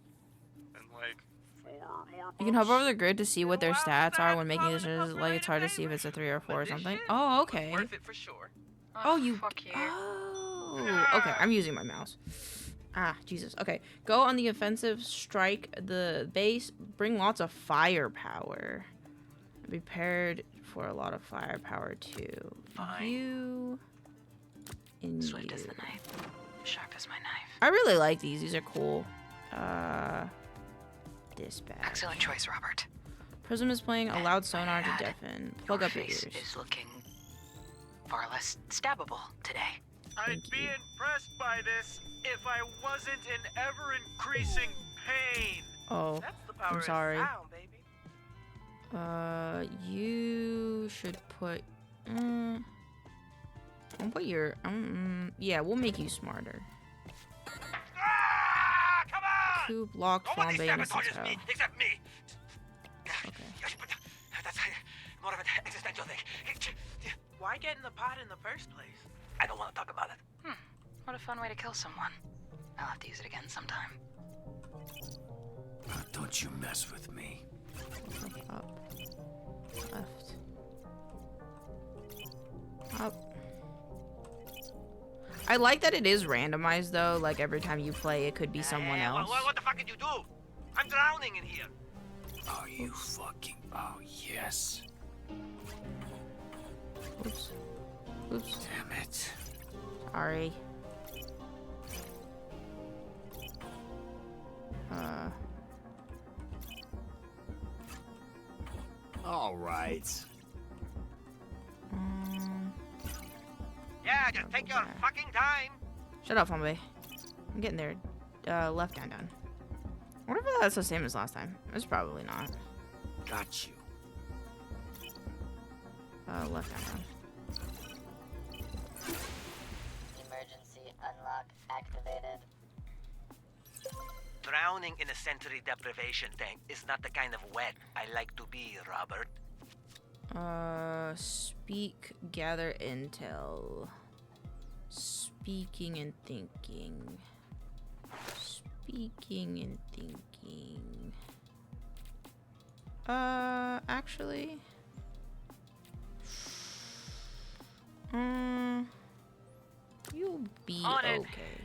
In like You can hover over the grid to see what their stats are when making decisions. Like it's hard to see if it's a 3 or a 4 or something. Oh, okay. Worth it for sure. Oh, you. Fuck you. Oh, okay. I'm using my mouse. Ah, Jesus. Okay. Go on the offensive, strike the base, bring lots of firepower. Be prepared for a lot of firepower too. You. Swift as the knife, sharp as my knife. I really like these. These are cool. Dispatch. Excellent choice, Robert. Prism is playing a loud sonar to deafen. Plug up your face ears. is looking far less stabbable today. I'd be impressed by this if I wasn't in ever-increasing pain. Oh, That's the power I'm of sorry. sound, baby. You should put. I'll put your. Yeah, we'll make you smarter. Ah, come on! Coop, lock, Nobody flambe, and sabotages me except me. Okay. That's more of an existential thing. Why get in the pot in the first place? I don't want to talk about it. What a fun way to kill someone. I'll have to use it again sometime. Don't you mess with me. Up. Left. Up. I like that it is randomized though. Like every time you play, it could be someone else. What the fuck did you do? I'm drowning in here. Are you fucking? Oh yes. Oops. Oops. Damn it. Sorry. All right. Yeah, just take your fucking time. Shut up, Flambe. I'm getting there. Left down. I wonder if that's the same as last time. It's probably not. Got you. Left down. Emergency unlock activated. Drowning in a sensory deprivation tank is not the kind of wet I like to be, Robert. Speak, gather intel. Speaking and thinking. Speaking and thinking. Actually. You'll be On it. okay.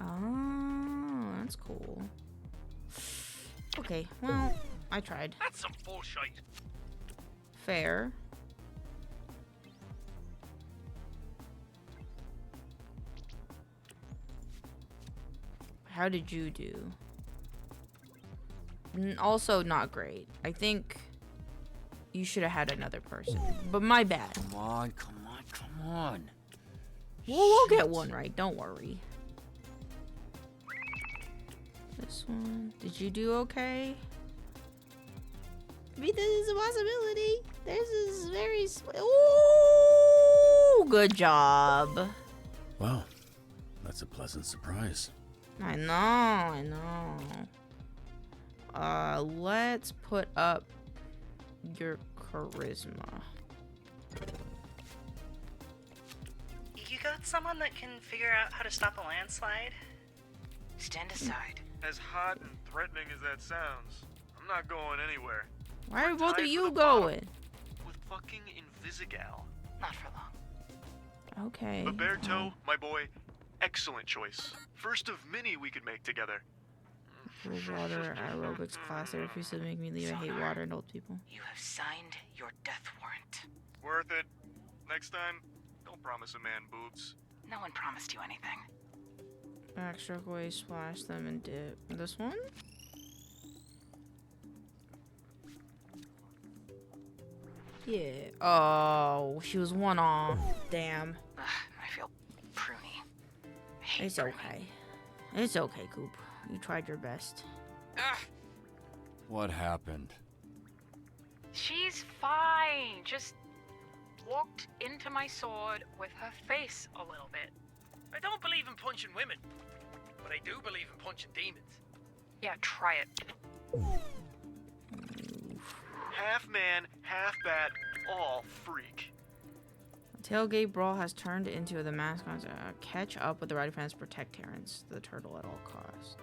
Oh, that's cool. Okay, well, I tried. That's some bullshit. Fair. How did you do? Also not great. I think you should have had another person. But my bad. Come on. We'll get one right, don't worry. This one. Did you do okay? Maybe this is a possibility. This is very... Ooh, good job. Wow, that's a pleasant surprise. I know. Let's put up your charisma. You got someone that can figure out how to stop a landslide? Stand aside. As hot and threatening as that sounds, I'm not going anywhere. Why are We're both tied of for you the bottom going? With fucking Invisigal. Not for long. Okay. Roberto, my boy, excellent choice. First of many we could make together. Water aerobics class. They refuse to make me leave. I hate water and old people. You have signed your death warrant. Worth it. Next time, don't promise a man boobs. No one promised you anything. Backstroke away, splash them, and dip. This one? Yeah. Oh, she was one off. Damn. Ugh, I feel pruny. It's okay. It's okay, Coop. You tried your best. Ugh. What happened? She's fine. Just walked into my sword with her face a little bit. I don't believe in punching women, but I do believe in punching demons. Yeah, try it. Half man, half bat, all freak. Tailgate brawl has turned into the mascots. Catch up with the rider fans. Protect Terrence, the turtle, at all costs.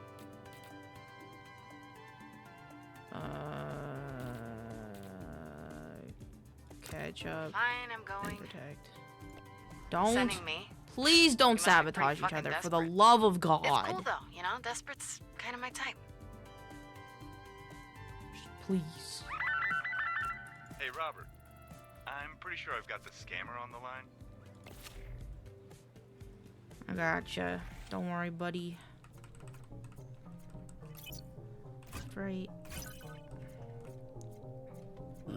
Catch up. Fine, I'm going. Protect. Don't. Sending me. Please don't You must be sabotage pretty each other, fucking for the desperate. love of God. It's cool though, you know. Desperate's kind of my type. Please. Hey, Robert. I'm pretty sure I've got the scammer on the line. I gotcha. Don't worry, buddy. Right.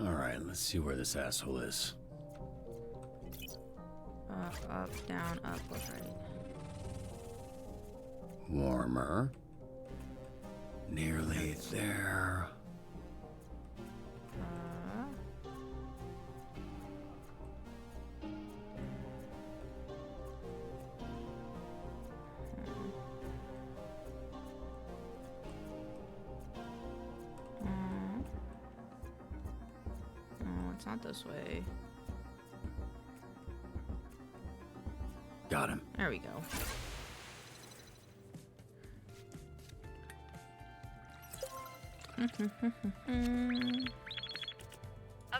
Alright, let's see where this asshole is. Up, down, up, left, right. Warmer. Nearly there. Oh, it's not this way. Got him. There we go. A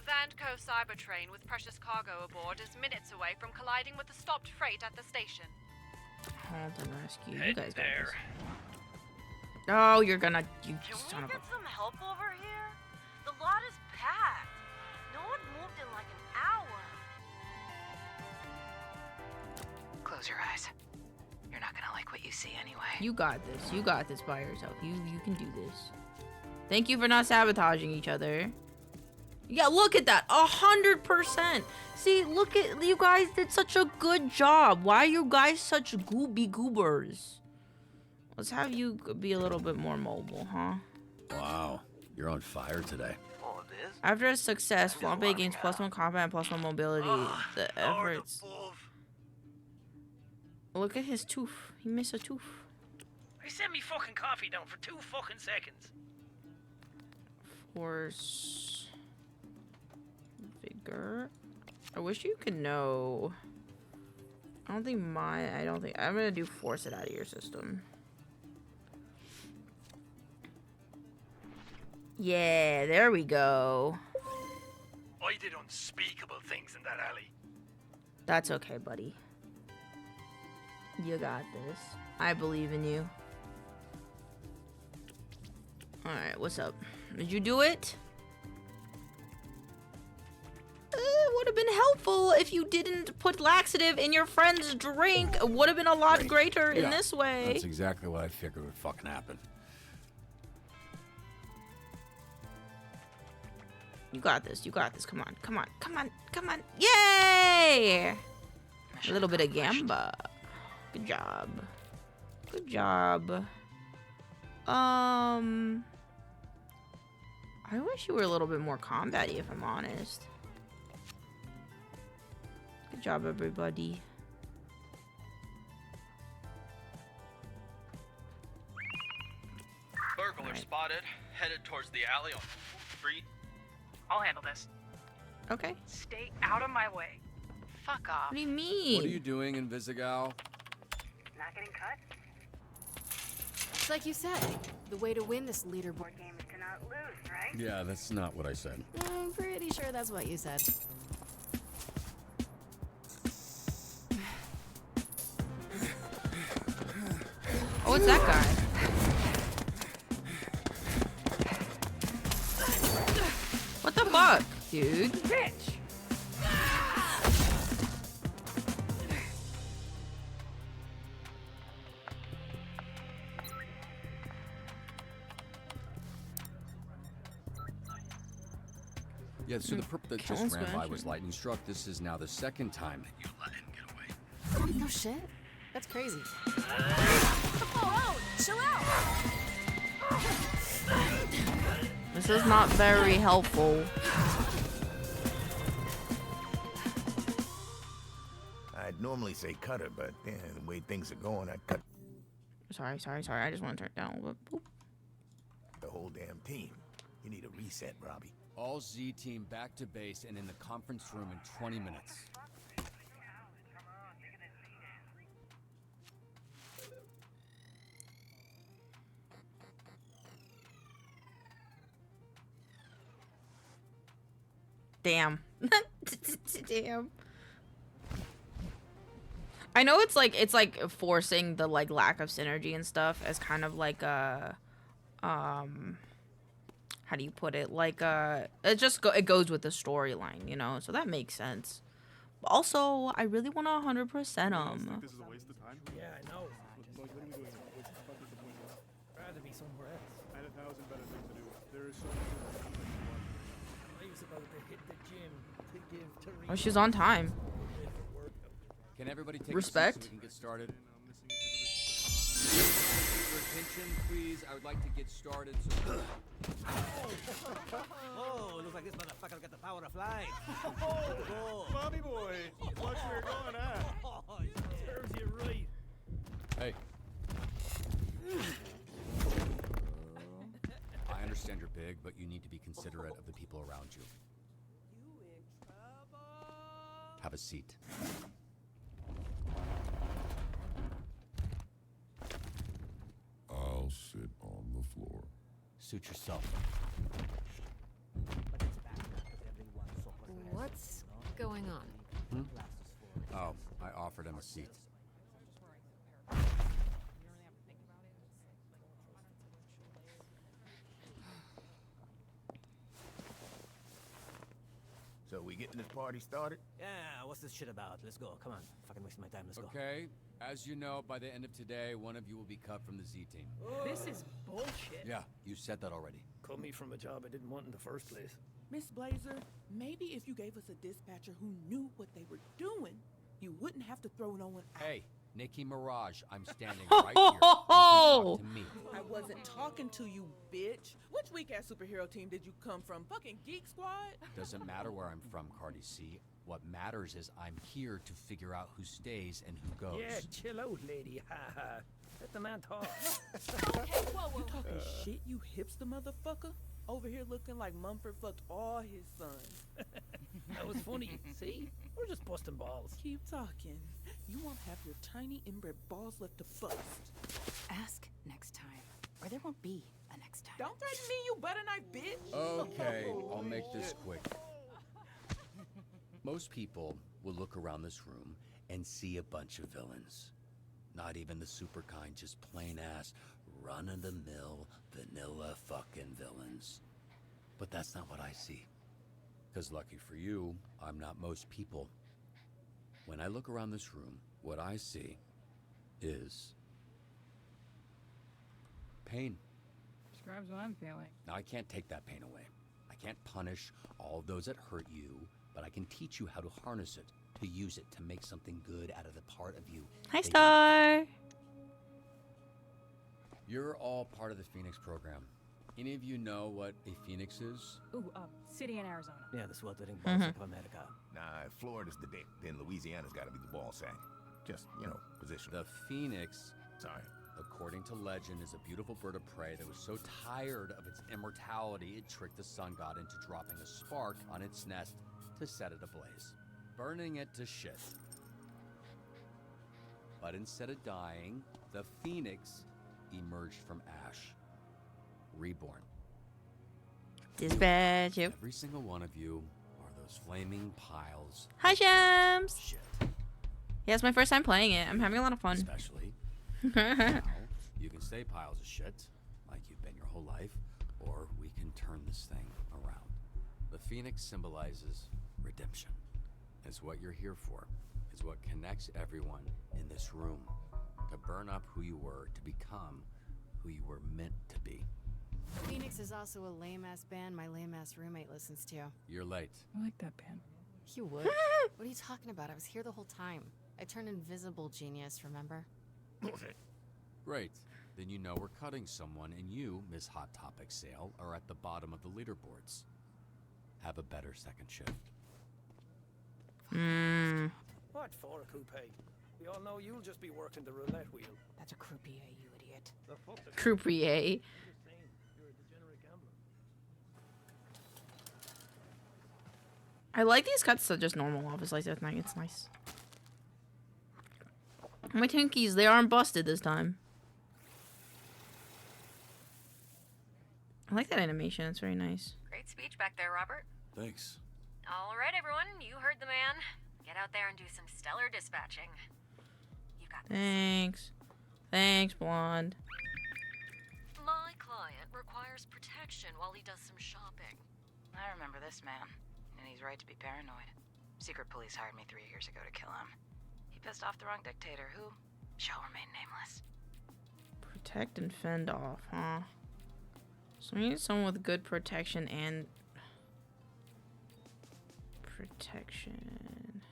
Vanco Cybertrain with precious cargo aboard is minutes away from colliding with the stopped freight at the station. Halt and rescue. You Head guys got there. this. Oh, you're gonna. You Can son we of a. get some help over here? The lot is packed. No one moved in like an hour. Close your eyes. You're not gonna like what you see anyway. You got this. You got this by yourself. You can do this. Thank you for not sabotaging each other. Yeah, look at that. 100%. See, look at you guys did such a good job. Why are you guys such gooby goobers? Let's have you be a little bit more mobile, huh? Wow, you're on fire today. After a success, Flambe gains +1 combat and +1 mobility. The efforts. Look at his tooth. He missed a tooth. I set me fucking coffee down for 2 fucking seconds. Force. Vigor. I wish you could know. I don't think I'm gonna do force it out of your system. Yeah, there we go. I did unspeakable things in that alley. That's okay, buddy. You got this. I believe in you. Alright, what's up? Did you do it? It would have been helpful if you didn't put laxative in your friend's drink. It would have been a lot greater in this way. That's exactly what I figured would fucking happen. You got this. You got this. Come on. Come on. Come on. Come on. Yay! A little bit of gamba. Good job. Good job. I wish you were a little bit more combat-y, if I'm honest. Good job, everybody. Burglar spotted, headed towards the alley on Street. I'll handle this. Okay. Stay out of my way. Fuck off. What do you mean? What are you doing in Visigal? Not getting cut? It's like you said, the way to win this leaderboard Game is to not lose, right? Yeah, that's not what I said. I'm pretty sure that's what you said. Oh, it's that guy. What the fuck, dude? Bitch! Yeah, so the perp that Killing just ran by Spanish. was lightning struck. This is now the second time that you let him get away. No shit. That's crazy. Oh, chill out. This is not very helpful. I'd normally say cutter, but yeah, the way things are going, I'd cut Sorry. I just want to turn it down a little bit. Boop. the whole damn team. You need a reset, Robbie. All Z team back to base and in the conference room in 20 minutes. Damn. Damn. I know it's like forcing the like lack of synergy and stuff as kind of like a how do you put it? Like it goes with the storyline, you know? So that makes sense. But also, I really want to 100% This is a waste of time. Yeah, I know. Like, what are we doing? What's the fuck is the point of this? Rather be somewhere else. I had 1,000 better things to do. There is so much more I was about to hit the gym to give Teresa. Oh, she's on time. Can everybody take Respect. a seat so we can get started? Your attention, please. I would like to get started. So... Oh, looks like this motherfucker got the power of flight. Oh, Bobby boy, watch where you're going, huh? Serves you right. Hey. I understand you're big, but you need to be considerate of the people around you. Have a seat. I'll sit on the floor. Suit yourself. What's going on? Oh, I offered him a seat. So we getting this party started? Yeah, what's this shit about? Let's go. Come on. Fucking wasting my time. Let's go. Okay. As you know, by the end of today, one of you will be cut from the Z team. This is bullshit. Yeah, you said that already. Cut me from a job I didn't want in the first place. Miss Blazer, maybe if you gave us a dispatcher who knew what they were doing, you wouldn't have to throw no one out. Hey, Nikki Mirage, I'm standing right here. You can talk to me. I wasn't talking to you, bitch. Which weak-ass superhero team did you come from? Fucking Geek Squad? Doesn't matter where I'm from, Cardi C. What matters is I'm here to figure out who stays and who goes. Yeah, chill out, lady. Ha ha. Let the man talk. Okay, whoa. You talking shit, you hipster motherfucker? Over here looking like Mumford fucked all his sons. That was funny. See? We're just busting balls. Keep talking. You won't have your tiny inbred balls left to bust. Ask next time, or there won't be a next time. Don't threaten me, you butter knife bitch. Okay, I'll make this quick. Most people will look around this room and see a bunch of villains. Not even the super kind, just plain ass, run-of-the-mill, vanilla fucking villains. But that's not what I see. Because lucky for you, I'm not most people. When I look around this room, what I see is pain. Describes what I'm feeling. Now, I can't take that pain away. I can't punish all of those that hurt you, but I can teach you how to harness it, to use it, to make something good out of the part of you. Hi, Star. You're all part of the Phoenix program. Any of you know what a Phoenix is? Ooh, city in Arizona. Yeah, the sweltering ball sack of America. Nah, if Florida's the dick, then Louisiana's gotta be the ball sack. Just, position. The Phoenix, sorry, according to legend, is a beautiful bird of prey that was so tired of its immortality, it tricked the sun god into dropping a spark on its nest to set it ablaze, burning it to shit. But instead of dying, the Phoenix emerged from ash, reborn. Dispatch, yep. Every single one of you are those flaming piles. Hi, Shams. Shit. Yeah, it's my first time playing it. I'm having a lot of fun. Especially now, you can stay piles of shit like you've been your whole life, or we can turn this thing around. The Phoenix symbolizes redemption. It's what you're here for. It's what connects everyone in this room. To burn up who you were, to become who you were meant to be. Phoenix is also a lame-ass band my lame-ass roommate listens to. You're late. I like that band. You would? What are you talking about? I was here the whole time. I turned invisible, genius, remember? Great. Then you know we're cutting someone, and you, Miss Hot Topic Sale, are at the bottom of the leaderboards. Have a better second shift. What for, Coupe? We all know you'll just be working the roulette wheel. That's a croupier, you idiot. The fuck's a Croupier. Just saying, you're a degenerate gambler. I like these cuts to just normal office lights. It's nice. My Twinkies, they aren't busted this time. I like that animation. It's very nice. Great speech back there, Robert. Thanks. All right, everyone, you heard the man. Get out there and do some stellar dispatching. You got this. Thanks. Thanks, Blonde. My client requires protection while he does some shopping. I remember this man, and he's right to be paranoid. Secret police hired me 3 years ago to kill him. He pissed off the wrong dictator, who shall remain nameless. Protect and fend off, huh? So we need someone with good protection and... protection.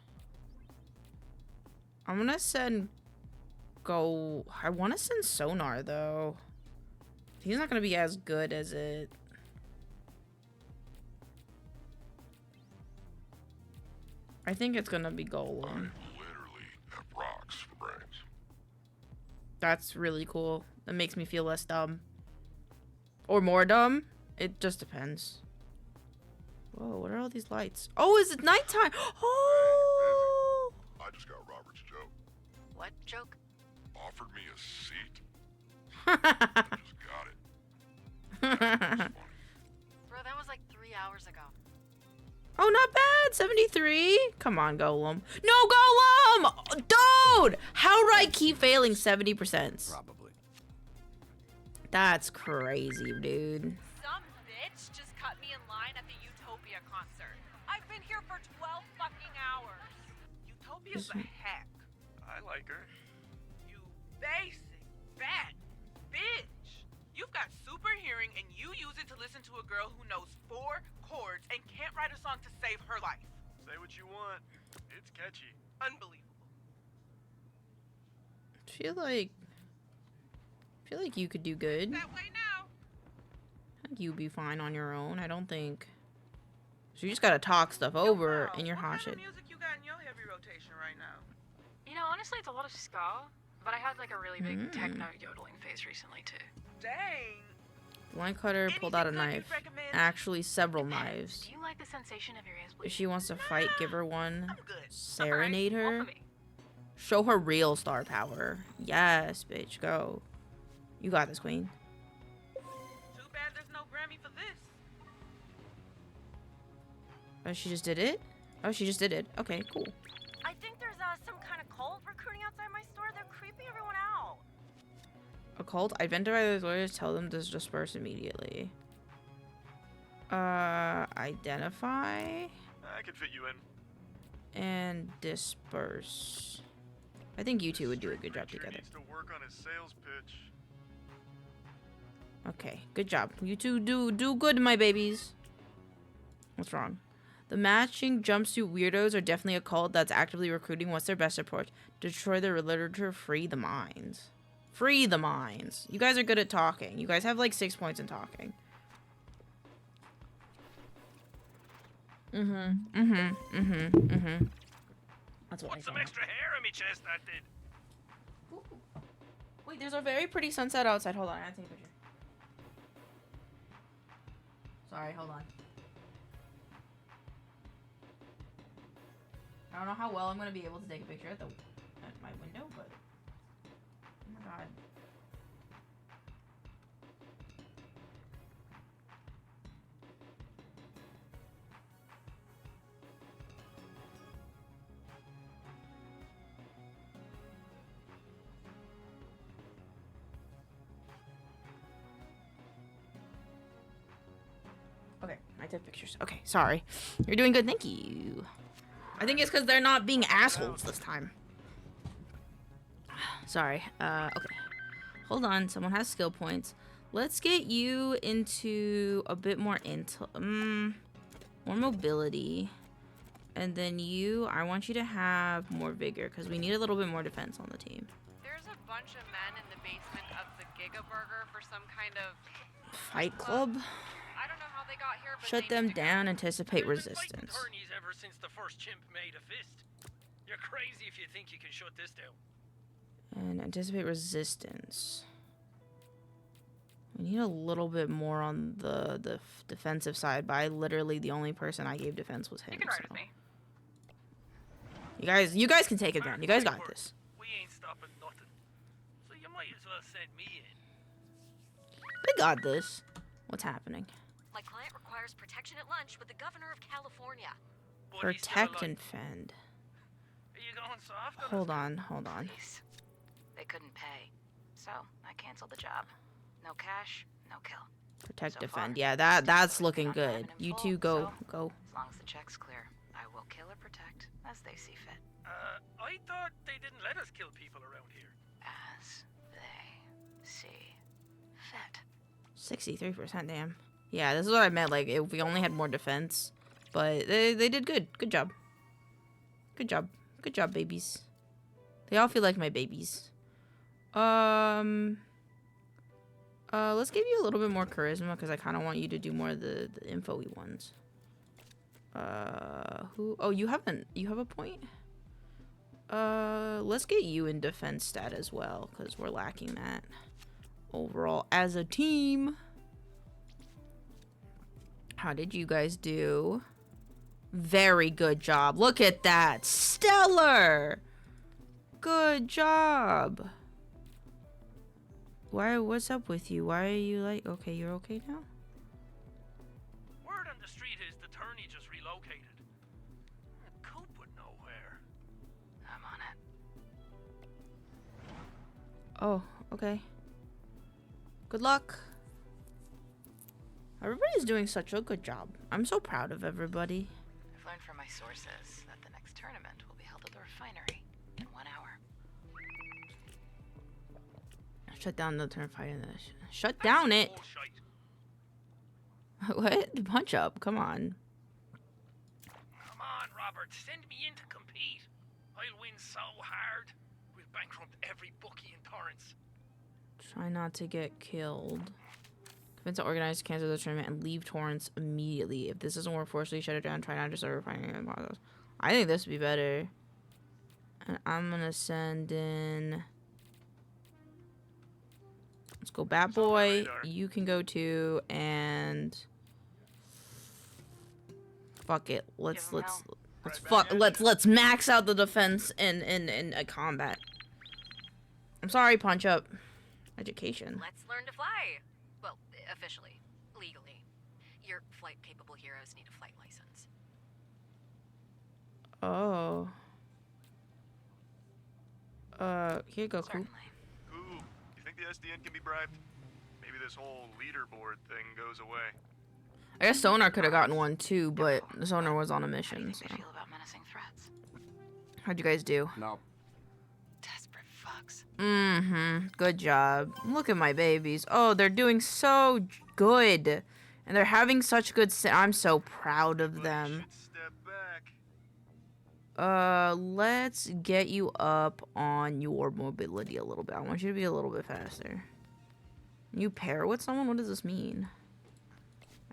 I'm gonna send... I want to send Sonar, though. He's not gonna be as good as it... I think it's gonna be Golem. I literally have rocks for brains. That's really cool. That makes me feel less dumb. Or more dumb. It just depends. Whoa, what are all these lights? Oh, is it nighttime? Oh! I just got Robert's joke. What joke? Offered me a seat. I just got it. Bro, that was like 3 hours ago. Oh, not bad. 73. Come on, Golem. No, Golem! Dude! How do I keep failing 70%? Probably. That's crazy, dude. Some bitch just cut me in line at the Utopia concert. I've been here for 12 fucking hours. Utopia's a hack. I like her. You basic, fat bitch. You've got super hearing and you use it to listen to a girl who knows 4 chords and can't write a song to save her life. Say what you want. It's catchy. Unbelievable. I feel like you could do good. That way now. I think you'd be fine on your own. I don't think. So you just gotta talk stuff over in your hot shit. Music you got in your heavy rotation right now? You know, honestly, it's a lot of ska, but I had like a really big techno yodeling phase recently too. Dang. Line cutter pulled out a knife. Actually, several knives. Do you like the sensation of your hands bleeding? If she wants to fight, give her one. Serenade her. Show her real star power. Yes, bitch, go. You got this, queen. Too bad there's no Grammy for this. Oh, she just did it? Oh, she just did it. Okay, cool. I think there's some kind of cult recruiting outside my store. They're creeping everyone out. A cult? Identify those lawyers, tell them to disperse immediately. Identify? I could fit you in. And disperse. I think you two would do a good job together. Needs to work on his sales pitch. Okay, good job. You two do good, my babies. What's wrong? The matching jumpsuit weirdos are definitely a cult that's actively recruiting. What's their best approach? Destroy their literature, free the minds. Free the minds. You guys are good at talking. You guys have like 6 points in talking. That's what Put some extra hair on me chest, that did. Wait, there's a very pretty sunset outside. Hold on, I gotta take a picture. Sorry, hold on. I don't know how well I'm gonna be able to take a picture at my window, but oh my god. Okay, I took pictures. Okay, sorry. You're doing good, thank you. I think it's because they're not being assholes this time. Sorry. Okay. Hold on, someone has skill points. Let's get you into a bit more more mobility. And then you, I want you to have more vigor, because we need a little bit more defense on the team. There's a bunch of men in the basement of the Gigaburger for some kind of Fight club? I don't know how they got here, but Shut them down, anticipate resistance. Attorneys ever since the first chimp made a fist. You're crazy if you think you can shut this down. And anticipate resistance. We need a little bit more on the defensive side, but literally the only person I gave defense was him. You can ride with me. You guys can take it down. You guys got this. We ain't stopping nothing. So you might as well send me in. We got this. What's happening? My client requires protection at lunch with the governor of California. Protect and fend. Are you going soft? Hold on. Police. They couldn't pay, so I canceled the job. No cash, no kill. Protect, defend. Yeah, that's looking good. You two go. As long as the check's clear, I will kill or protect as they see fit. I thought they didn't let us kill people around here. As they see fit. 63%, damn. Yeah, this is what I meant. Like, if we only had more defense, but they did good. Good job. Good job, babies. They all feel like my babies. Let's give you a little bit more charisma because I kind of want you to do more of the info-y ones. Who? Oh, you have a point? Let's get you in defense stat as well because we're lacking that overall as a team. How did you guys do? Very good job. Look at that. Stellar. Good job. What's up with you? Why are you like, okay, you're okay now? Word on the street is the attorney just relocated. Coop would know where. I'm on it. Oh, okay. Good luck. Everybody's doing such a good job. I'm so proud of everybody. I've learned from my sources that the next tournament will be held at the refinery in 1 hour. Shut down the turn fight in this. Shut down it. What? Punch up. Come on. Come on, Robert. Send me in to compete. I'll win so hard. We'll bankrupt every bookie in Torrance. Try not to get killed. Convince the organizers to cancel the tournament and leave Torrance immediately. If this doesn't work, forcibly shut it down. Try not to start refining the process. I think this would be better. And I'm gonna send in. Let's go, Bat Boy. You can go too, and fuck it. Let's max out the defense in a combat. I'm sorry, Punch Up. Education. Let's learn to fly. Well, officially, legally. Your flight-capable heroes need a flight license. Oh. Here you go, Coop. Ooh, you think the SDN can be bribed? Maybe this whole leaderboard thing goes away. I guess Sonar could have gotten one too, but Sonar was on a mission. So. Feel about menacing threats. How'd you guys do? No. Desperate fucks. Mm-hmm. Good job. Look at my babies. Oh, they're doing so good. And they're having such good I'm so proud of them. Let's get you up on your mobility a little bit. I want you to be a little bit faster. You pair with someone? What does this mean?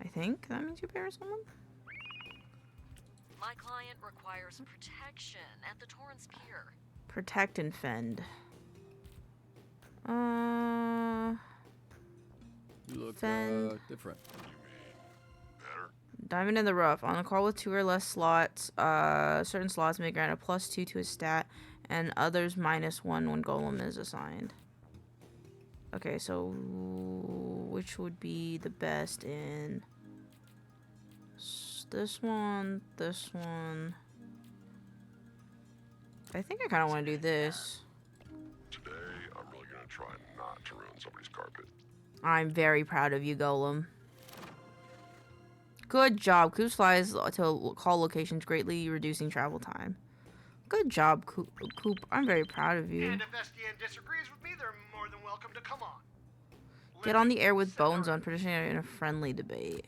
I think that means you pair with someone? My client requires protection at the Torrance Pier. Protect and fend. You look fend. Different. Diamond in the rough. On a call with 2 or less slots, certain slots may grant a +2 to a stat, and others -1 when Golem is assigned. Okay, so which would be the best in this one, this one? I think I kind of want to do this. Today, I'm really gonna try not to ruin somebody's carpet. I'm very proud of you, Golem. Good job. Coop flies to call locations, greatly reducing travel time. Good job, Coop. I'm very proud of you. And if SDN disagrees with me, they're more than welcome to come on. Get on the air with Bones on participating in a friendly debate.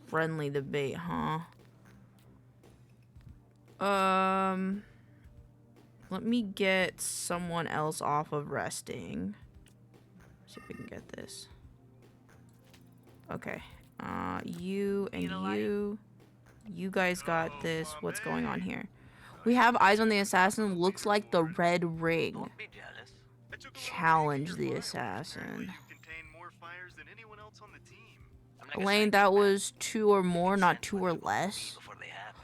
Friendly debate, huh? Let me get someone else off of resting. See if we can get this. Okay. You and you guys got this. What's going on here? We have eyes on the assassin. Looks like the red ring. Challenge the assassin. Elaine, that was 2 or more, not 2 or less.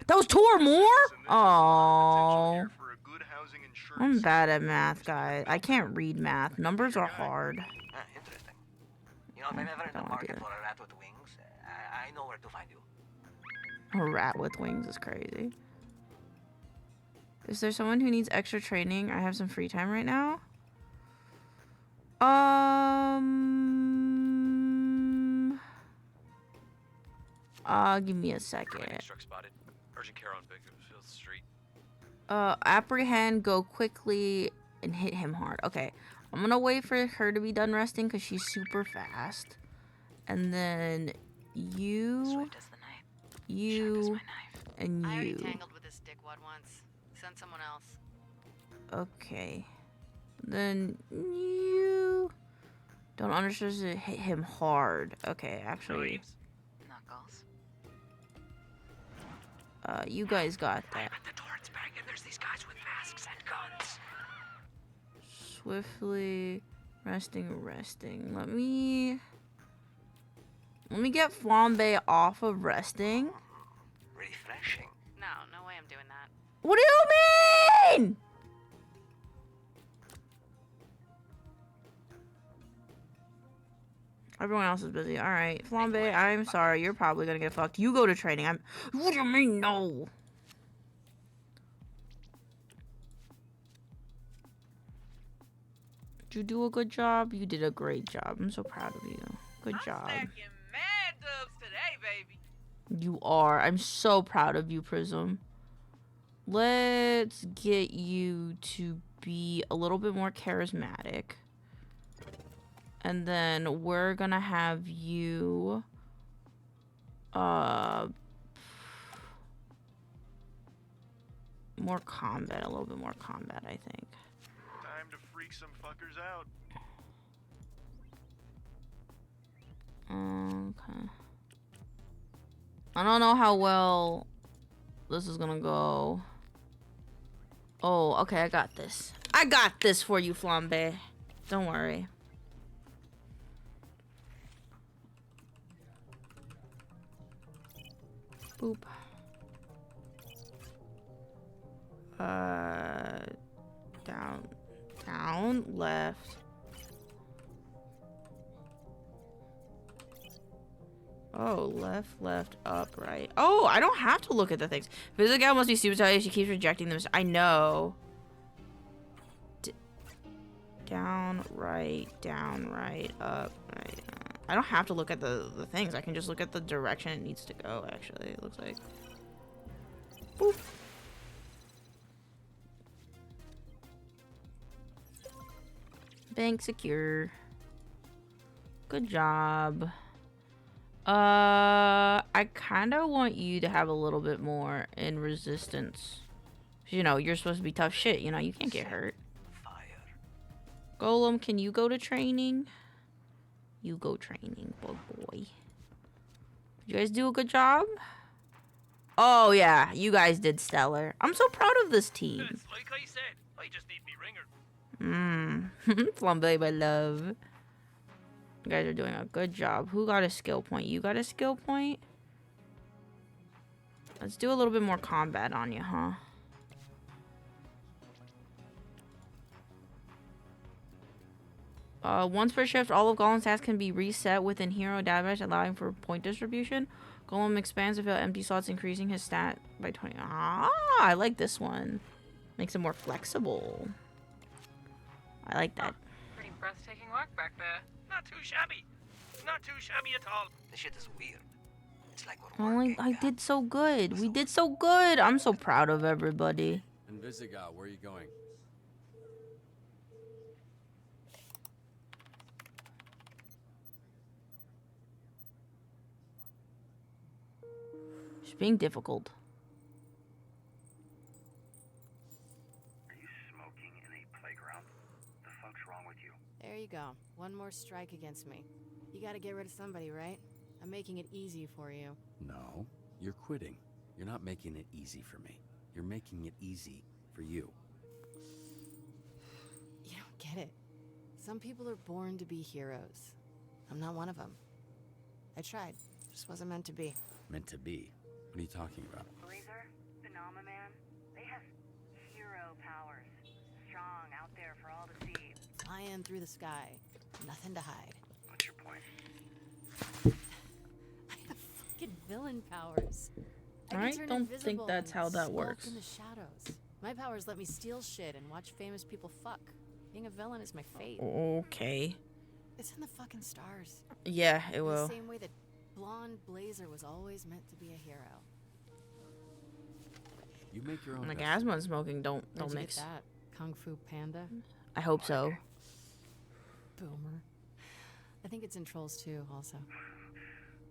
That was 2 or more? Oh. I'm bad at math, guys. I can't read math. Numbers are hard. You know, if I'm ever in the Don't market do for a rat with wings, I know where to find you. A rat with wings is crazy. Is there someone who needs extra training? I have some free time right now. Give me a second. Truck spotted. Urgent care on Bakersfield Street. Apprehend, go quickly, and hit him hard. Okay, I'm gonna wait for her to be done resting because she's super fast. And then you, Swift as the night. you, and I already you. tangled with this dickwad once. Send someone else. Okay. Then you don't understand to hit him hard. Okay, actually. Knuckles. You guys got that. At the door, it's banging. There's these guys with masks and guns. Swiftly resting. Let me get Flambe off of resting. Refreshing. No way I'm doing that. What do you mean? Everyone else is busy. All right, Flambe, I'm sorry. You're probably gonna get fucked. You go to training. What do you mean no? Did you do a good job? You did a great job. I'm so proud of you. Good job. Stacking mad dubs today, baby. You are. I'm so proud of you, Prism. Let's get you to be a little bit more charismatic. And then we're gonna have you more combat, a little bit more combat, I think. Time to freak some fuckers out. Okay. I don't know how well this is gonna go. Oh, okay, I got this. I got this for you, Flambe. Don't worry. Boop. Down, left. Oh, left, up, right. Oh, I don't have to look at the things. Physical gal must be super tight. She keeps rejecting them. I know. Down, right, up, right. I don't have to look at the things. I can just look at the direction it needs to go, actually, it looks like. Boop. Bank secure. Good job. I kind of want you to have a little bit more in resistance. You know, you're supposed to be tough shit. You know, you can't get hurt. Golem, can you go to training? You go training, boy. You guys do a good job? Oh, yeah. You guys did stellar. I'm so proud of this team. It's like I said, I just need me ringer. Flambe, my love. You guys are doing a good job. Who got a skill point? You got a skill point? Let's do a little bit more combat on you, huh? Once per shift, all of Golem's tasks can be reset within hero database, allowing for point distribution. Golem expands to fill empty slots, increasing his stat by 20. Ah, I like this one. Makes it more flexible. I like that. Pretty breathtaking work back there. Not too shabby. Not too shabby at all. This shit is weird. It's like we're I did so good. We did so good. I'm so proud of everybody. Invisiga, where are you going? She's being difficult. Are you smoking in a playground? The fuck's wrong with you? There you go. One more strike against me. You gotta get rid of somebody, right? I'm making it easy for you. No, you're quitting. You're not making it easy for me. You're making it easy for you. You don't get it. Some people are born to be heroes. I'm not one of them. I tried. Just wasn't meant to be. Meant to be? What are you talking about? Blazer, Phenomena Man, they have hero powers. Strong out there for all to see. Flying through the sky. Nothing to hide. What's your point? villain powers. I can turn don't think invisible that's and how that skulk works. in the shadows. My powers let me steal shit and watch famous people fuck. Being a villain is my fate. Okay. It's in the fucking stars. Yeah, it will. The same way that blonde Blazer was always meant to be a hero. You make your own. Like destiny. asthma and smoking don't Where'd you mix. get that? Kung Fu Panda? I hope so. Boomer. I think it's in Trolls too, also.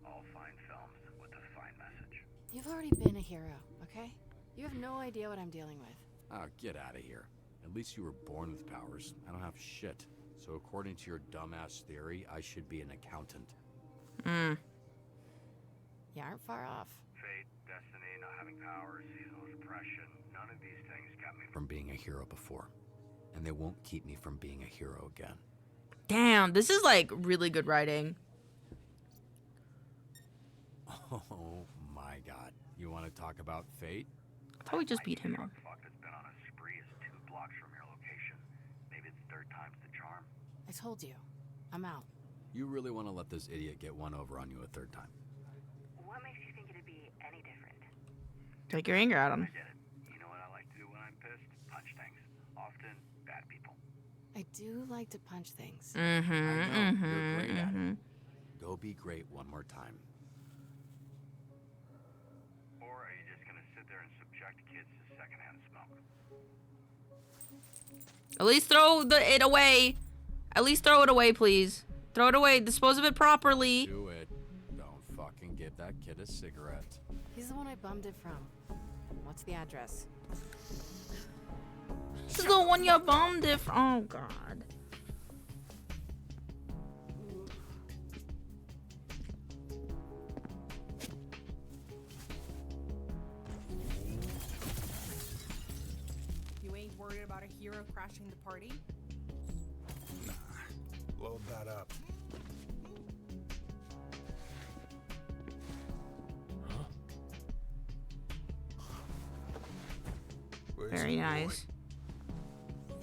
All fine films with a fine message. You've already been a hero, okay? You have no idea what I'm dealing with. Oh, get out of here. At least you were born with powers. I don't have shit. So according to your dumbass theory, I should be an accountant. You aren't far off. Fate, destiny, not having powers, seasonal depression, none of these things kept me From being a hero before. And they won't keep me from being a hero again. Damn, this is like really good writing. Oh my god. You want to talk about fate? I thought we just beat him up. fuck that's been on a spree is 2 blocks from your location. Maybe it's third time's the charm. I told you. I'm out. You really want to let this idiot get one over on you a third time? What makes you think it'd be any different? Take your anger out on him. You know what I like to do when I'm pissed? Punch things. Often, bad people. I do like to punch things. You're great at it. Go be great one more time. Or are you just gonna sit there and subject kids to secondhand smoke? At least throw it away. At least throw it away, please. Throw it away. Dispose of it properly. Do it. Don't fucking give that kid a cigarette. He's the one I bummed it from. What's the address? This is the one you bombed it from. Oh, God. You ain't worried about a hero crashing the party? Nah. Load that up. Very nice.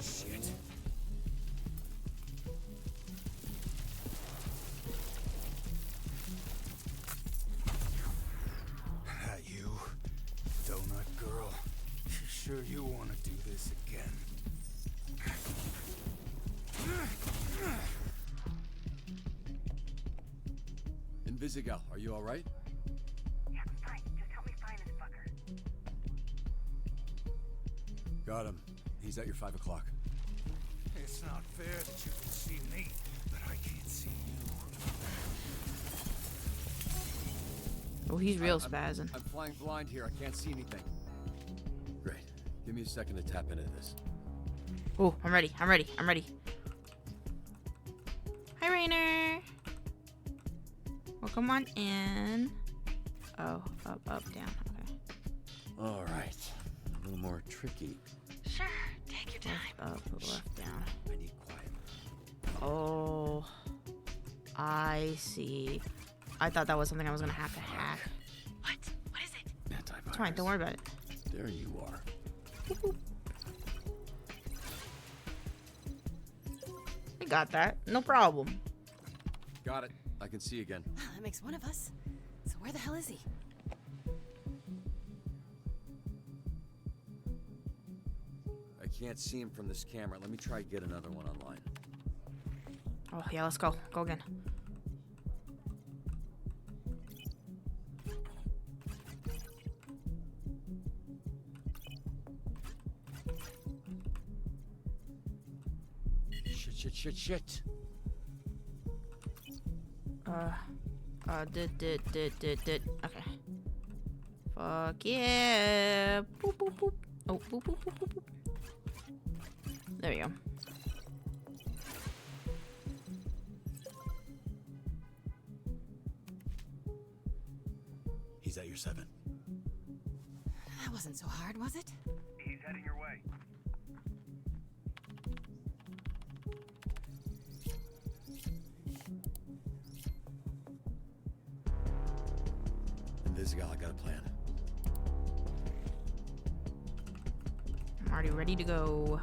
Shit. You, donut girl. You sure you want to do this again? Invisigal, are you alright? Yeah, I'm fine. Just help me find this fucker. Got him. He's at your 5 o'clock. It's not fair that you can see me, but I can't see you. Oh, he's real spazzing. I'm flying blind here. I can't see anything. Great. Give me a second to tap into this. Oh, I'm ready. I'm ready. I'm ready. Hi, Rainer. Welcome on in. Oh, up, down. Okay. All right. A little more tricky. Sure, take your time. Up, left, down. I need quiet. Oh, I see. I thought that was something I was gonna have to hack. What? What is it? It's fine. Don't worry about it. There you are. I got that. No problem. Got it. I can see again. That makes one of us. So where the hell is he? I can't see him from this camera. Let me try to get another one online. Oh, yeah, let's go. Go again. Shit. Did. Okay. Fuck yeah. Boop, boop, boop. Oh, boop, boop, boop, boop, boop. There we go. He's at your 7. That wasn't so hard, was it? He's heading your way. Invisigal, I got a plan. I'm already ready to go.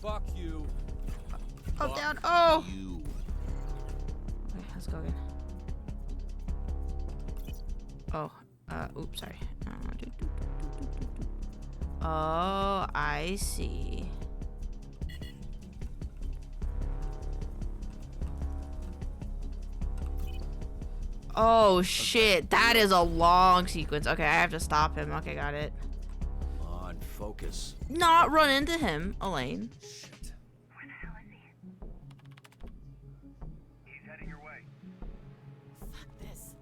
Fuck you. Up, down. Oh! You. Okay, let's go again. Oh, oops, sorry. Oh, I see. Oh shit, that is a long sequence. Okay, I have to stop him. Okay, got it. Come on, focus. Not run into him, Elaine. Shit. Where the hell is he? He's heading your way. Fuck this.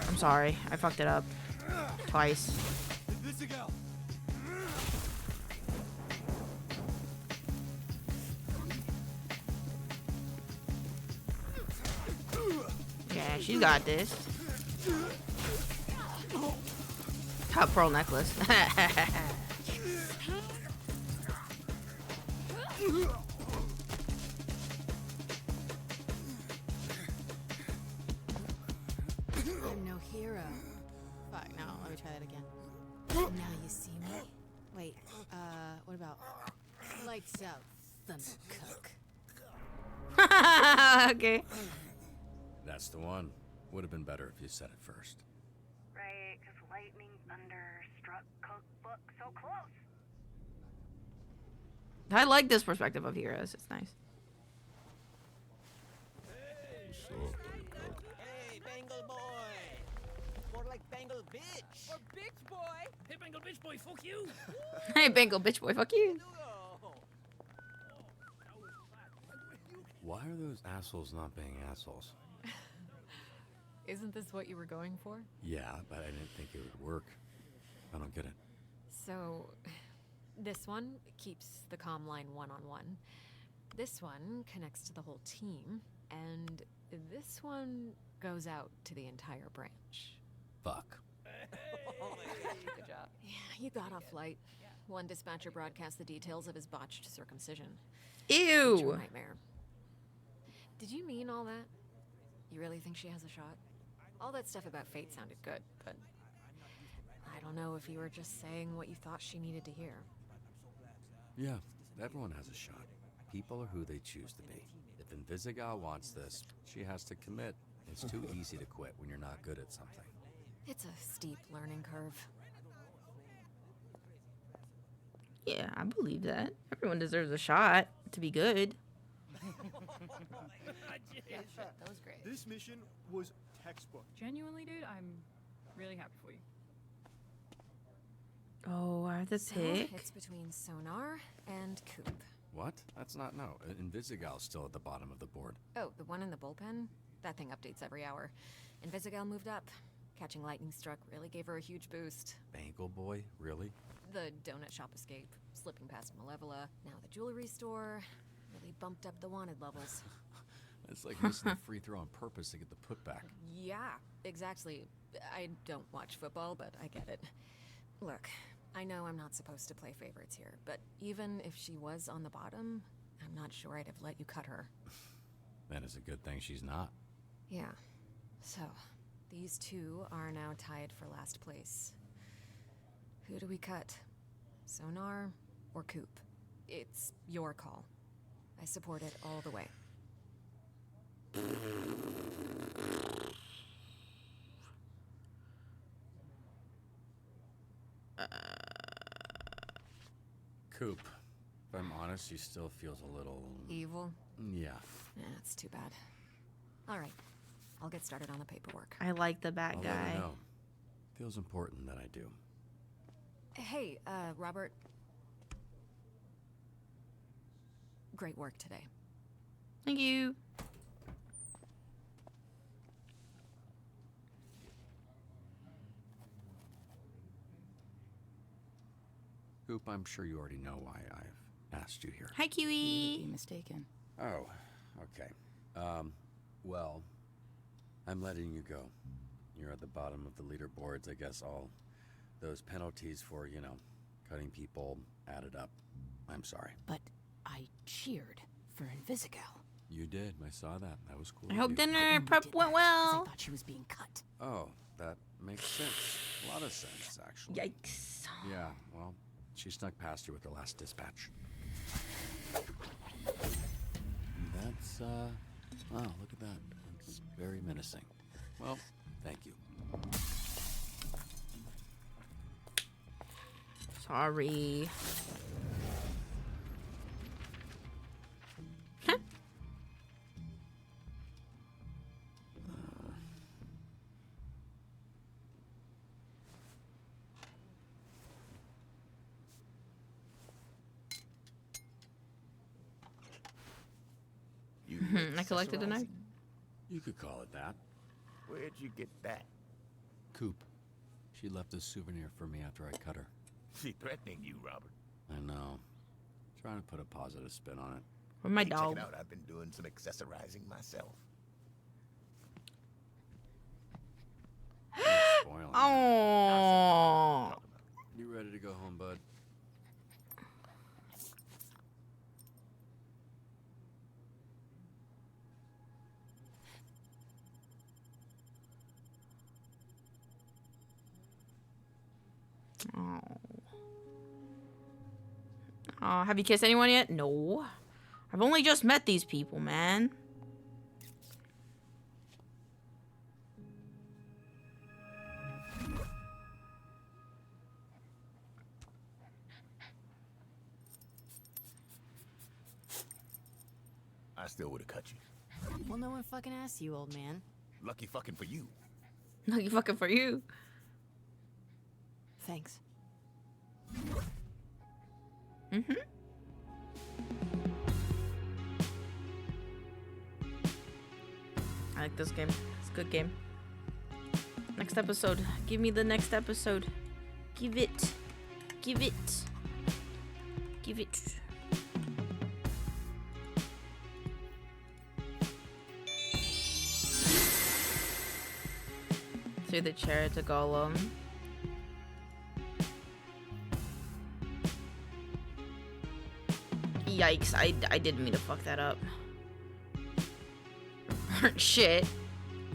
I'm sorry, I fucked it up. Twice. Yeah, she's got this. Top pearl necklace. I'm no hero. Fuck, no, let me try that again. Now you see me? Wait, what about lights out, thunder cook? Okay. That's the one. Would have been better if you said it first. Right, because lightning, thunder, struck, cookbook, so close. I like this perspective of heroes. It's nice. Hey, Bengal boy! More like Bengal bitch! Or bitch boy! Hey, Bengal bitch boy, fuck you! Hey, Bengal bitch boy, fuck you. Why are those assholes not being assholes? Isn't this what you were going for? Yeah, but I didn't think it would work. I don't get it. So, this one keeps the comm line one-on-one. This one connects to the whole team. And this one goes out to the entire branch. Fuck. Good job. Yeah, you got off light. One dispatcher broadcast the details of his botched circumcision. Ew. True nightmare. Did you mean all that? You really think she has a shot? All that stuff about fate sounded good, but I don't know if you were just saying what you thought she needed to hear. Yeah, everyone has a shot. People are who they choose to be. If Invisigal wants this, she has to commit. It's too easy to quit when you're not good at something. It's a steep learning curve. Yeah, I believe that. Everyone deserves a shot to be good. Yeah, that was great. This mission was textbook. Genuinely, dude, I'm really happy for you. Oh, I have to pick. It's between Sonar and Coop. What? That's not no. Invisigal's still at the bottom of the board. Oh, the one in the bullpen? That thing updates every hour. Invisigal moved up. Catching lightning struck really gave her a huge boost. Bangle boy? Really? The donut shop escape, slipping past Malevola, now the jewelry store, really bumped up the wanted levels. It's like missing a free throw on purpose to get the putback. Yeah, exactly. I don't watch football, but I get it. Look, I know I'm not supposed to play favorites here, but even if she was on the bottom, I'm not sure I'd have let you cut her. That is a good thing she's not. Yeah. So, these two are now tied for last place. Who do we cut? Sonar or Coop? It's your call. I support it all the way. Coop. If I'm honest, she still feels a little... Evil? Yeah. That's too bad. All right. I'll get started on the paperwork. I like the bat I'll guy. let her know. Feels important that I do. Hey, Robert. Great work today. Thank you. Coop, I'm sure you already know why I've asked you here. Hi, Kiwi. You would be mistaken. Oh, okay. Well, I'm letting you go. You're at the bottom of the leaderboards. I guess all those penalties for, you know, cutting people added up. I'm sorry. But I cheered for Invisigal. You did. I saw that. That was cool. I of hope you. dinner prep went well. I thought she was being cut. Oh, that makes sense. A lot of sense, actually. Yikes. Yeah, well, she snuck past you with the last dispatch. That's, wow, look at that. It's very menacing. Well, thank you. Sorry. I collected a knife. You could call it that. Where'd you get that? Coop. She left a souvenir for me after I cut her. She threatening you, Robert. I know. Trying to put a positive spin on it. Where's my Hey, dog? check it out. I've been doing some accessorizing myself. Oh. You ready to go home, bud? Oh, have you kissed anyone yet? No. I've only just met these people, man. I still would have cut you. Well, no one fucking asked you, old man. Lucky fucking for you. Lucky fucking for you. Thanks. Mm-hmm. I like this game. It's a good game. Next episode. Give me the next episode. Give it. Give it. Give it. Through the chair to Gollum. Yikes, I didn't mean to fuck that up. Shit.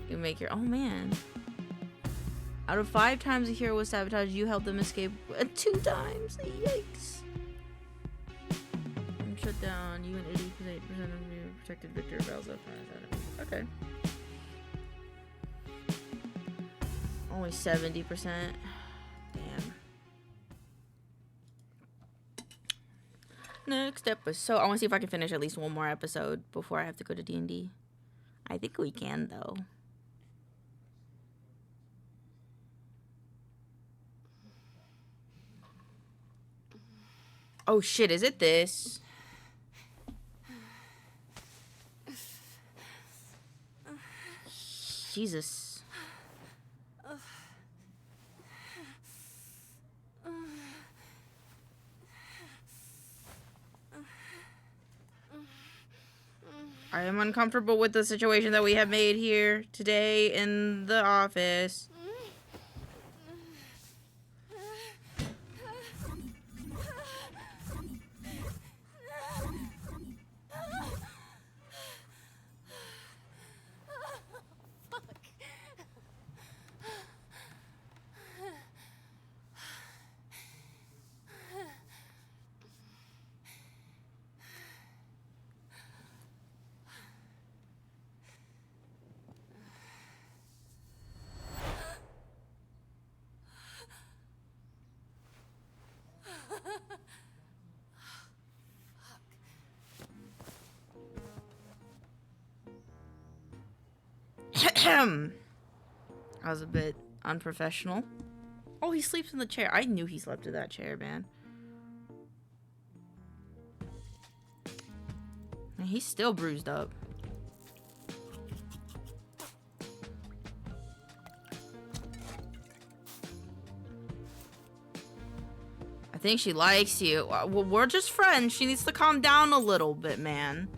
You make your... Oh, man. Out of 5 times a hero was sabotaged, you helped them escape 2 times. Yikes. I'm shut down. You and 88% of you protected Victor Valza from his enemy. Okay. Only 70%. Damn. Next episode. I want to see if I can finish at least one more episode before I have to go to D&D. I think we can, though. Oh shit, is it this? Jesus. I am uncomfortable with the situation that we have made here today in the office. I was a bit unprofessional. Oh, he sleeps in the chair. I knew he slept in that chair, man. And he's still bruised up. I think she likes you. Well, we're just friends. She needs to calm down a little bit, man.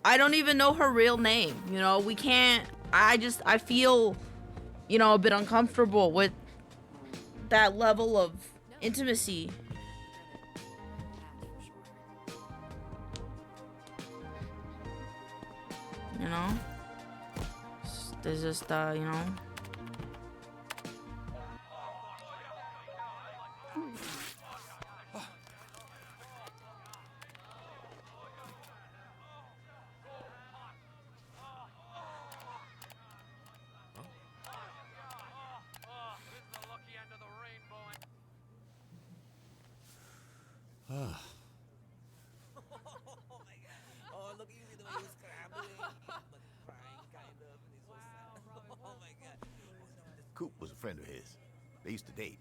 I don't even know her real name. You know, we can't... I feel, you know, a bit uncomfortable with that level of intimacy. You know? There's just, you know... Coop was a friend of his. They used to date.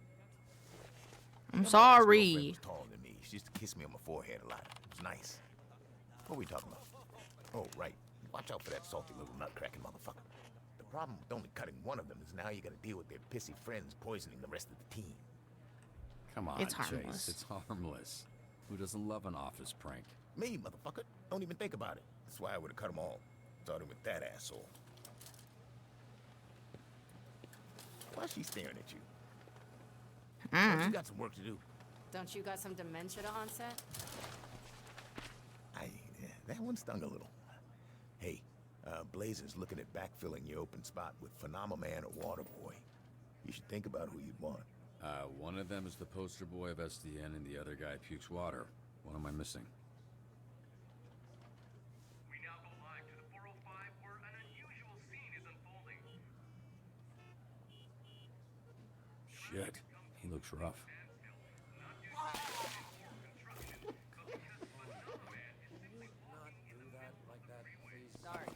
I'm My sorry. ex-girlfriend was taller than me. She used to kiss me on my forehead a lot. It was nice. What were we talking about? Oh, right. Watch out for that salty little nut-cracking motherfucker. The problem with only cutting one of them is now you gotta deal with their pissy friends poisoning the rest of the team. Come on, It's harmless. Chase. It's harmless. Who doesn't love an office prank? Me, motherfucker. Don't even think about it. That's why I would've cut them all. Starting with that asshole. Why's she staring at you? Don't you got some work to do? Don't you got some dementia to onset? That one stung a little. Hey, Blazer's looking at backfilling your open spot with Phenomenon or Waterboy. You should think about who you'd want. One of them is the poster boy of SDN and the other guy pukes water. What am I missing? We now go live to the 405 where an unusual scene is unfolding. Shit, he looks rough. Sorry.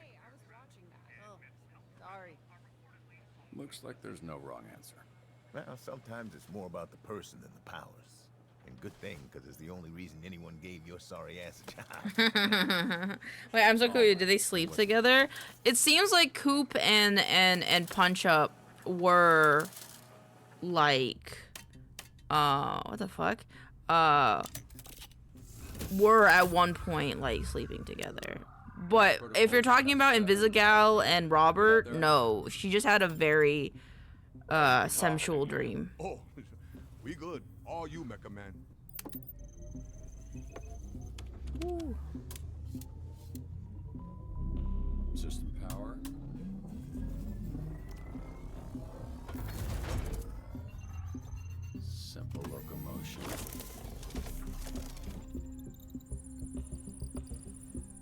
Hey, I was watching that. Oh, sorry. Looks like there's no wrong answer. Well, sometimes it's more about the person than the powers. And good thing, because it's the only reason anyone gave your sorry ass a job. Wait, I'm so curious. Do they sleep together? It seems like Coop and Punch Up were like, what the fuck? Were at one point like sleeping together. But if you're talking about Invisigal and Robert, no, she just had a very sensual dream. Oh, we good. All you, Mecha Man. Ooh. System power. Simple locomotion.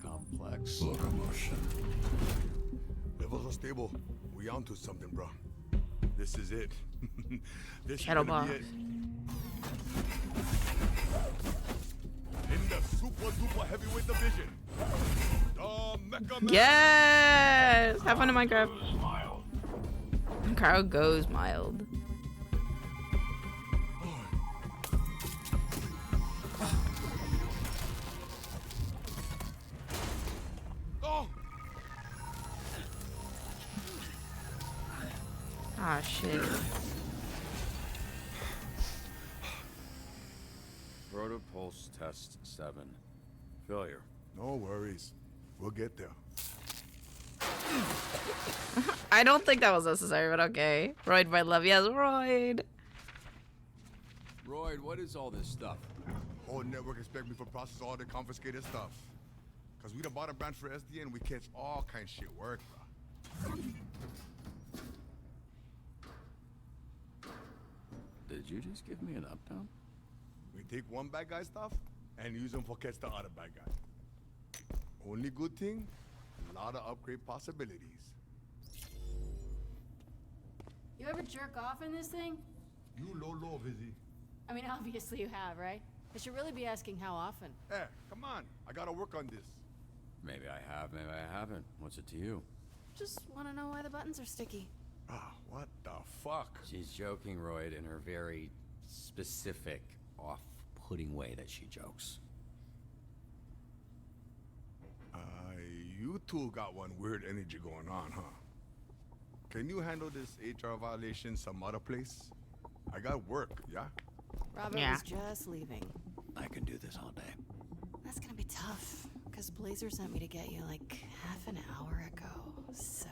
Complex locomotion. Levels are stable. We onto something, bro. This is it. This is Shadow gonna box. be it. In the super duper heavyweight division, the Mecha Man. Yes! Have fun in Minecraft. Crowd goes mild. Oh. Ah, shit. Protopulse test 7. Failure. No worries. We'll get there. I don't think that was necessary, but okay. Royd, my love. Yes, Royd. Royd, what is all this stuff? Whole network expect me to process all the confiscated stuff. Cause we the bottom branch for SDN, we catch all kind of shit work, bro. Did you just give me an up-down? We take one bad guy stuff and use them for catch the other bad guy. Only good thing, a lot of upgrade possibilities. You ever jerk off in this thing? You low, Vizzy. I mean, obviously you have, right? I should really be asking how often. Hey, come on. I gotta work on this. Maybe I have, maybe I haven't. What's it to you? Just want to know why the buttons are sticky. Ah, what the fuck? She's joking, Royd, in her very specific, off-putting way that she jokes. You two got one weird energy going on, huh? Can you handle this HR violation some other place? I got work, yeah? Robert was just leaving. I can do this all day. That's gonna be tough, because Blazer sent me to get you like half an hour ago, so...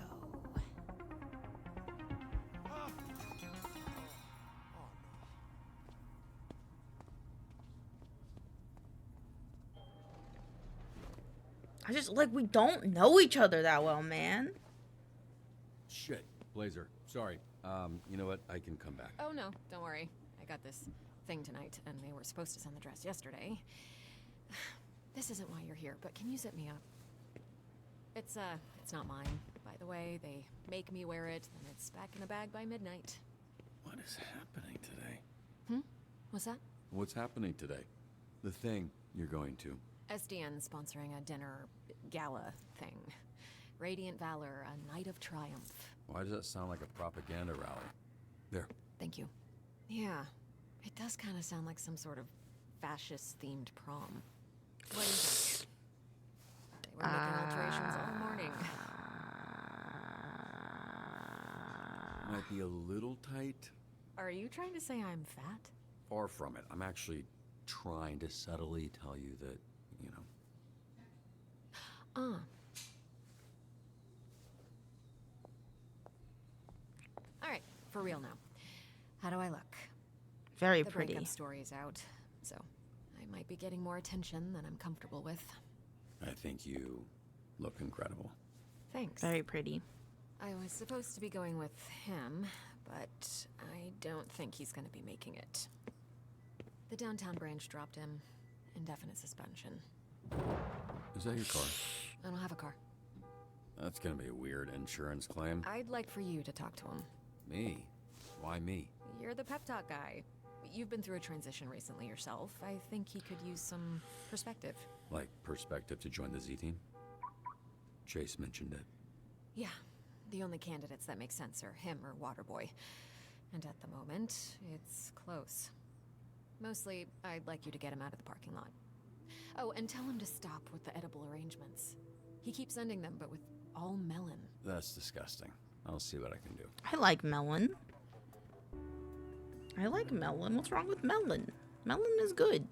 I just, like, we don't know each other that well, man. Shit, Blazer. Sorry. You know what? I can come back. Oh no, don't worry. I got this thing tonight, and they were supposed to send the dress yesterday. This isn't why you're here, but can you zip me up? It's not mine, by the way. They make me wear it, and it's back in the bag by midnight. What is happening today? What's that? What's happening today? The thing you're going to. SDN sponsoring a dinner gala thing. Radiant Valor, a night of triumph. Why does that sound like a propaganda rally? There. Thank you. Yeah, it does kind of sound like some sort of fascist-themed prom. What is it? They were making alterations all morning. Might be a little tight. Are you trying to say I'm fat? Far from it. I'm actually trying to subtly tell you that, you know. All right, for real now. How do I look? Very the pretty. breakup story's out, so I might be getting more attention than I'm comfortable with. I think you look incredible. Thanks. Very pretty. I was supposed to be going with him, but I don't think he's going to be making it. The downtown branch dropped him. Indefinite suspension. Is that your car? I don't have a car. That's gonna be a weird insurance claim. I'd like for you to talk to him. Me? Why me? You're the pep talk guy. You've been through a transition recently yourself. I think he could use some perspective. Like perspective to join the Z team? Chase mentioned it. Yeah. The only candidates that make sense are him or Waterboy. And at the moment, it's close. Mostly, I'd like you to get him out of the parking lot. Oh, and tell him to stop with the edible arrangements. He keeps sending them, but with all melon. That's disgusting. I'll see what I can do. I like melon. I like melon. What's wrong with melon? Melon is good.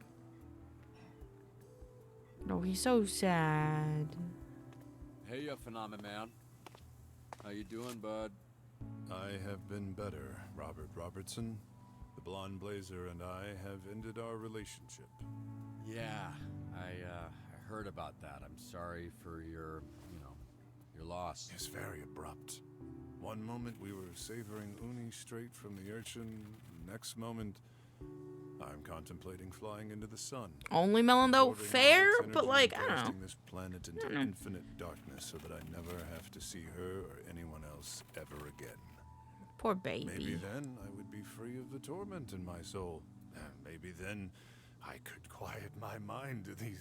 Oh, he's so sad. Hey, you phenomenon man. How you doing, bud? I have been better, Robert Robertson. The blonde blazer and I have ended our relationship. Yeah, I heard about that. I'm sorry for your, your loss. It's very abrupt. One moment we were savoring uni straight from the urchin. Next moment, I'm contemplating flying into the sun. Only melon though, fair, but like I don't know. This planet into infinite darkness so that I never have to see her or anyone else ever again. Poor baby. Maybe then I would be free of the torment in my soul. And maybe then I could quiet my mind to these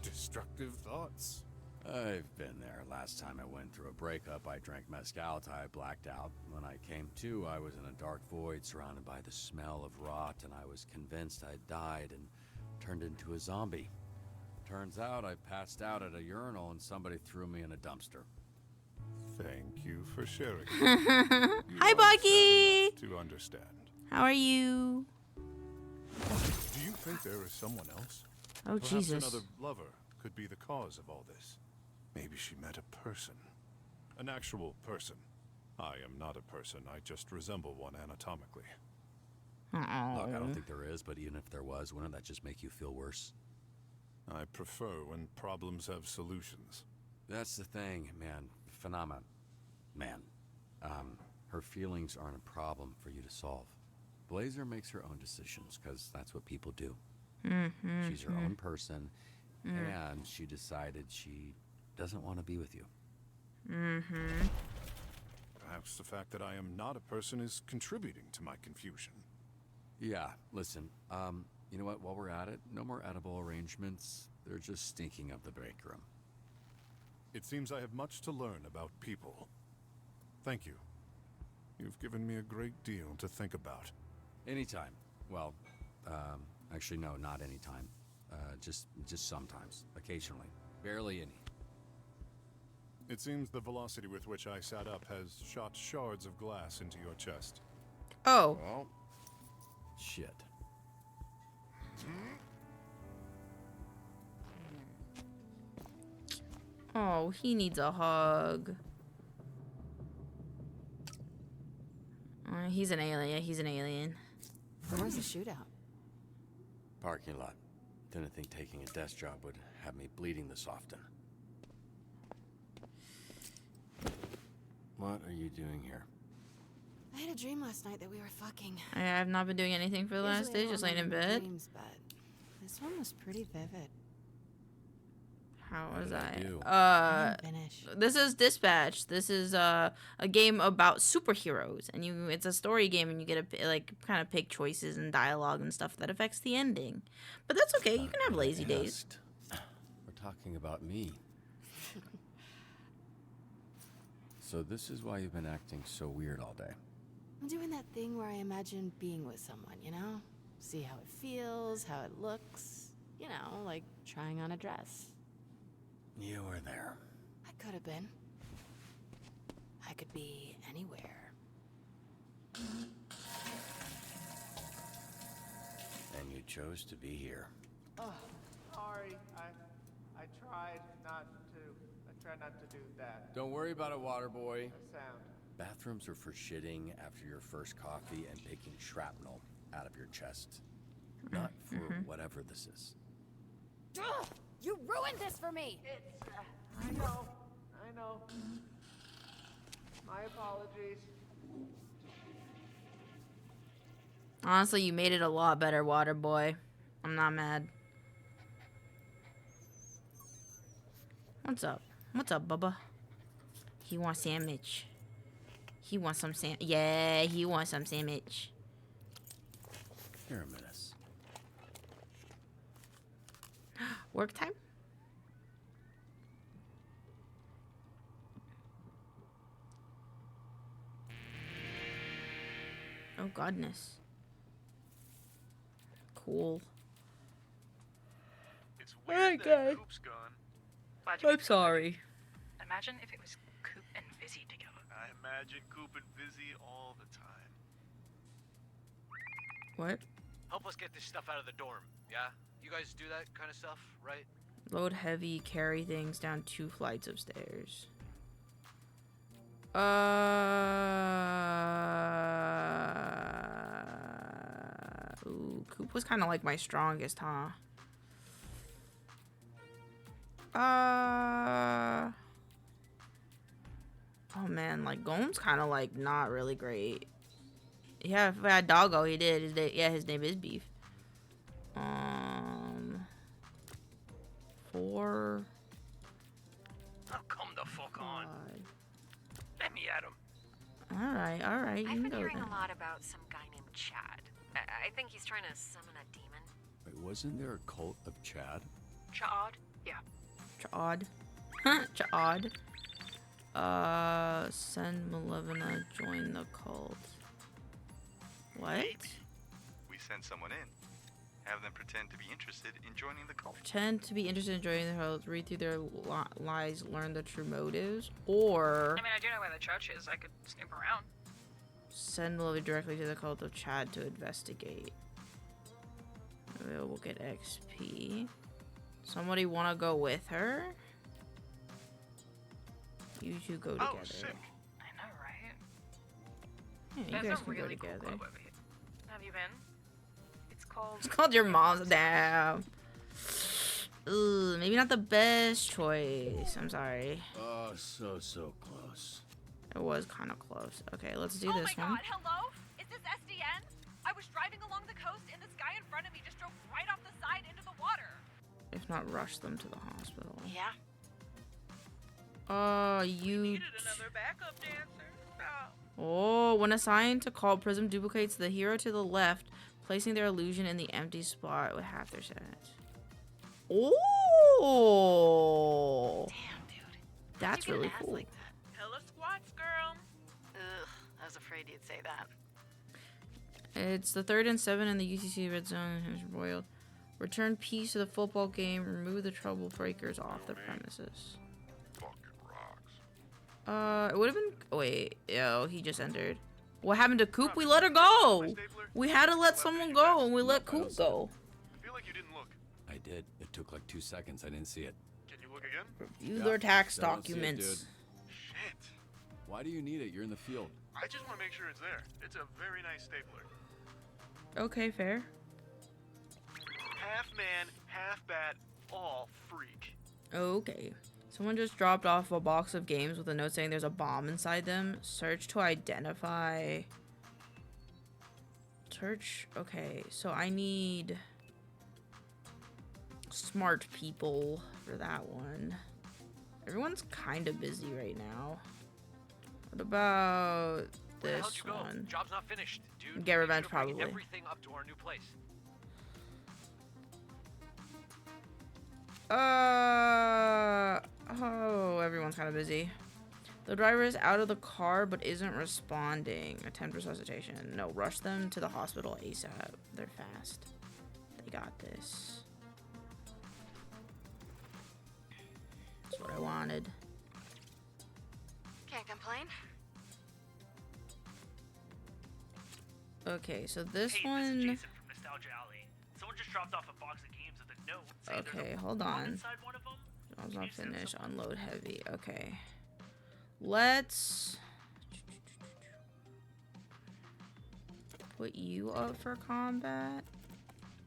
destructive thoughts. I've been there. Last time I went through a breakup, I drank mezcal till I blacked out. When I came to, I was in a dark void surrounded by the smell of rot, and I was convinced I'd died and turned into a zombie. Turns out I passed out at a urinal and somebody threw me in a dumpster. Thank you for sharing. Hi, Bucky. To understand. How are you? Do you think there is someone else? Oh, Perhaps Jesus. Another lover could be the cause of all this. Maybe she met a person. An actual person. I am not a person. I just resemble one anatomically. Look, I don't think there is, but even if there was, wouldn't that just make you feel worse? I prefer when problems have solutions. That's the thing, man. Phenomena. Man. Her feelings aren't a problem for you to solve. Blazer makes her own decisions, because that's what people do. She's her own person, and she decided she doesn't want to be with you. Perhaps the fact that I am not a person is contributing to my confusion. Yeah, listen, you know what, while we're at it, no more edible arrangements. They're just stinking up the break room. It seems I have much to learn about people. Thank you. You've given me a great deal to think about. Anytime. Well, actually, no, not anytime. Just sometimes. Occasionally. Barely any. It seems the velocity with which I sat up has shot shards of glass into your chest. Oh. Well, shit. Oh, he needs a hug. He's an alien. He's an alien. Where's the shootout? Parking lot. Didn't think taking a desk job would have me bleeding this often. What are you doing here? I had a dream last night that we were fucking. I have not been doing anything for the last Usually I day, just don't laying in remember bed. Dreams, but this one was pretty vivid. How was do? This is Dispatch. This is a game about superheroes, and it's a story game, and you get to like kind of pick choices and dialogue and stuff that affects the ending. But that's okay. You can have lazy days. We're talking about me. So this is why you've been acting so weird all day. I'm doing that thing where I imagine being with someone, you know? See how it feels, how it looks. You know, like trying on a dress. You were there. I could have been. I could be anywhere. And you chose to be here. Oh, sorry. I tried not to. I tried not to do that. Don't worry about it, water boy. The sound. Bathrooms are for shitting after your first coffee and picking shrapnel out of your chest. Not for whatever this is. Ugh, you ruined this for me! I know. My apologies. Honestly, you made it a lot better, water boy. I'm not mad. What's up? What's up, Bubba? He wants sandwich. He wants some Yeah, he wants some sandwich. You're a menace. Work time? Oh, godness. Cool. It's weird that Coop's gone. I'm sorry. Imagine if it was Coop and Vizzy together. I imagine Coop and Vizzy all the time. What? Help us get this stuff out of the dorm, yeah? You guys do that kind of stuff, right? Load heavy, carry things down 2 flights of stairs. Ooh, Coop was kind of like my strongest, huh? Oh man, like Gome's kind of like not really great. Yeah, if I had Doggo, he did. His name is Beef. 4. Oh, come the fuck on. Let me at him. All right, you I've can been go hearing then. a lot about some guy named Chad. I think he's trying to summon a demon. Wait, wasn't there a cult of Chad? Chad? Yeah. Chad. Chad. Send Malevina join the cult. What? We send someone in. Have them pretend to be interested in joining the cult. Pretend to be interested in joining the cult, read through their lies, learn the true motives, or... I mean, I do know where the church is. I could snoop around. Send Malevina directly to the cult of Chad to investigate. We'll get XP. Somebody want to go with her? You two go together. Oh, sick. I know, right? Yeah, you There's guys a can really go cool together. club over here. Have you been? It's called your mom's dad. Ooh, maybe not the best choice. I'm sorry. Oh, so close. It was kind of close. Okay, let's do Oh this my one. god, hello? Is this SDN? I was driving along the coast and this guy in front of me just drove right off the side into the water. If not, rush them to the hospital. Yeah. You Needed another backup dancer. Oh, when assigned to call, Prism duplicates the hero to the left, placing their illusion in the empty spot with half their stats. Oh! Damn, dude. That's really cool. Like that? Hella squats, girl. Ugh, I was afraid you'd say that. It's the 3rd and 7 in the UCC red zone. Has boiled. Return peace to the football game. Remove the troublebreakers off the premises. It would have been. Wait, yo, he just entered. What happened to Coop? We let her go. We had to let someone go, and we let Coop go. I feel like you didn't look. I did. It took like 2 seconds. I didn't see it. Can you look again? Review their tax I don't see it, documents. dude. Shit. Why do you need it? You're in the field. I just want to make sure it's there. It's a very nice stapler. Okay, fair. Half man, half bat, all freak. Okay. Someone just dropped off a box of games with a note saying there's a bomb inside them. Search to identify. Search. Okay, so I need. smart people for that one. Everyone's kind of busy right now. What about Where the hell'd this you go? one? Job's not finished, dude. Get We revenge, need to bring probably. Everything up to our new place. Oh, everyone's kind of busy. The driver is out of the car but isn't responding. Attempt resuscitation. No, rush them to the hospital ASAP. They're fast. They got this. That's what I wanted. Can't complain. Okay, so this Hey, one. This is Jason from Nostalgia Alley. Someone just dropped off a box of games with a note saying there's Okay, a hold bomb on. inside one of them. Job's not finished. Unload heavy. Okay. Let's put you up for combat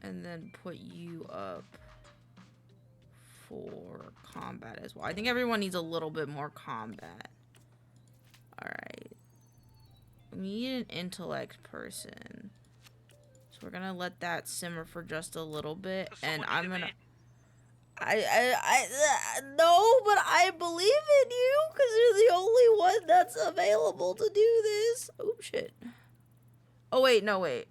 and then put you up for combat as well. I think everyone needs a little bit more combat. Alright. We need an intellect person. So we're gonna let that simmer for just a little bit, and I'm gonna no, but I believe in you because you're the only one that's available to do this. Oh shit. Oh wait, no wait.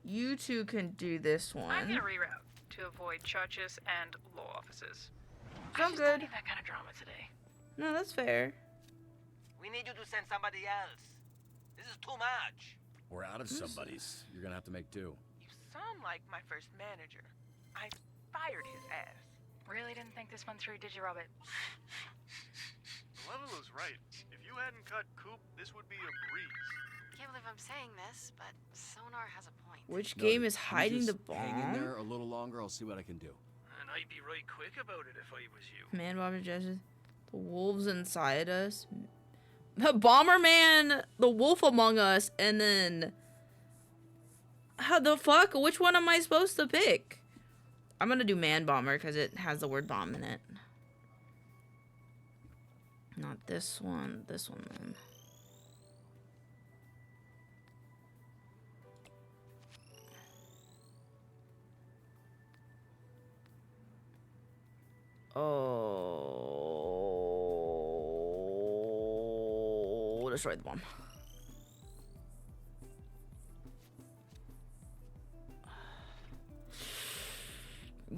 You two can do this one. I'm gonna reroute to avoid churches and law offices. Sounds good. That kind of drama today. No, that's fair. We need you to send somebody else. This is too much. We're out of somebody's. You're gonna have to make do. You sound like my first manager. I fired his ass. Really didn't think this one through, did you, Robert? The level is right. If you hadn't cut Coop, this would be a breeze. Can't believe I'm saying this, but Sonar has a point. Which game is hiding the Hang in there bomb? a little longer. I'll see what I can do. And I'd be right quick about it if I was you. Man, Bob and Jess, the wolves inside us. Bomberman, the wolf among us, and then how the fuck? Which one am I supposed to pick? I'm gonna do Man Bomber because it has the word bomb in it. Not this one. This one then. Oh, destroy the bomb.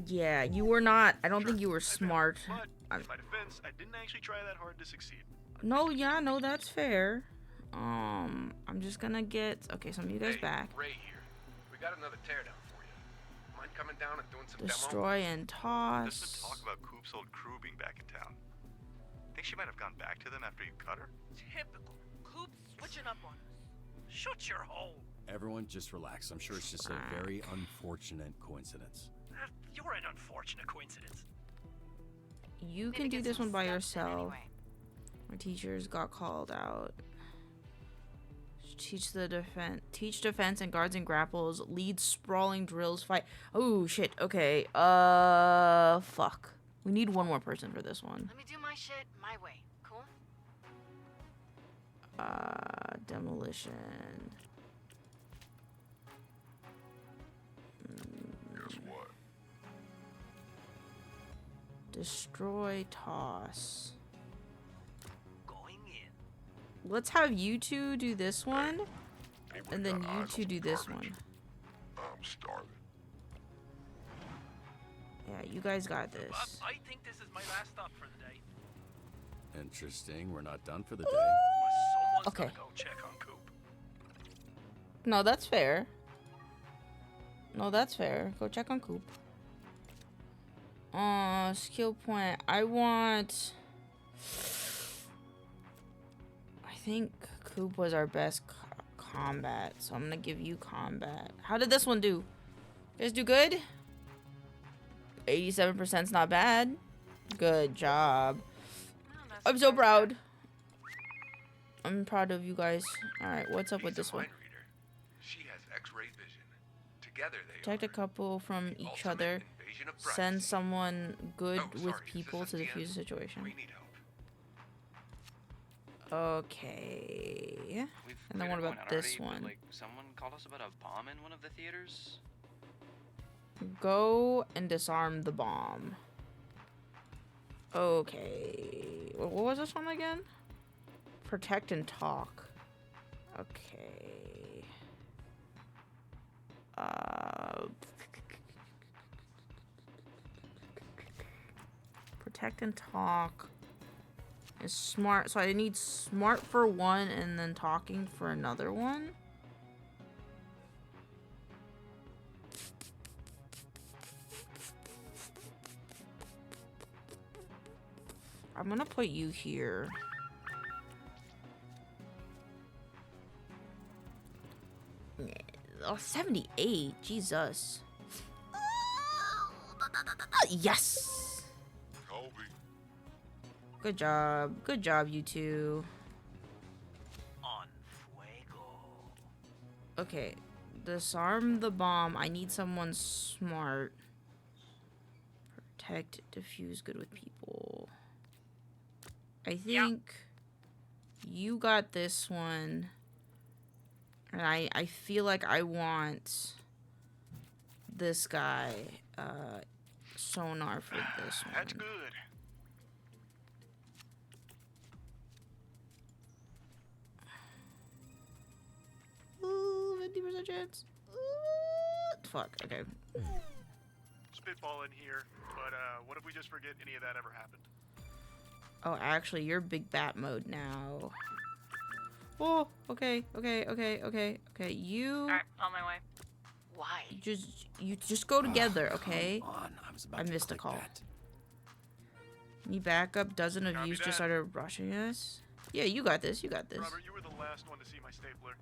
Yeah, you were not. I don't think you were smart. But in my defense, I didn't actually try that hard to succeed. No, yeah, no, that's fair. I'm just gonna get some of you guys back. Ray here. We got another teardown for you. Mind coming down and doing some Destroy and There's toss. some talk about Coop's old crew being back in town. Think she might have gone back to them after you cut her? Typical. Coop's switching up on us. Shut your hole. Everyone just relax. I'm sure it's just a very unfortunate coincidence. You're an unfortunate coincidence. You can do this one by yourself. My teachers got called out. Teach defense and guards and grapples. Lead sprawling drills. Fight. Oh shit. Okay. Fuck. We need one more person for this one. Let me do my shit my way. Cool? Demolition. Guess what? Destroy, toss. Going in. Let's have you two do this one, and then you two do this one. I'm starving. Yeah, you guys got this. I think this is my last stop for the day. Interesting. We're not done for the day. Someone's Okay. gotta go check on Coop. No, that's fair. No, that's fair. Go check on Coop. Skill point. I think Coop was our best combat, so I'm gonna give you combat. How did this one do? You guys do good? 87%'s not bad. Good job. I'm so proud. I'm proud of you guys. Alright, what's up with this one? She has X-ray vision. Together they Protect a couple from each other. invasion of Send someone good Oh, with sorry, is people this to at the defuse end? the situation. We need help. Okay. And then what about this one? Like, someone called us about a bomb in one of the theaters. Go and disarm the bomb. Okay. What was this one again? Protect and talk. Okay. Protect and talk is smart. So I need smart for one and then talking for another one. I'm gonna put you here. Oh, 78. Jesus. Yes. Good job. Good job, you two. On fuego. Okay. Disarm the bomb. I need someone smart. Protect, diffuse, good with people. I think you got this one. And I feel like I want this guy, sonar for this one. That's good. Ooh, 50% chance. Fuck, okay. Spitball in here, but what if we just forget any of that ever happened? Oh, actually, you're big bat mode now. Oh, okay. You. Alright, on my way. Why? You just go together, okay? Come on, I was about I to missed a click call. that. Need backup. Dozen of Copy yous that. just started rushing us. Yeah, you got this. You got this. Robert, you were the last one to see my stapler.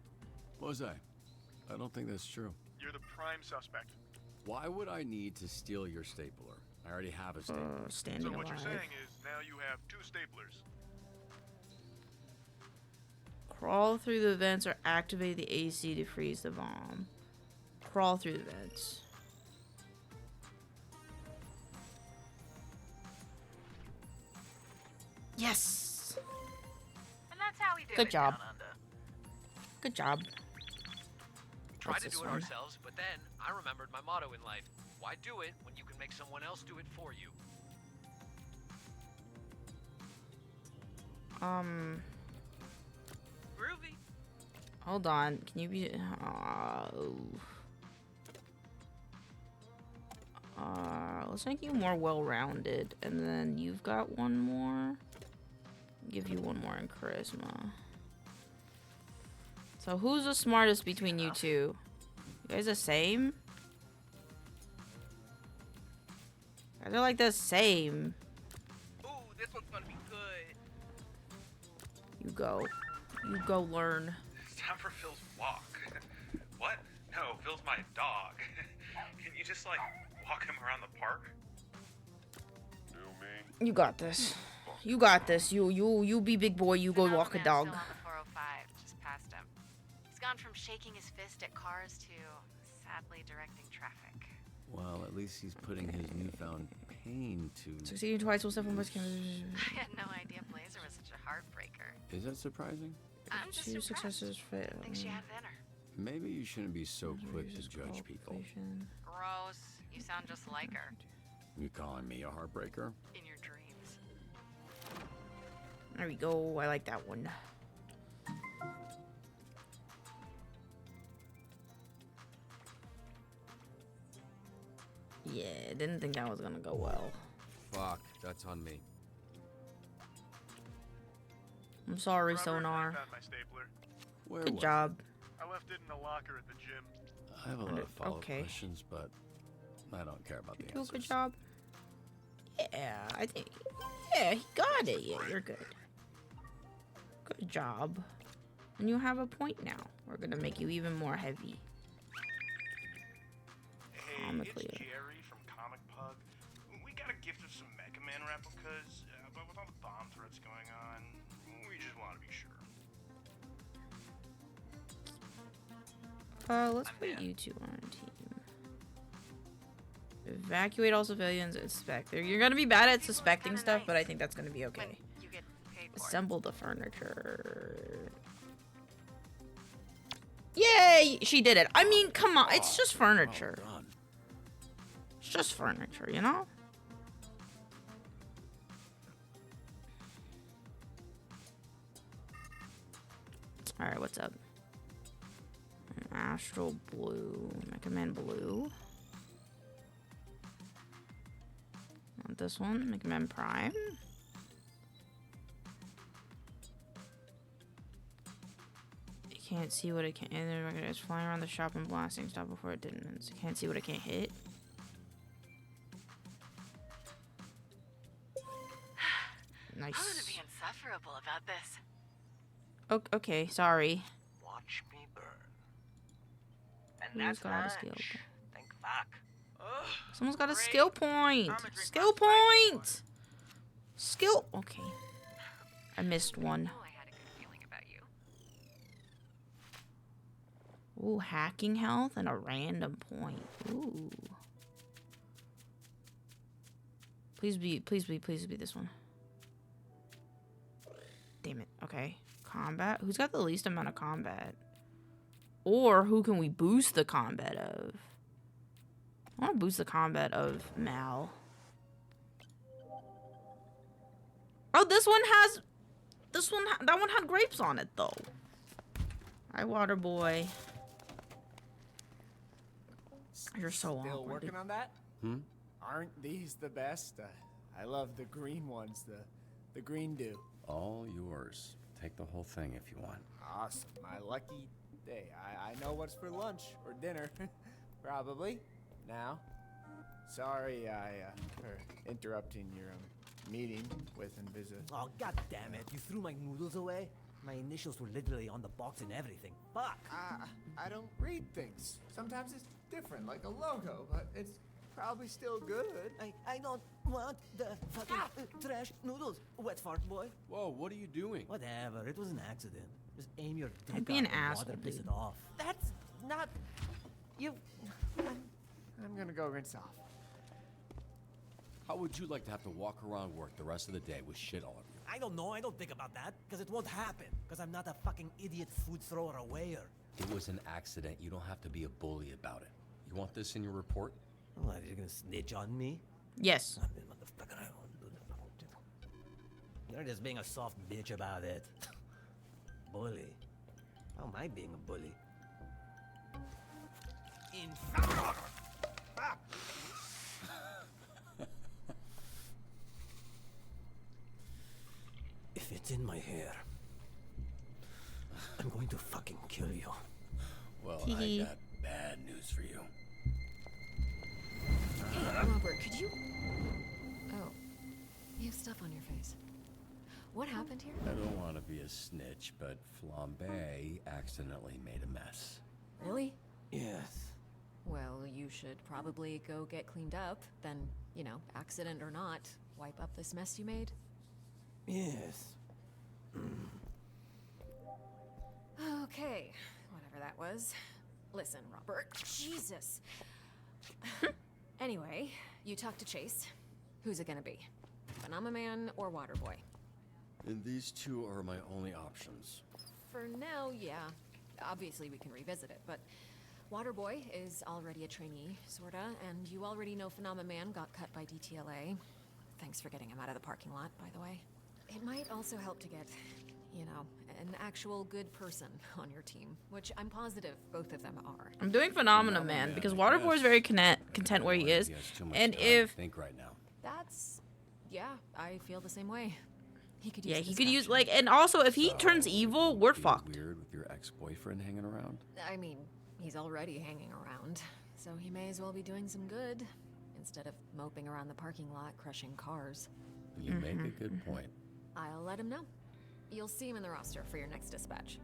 Was I? I don't think that's true. You're the prime suspect. Why would I need to steal your stapler? I already have a stapler. Standing So what alive. you're saying is now you have 2 staplers. Crawl through the vents or activate the AC to freeze the bomb. Crawl through the vents. Yes! And that's how we do Good it job. down under. Good job. Tried What's to this do it one? ourselves, but then I remembered my motto in life. Why do it when you can make someone else do it for you? Groovy. Hold on. Can you be... let's make you more well-rounded. And then you've got one more. Give you one more in charisma. So who's the smartest between you two? You guys the same? They're like the same. Ooh, this one's gonna be good. You go. You go learn. It's time for Phil's walk. What? No, Phil's my dog. Can you just, like, walk him around the park? You got this. You got this. You be big boy. You go walk a dog. Still on the 405, just past him. He's gone from shaking his fist at cars to sadly directing traffic. Well, at least he's putting his newfound pain to... Succeeding twice will step on voice cameras. I had no idea Blazer was such a heartbreaker. Is that surprising? I'm just Two impressed. successes fail. Think she had it in her. Maybe you shouldn't be so quick to judge people. Gross. You sound just like her. You calling me a heartbreaker? In your dreams. There we go. I like that one. Yeah, didn't think that was gonna go well. Fuck, that's on me. I'm sorry, Robert, Sonar. I found my stapler. Where Good was job. I left it in a locker at the gym. it? I have a lot of follow-up Okay. questions, but I don't care about the Do a answers. good job. Yeah, I think. Yeah, he got it. Yeah, you're good. Good job. And you have a point now. We're gonna make you even more heavy. Hey, Comically. it's Jerry from Comic Pug. We got a gift of some Mega Man replicas, but with all the bomb threats going on, we just want to be sure. Let's put you two on a team. Evacuate all civilians. Inspect. You're gonna be bad at suspecting stuff, but I think that's gonna be okay. You get paid for it. Assemble the furniture. Yay! She did it. I mean, come on. It's just furniture. It's just furniture, you know? Alright, what's up? Astral Blue. Mega Man Blue. Want this one? Mega Man Prime. You can't see what it can. And it's flying around the shop and blasting stuff before it didn't. So you can't see what it can't hit. Nice. I'm gonna be insufferable about this. Okay, sorry. Watch me burn. And Who's that's got a lunch. skill? Thank fuck. Someone's got a skill point. Skill point. Skill. Okay. I missed one. Ooh, hacking health and a random point. Ooh. Please be this one. Damn it. Okay. Combat. Who's got the least amount of combat? Or who can we boost the combat of? I want to boost the combat of Mal. Oh, this one has... that one had grapes on it, though. Hi, water boy. You're so Still awkward. working on that? Hmm? Aren't these the best? I love the green ones, the green dew. All yours. Take the whole thing if you want. Awesome. My lucky day. I know what's for lunch or dinner. Probably. Now. Sorry for interrupting your meeting with Invisa. Oh, god damn it. You threw my noodles away? My initials were literally on the box and everything. Fuck. I don't read things. Sometimes it's different, like a logo, but it's probably still good. I don't want the fucking trash noodles, wet fart boy. Whoa, what are you doing? Whatever, it was an accident. Just aim your I'd dick be an out and asshole, water piss dude. it off. That's not... You... I'm gonna go rinse off. How would you like to have to walk around work the rest of the day with shit all over you? I don't know, I don't think about that, because it won't happen. Because I'm not a fucking idiot food thrower awayer. It was an accident. You don't have to be a bully about it. You want this in your report? What, you're gonna snitch on me? Yes. Motherfucker, I won't do that. You're just being a soft bitch about it. Bully? How am I being a bully? If it's in my hair, I'm going to fucking kill you. Well, I got bad news for you. Hey, Robert, could you... Oh, you have stuff on your face. What happened here? I don't want to be a snitch, but Flambe accidentally made a mess. Really? Yes. Well, you should probably go get cleaned up. Then, you know, accident or not, wipe up this mess you made. Yes. Okay, whatever that was. Listen, Robert. Jesus. Anyway, you talked to Chase. Who's it gonna be? Banana Man or Waterboy? And these two are my only options. For now, yeah. Obviously, we can revisit it, but Waterboy is already a trainee, sorta, and you already know Phenomena Man got cut by DTLA. Thanks for getting him out of the parking lot, by the way. It might also help to get, you know, an actual good person on your team, which I'm positive both of them are. I'm doing Phenomena Man because Waterboy is very content where he is, and if think right now. That's, yeah, I feel the same way. He could use he this could use action. and also if he turns evil, we're fucked. Weird with your ex-boyfriend hanging around. I mean, he's already hanging around, so he may as well be doing some good instead of moping around the parking lot crushing cars. You make a good point. I'll let him know. You'll see him in the roster for your next dispatch.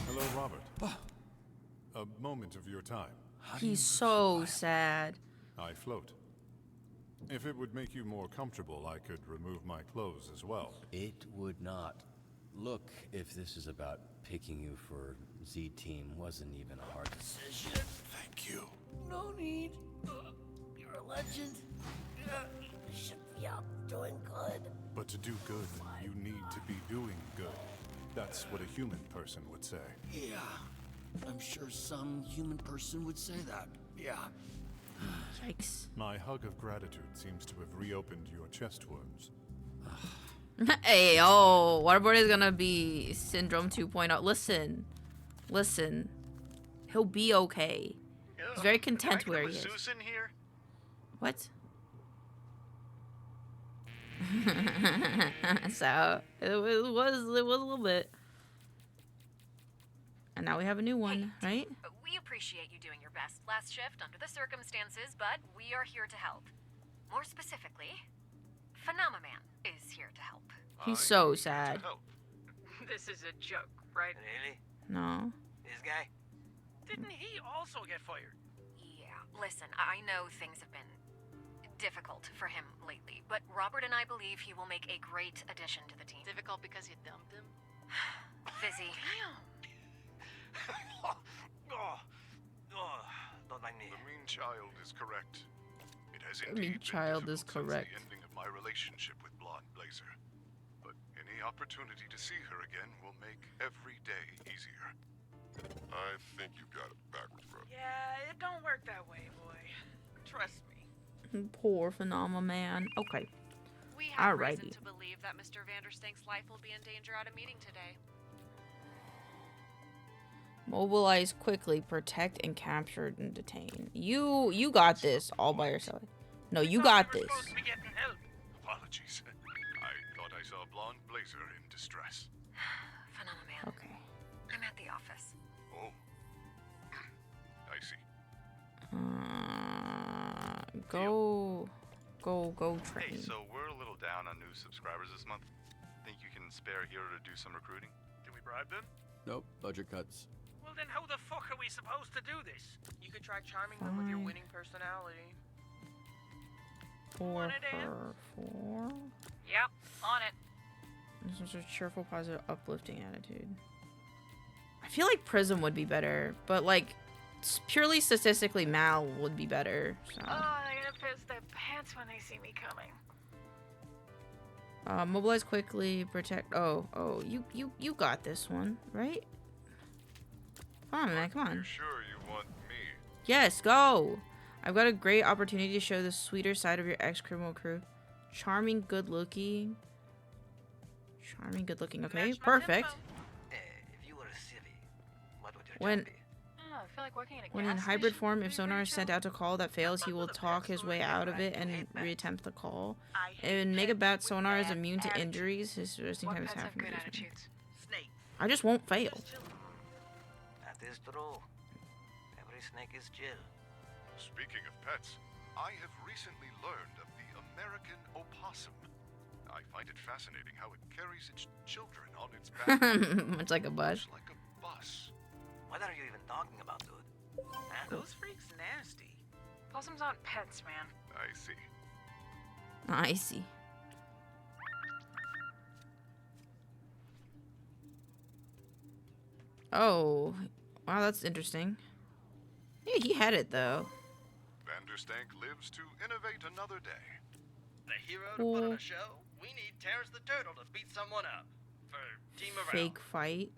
Hello, Robert. A moment of your time. He's so sad. I float. If it would make you more comfortable, I could remove my clothes as well. It would not. Look, if this is about picking you for Z-Team, wasn't even a hard decision. Thank you. No need. You're a legend. Yeah, doing good. But to do good, you need to be doing good. That's what a human person would say. Yeah, I'm sure some human person would say that. Yeah. Yikes. My hug of gratitude seems to have reopened your chest wounds. Hey, oh, Waterboard is gonna be Syndrome 2.0. Listen. He'll be okay. He's very content where he is. Zeus in here? What? So it was a little bit. And now we have a new one, right? We appreciate you doing your best last shift under the circumstances, but we are here to help. More specifically, Phenomenon is here to help. He's so sad. This is a joke, right? Really? No. This guy? Didn't he also get fired? Yeah, listen, I know things have been difficult for him lately, but Robert and I believe he will make a great addition to the team. Difficult because you dumped him? Fizzy. Don't mind me. The mean child is correct. It has The indeed mean child been is difficult correct. since the ending of my relationship with Blonde Blazer. But any opportunity to see her again will make every day easier. I think you got it backwards, bro. Yeah, it don't work that way, boy. Trust me. Poor Phenomenon. Okay. We have reason Alrighty. to believe that Mr. Vanderstank's life will be in danger at a meeting today. Mobilize quickly, protect and capture and detain. You got this all by yourself. No, you got this. Apologies. I thought I saw Blonde Blazer in distress. Phenomenon. Okay. I'm at the office. Oh. I see. Go train. Hey, so we're a little down on new subscribers this month. Think you can spare a hero to do some recruiting? Can we bribe them? Nope, budget cuts. Well, then how the fuck are we supposed to do this? You could try charming them with your winning personality. For her. Yep, on it. This is a cheerful, positive, uplifting attitude. I feel like Prism would be better, but like purely statistically, Mal would be better. So. Oh, they're gonna piss their pants when they see me coming. Mobilize quickly, protect. Oh, you got this one, right? Come on, man, come on. You sure you want me? Yes, go. I've got a great opportunity to show the sweeter side of your ex-criminal crew. Charming, good-looking. Okay, perfect. If you were a civvy, what would your When job be? Oh, I feel like working in a When in gas hybrid station form, would if be sonar pretty is sent chill. out to call that fails, he will talk his way out of it and reattempt the call. In Megabat, sonar is immune to injuries. His resting time is Pets half have good engagement. attitudes. I just won't fail. That is true. Every snake is Jill. Speaking of pets, I have recently learned of the American opossum. I find it fascinating how it carries its children on its back. Much like a bus. Like a bus. What are you even talking about, dude? Huh? Those freaks nasty. Possums aren't pets, man. I see. I see. Oh, wow, that's interesting. Yeah, he had it though. Vanderstank lives to innovate another day. The hero to put on a show? We need Terrence the Turtle to beat someone up. For Team Morale. Fake fight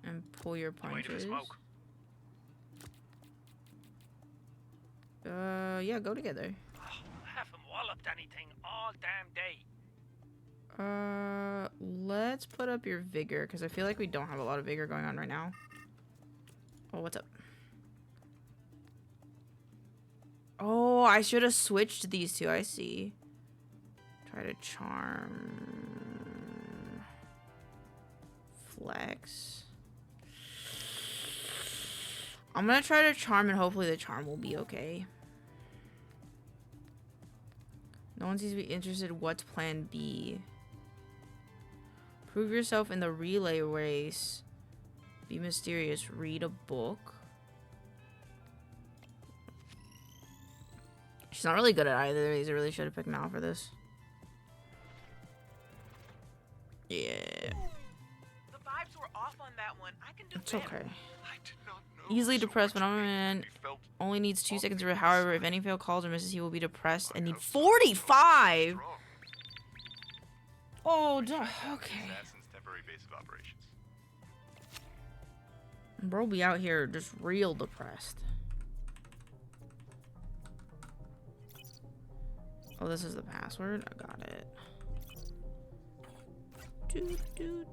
and pull your punches. Yeah, go together. Haven't walloped anything all damn day. Let's put up your vigor because I feel like we don't have a lot of vigor going on right now. Oh, what's up? Oh, I should have switched these two. I see. Try to charm. Flex. I'm gonna try to charm and hopefully the charm will be okay. No one seems to be interested. What's plan B? Prove yourself in the relay race. Be mysterious. Read a book. She's not really good at either of these. I really should have picked Mal for this. Yeah. The vibes were off on that one. I can do It's better. okay. Easily depressed phenomenon Only needs 2 seconds to read. However, if any failed calls or misses, he will be depressed and need 45. Oh, okay. Assassin's temporary base of operations. Bro be out here just real depressed. Oh, this is the password? I got it. Dude.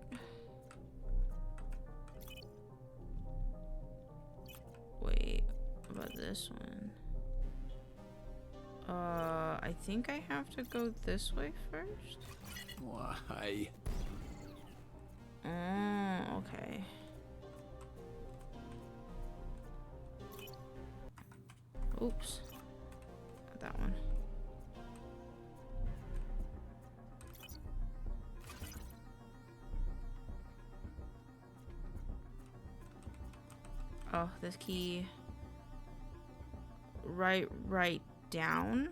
Wait, what about this one? I think I have to go this way first. Why? Oh, okay. Oops. Not that one. Oh, this key. Right down.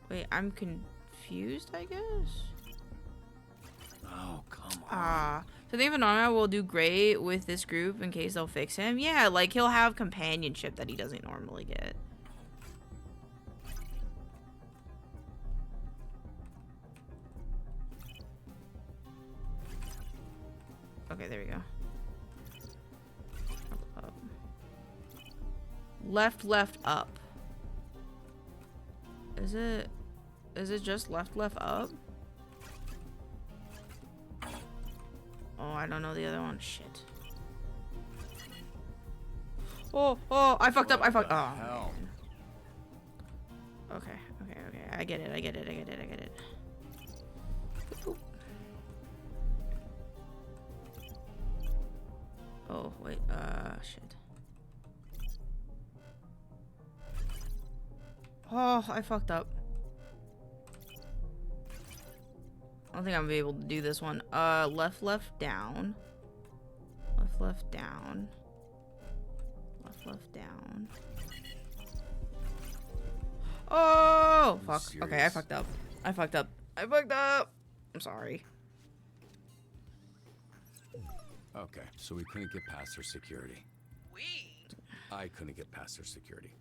Wait, I'm confused, I guess. Oh, come on. So I think Phenomena will do great with this group in case they'll fix him. Yeah, like he'll have companionship that he doesn't normally get. Okay, there we go. Up. Left, up. Is it just left, up? Oh, I don't know the other one. Shit. Oh, I fucked up. Oh, man. Okay. I get it. Oop. Oh, wait, shit. Oh, I fucked up. I don't think I'm gonna be able to do this one. Left, down. Left, down. Left, down. Oh, fuck. Okay, I fucked up. I'm sorry. Okay, so we couldn't get past their security. I couldn't get past their security.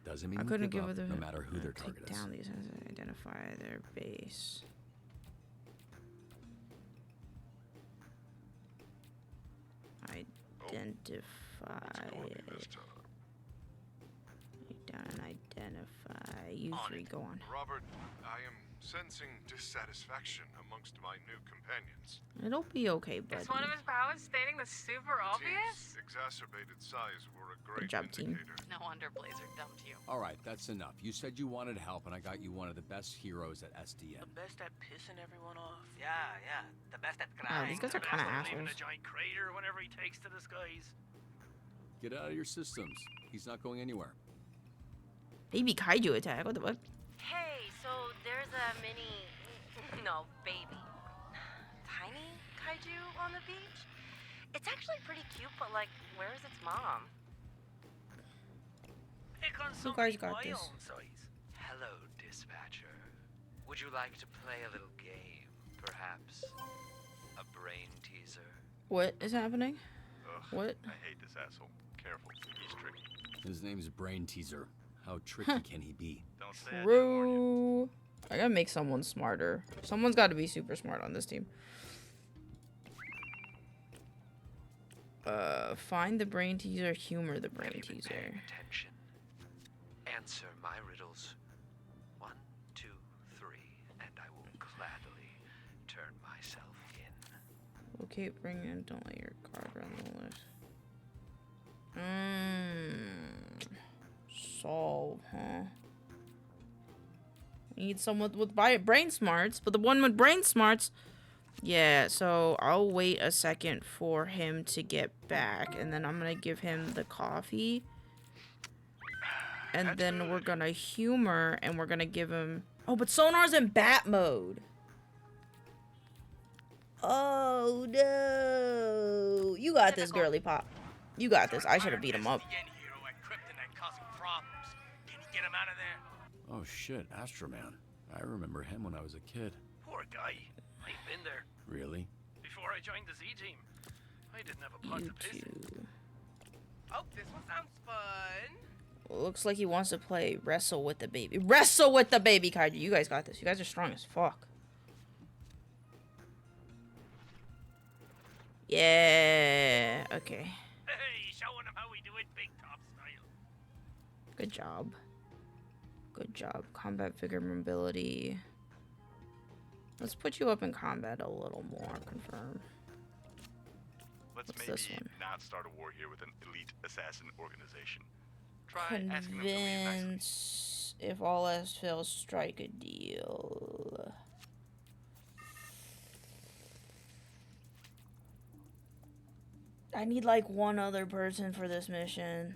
Doesn't mean I couldn't give give up, the no matter who their target take is. down these and identify their base. Identify. You three, go on. Robert, I am sensing dissatisfaction amongst my new companions. It'll be okay, buddy. Is one of his powers stating the super obvious? Team's exacerbated size were a great Good job, team. No wonder Blazer dumped you. All right, that's enough. You said you wanted help, and I got you one of the best heroes at SDN. The best at pissing everyone off. Yeah. The best at Oh, crying. these guys are kind of Leaving assholes. a giant crater whenever he takes to the skies. Get out of your systems. He's not going anywhere. Baby kaiju attack. What the fuck? Hey, so there's a mini, no, baby, tiny kaiju on the beach. It's actually pretty cute, but like, where's its mom? Pick on You some guys my got this. own size. Hello, dispatcher. Would you like to play a little game, perhaps? A brain teaser? What is happening? What? I hate this asshole. Careful, he's tricky. His name's Brain Teaser. How tricky can he be? Don't say I didn't True. I gotta make someone smarter. Someone's got to be super smart on this team. Find the brain teaser, humor the brain teaser. Attention. Answer my riddles. 1, 2, 3, and I will gladly turn myself in. Locate, bring in, don't let your card run the list. Solve, huh? We need someone with brain smarts, but the one with brain smarts. Yeah, so I'll wait a second for him to get back, and then I'm gonna give him the coffee. And then we're gonna humor, and we're gonna give him... Oh, but Sonar's in bat mode. Oh, no. You got this, girly pop. You got this. I should have beat him up. Get him out of there. Oh shit, Astroman. I remember him when I was a kid. Poor guy. I've been there. Really? Before I joined the Z team. I I didn't have a pot to piss in. YouTube. Oh, this one sounds fun. Looks like he wants to play Wrestle with the Baby. Wrestle with the Baby, Kaiju. You guys got this. You guys are strong as fuck. Yeah. Okay. Hey, showing them how we do it big top style. Good job. Good job. Combat vigor mobility. Let's put you up in combat a little more. Confirm. Let's What's maybe this one? not start a war here with an elite assassin organization. Try asking them to leave nicely. Convince. If all else fails, strike a deal. I need like one other person for this mission.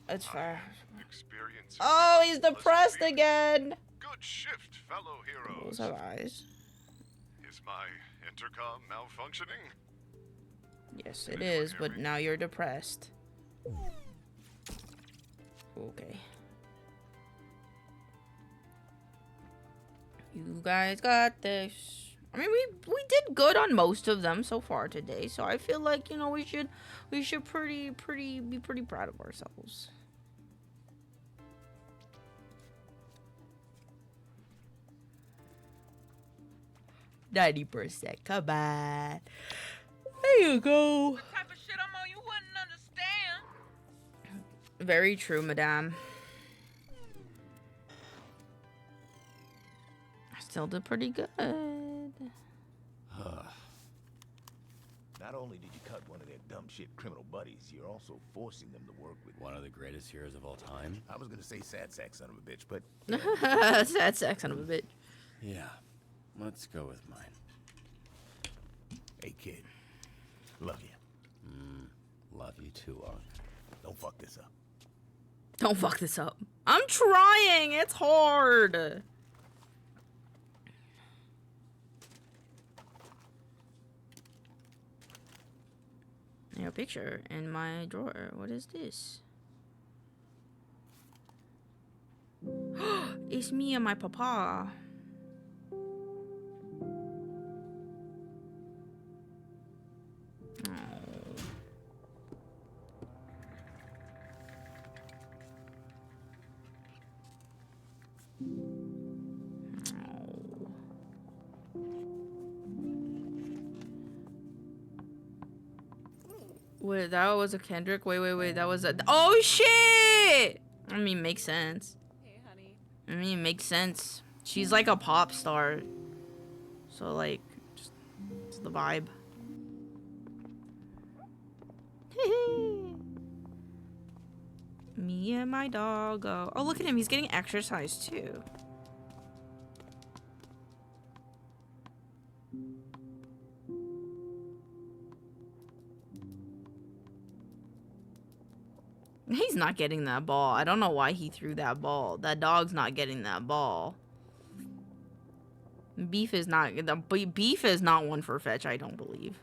It's fair. Experience. Oh, he's depressed again. Good shift, fellow heroes. Those have eyes. Is my intercom malfunctioning? Yes, it is, but now you're depressed. Okay. You guys got this. I mean, we did good on most of them so far today, so I feel like, you know, we should be pretty proud of ourselves. %. Come on. There you go. What type of shit I'm on you wouldn't understand. Very true, madame. I still did pretty good. Not only did you cut one of their dumb shit criminal buddies, you're also forcing them to work with one of the greatest heroes of all time. I was gonna say sad sack son of a bitch, but sad sack son of a bitch. Yeah, let's go with mine. Hey kid, love you. Love you too, Unc. Don't fuck this up. Don't fuck this up. I'm trying. It's hard. Your picture in my drawer. What is this? It's me and my papa. Wait, that was a Kendrick? Wait, that was a... Oh, shit! I mean, makes sense. Hey, honey. I mean, it makes sense. She's like a pop star. So, like, just it's the vibe. Me and my doggo. Oh, look at him. He's getting exercise, too. He's not getting that ball. I don't know why he threw that ball. That dog's not getting that ball. Beef is not one for fetch, I don't believe.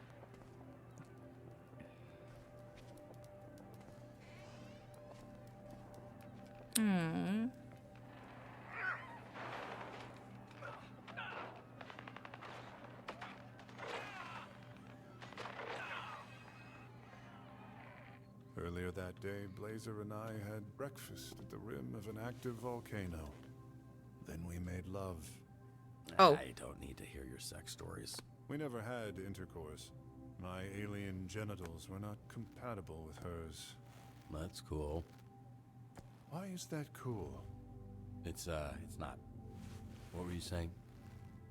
Earlier that day, Blazer and I had breakfast at the rim of an active volcano. Then we made love. Oh. I don't need to hear your sex stories. We never had intercourse. My alien genitals were not compatible with hers. That's cool. Why is that cool? It's not. What were you saying?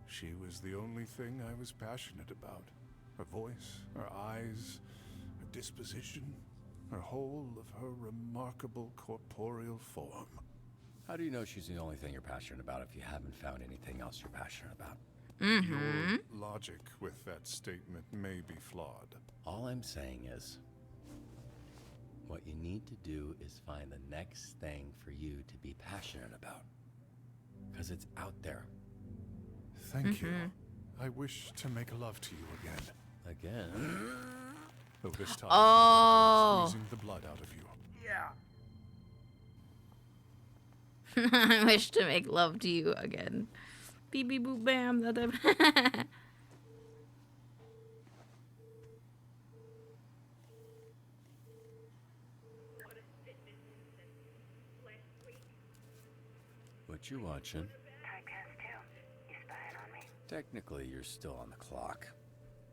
She was the only thing I was passionate about. Her voice, her eyes, her disposition, her whole of her remarkable corporeal form. How do you know she's the only thing you're passionate about if you haven't found anything else you're passionate about? Your logic with that statement may be flawed. All I'm saying is, what you need to do is find the next thing for you to be passionate about. Because it's out there. Thank you. I wish to make love to you again. Again? Though this time, Oh. squeezing the blood out of you. Yeah. I wish to make love to you again. Beep beep boop bam. What you watching? Technically, you're still on the clock.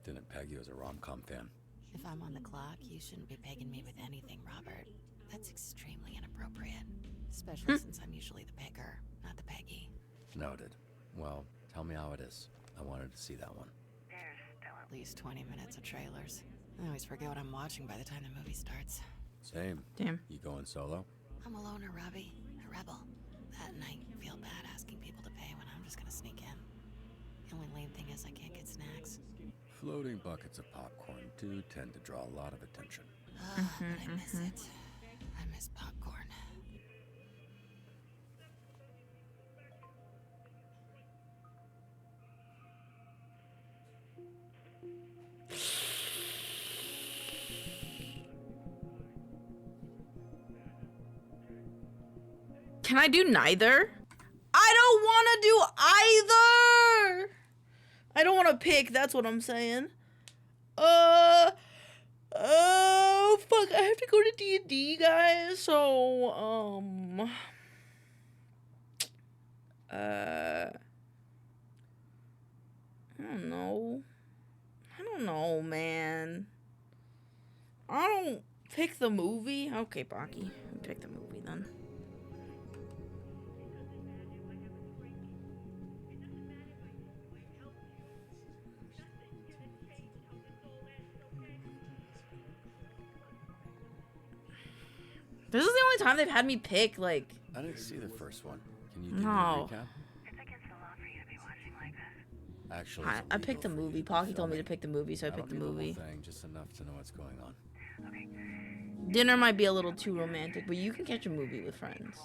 Didn't peg you as a rom-com fan. If I'm on the clock, you shouldn't be pegging me with anything, Robert. That's extremely inappropriate. Especially since I'm usually the pegger, not the peggy. Noted. Well, tell me how it is. I wanted to see that one. There's still at least 20 minutes of trailers. I always forget what I'm watching by the time the movie starts. Same. Damn. You going solo? I'm a loner, Robbie. A rebel. That night, feel bad asking people to pay when I'm just gonna sneak in. The only lame thing is I can't get snacks. Floating buckets of popcorn do tend to draw a lot of attention. But I miss it. I miss popcorn. Can I do neither? I don't want to do either. I don't want to pick. That's what I'm saying. Oh fuck! I have to go to D&D, guys. So I don't know. I don't know, man. I don't pick the movie. Okay, Baki, pick the movie then. This is the only time they've had me pick, like... I didn't see the first one. Can you give me a No. recap? Actually, I picked the movie. Pocky told me to pick the movie, so I picked the movie. Thing, just enough to know what's going on. Dinner might be a little too romantic, but you can catch a movie with friends.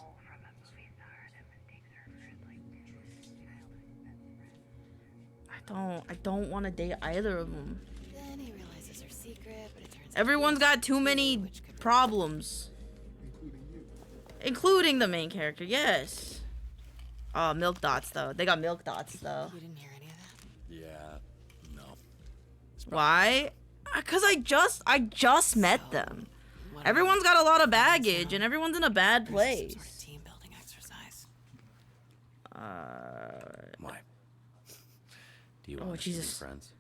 I don't want to date either of them. Then he realizes her secret, but it turns out Everyone's got too many problems. Including the main character, yes. Oh, milk dots, though. They got milk dots, though. You didn't hear any of that? Yeah, no. Why? Because I just met them. Everyone's got a lot of baggage, and everyone's in a bad place. Team building exercise. Why? Do you Oh, want to Jesus. be friends?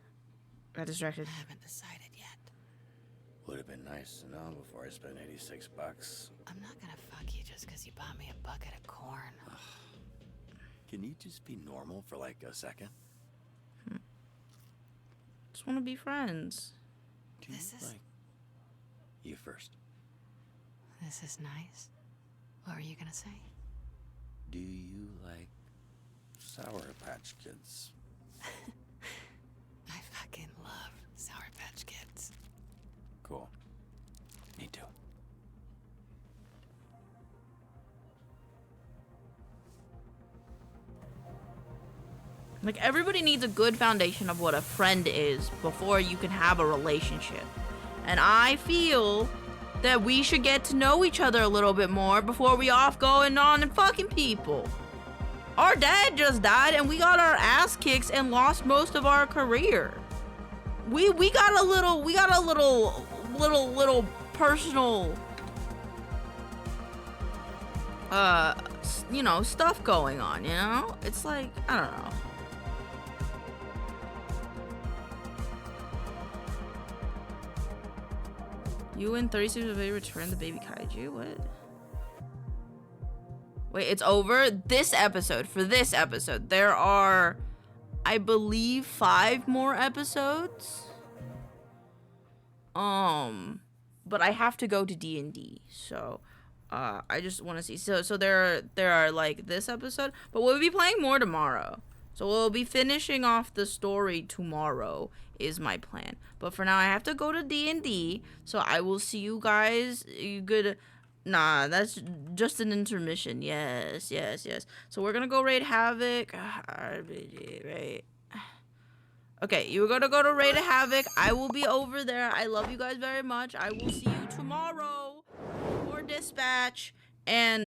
Got distracted. I haven't decided yet. Would have been nice to know before I spent $86. I'm not gonna fuck you just because you bought me a bucket of corn. Can you just be normal for like a second? Just want to be friends. This is... Like, you first. This is nice. What were you gonna say? Do you like Sour Patch Kids? I fucking love Sour Patch Kids. Cool. Me too. Like, everybody needs a good foundation of what a friend is before you can have a relationship. And I feel that we should get to know each other a little bit more before we off going on and fucking people. Our dad just died and we got our ass kicked and lost most of our career. We got a little personal you know, stuff going on, you know? It's like, I don't know. You and 36 of return the baby kaiju? What? Wait, it's over? This episode, for this episode, there are, I believe, 5 more episodes. But I have to go to D&D, so I just want to see. So there are like this episode, but we'll be playing more tomorrow. So we'll be finishing off the story tomorrow is my plan. But for now, I have to go to D&D, so I will see you guys. You good? Nah, that's just an intermission. Yes. So we're gonna go raid Havoc. Right. Okay, you're gonna go to raid Havoc. I will be over there. I love you guys very much. I will see you tomorrow for dispatch. And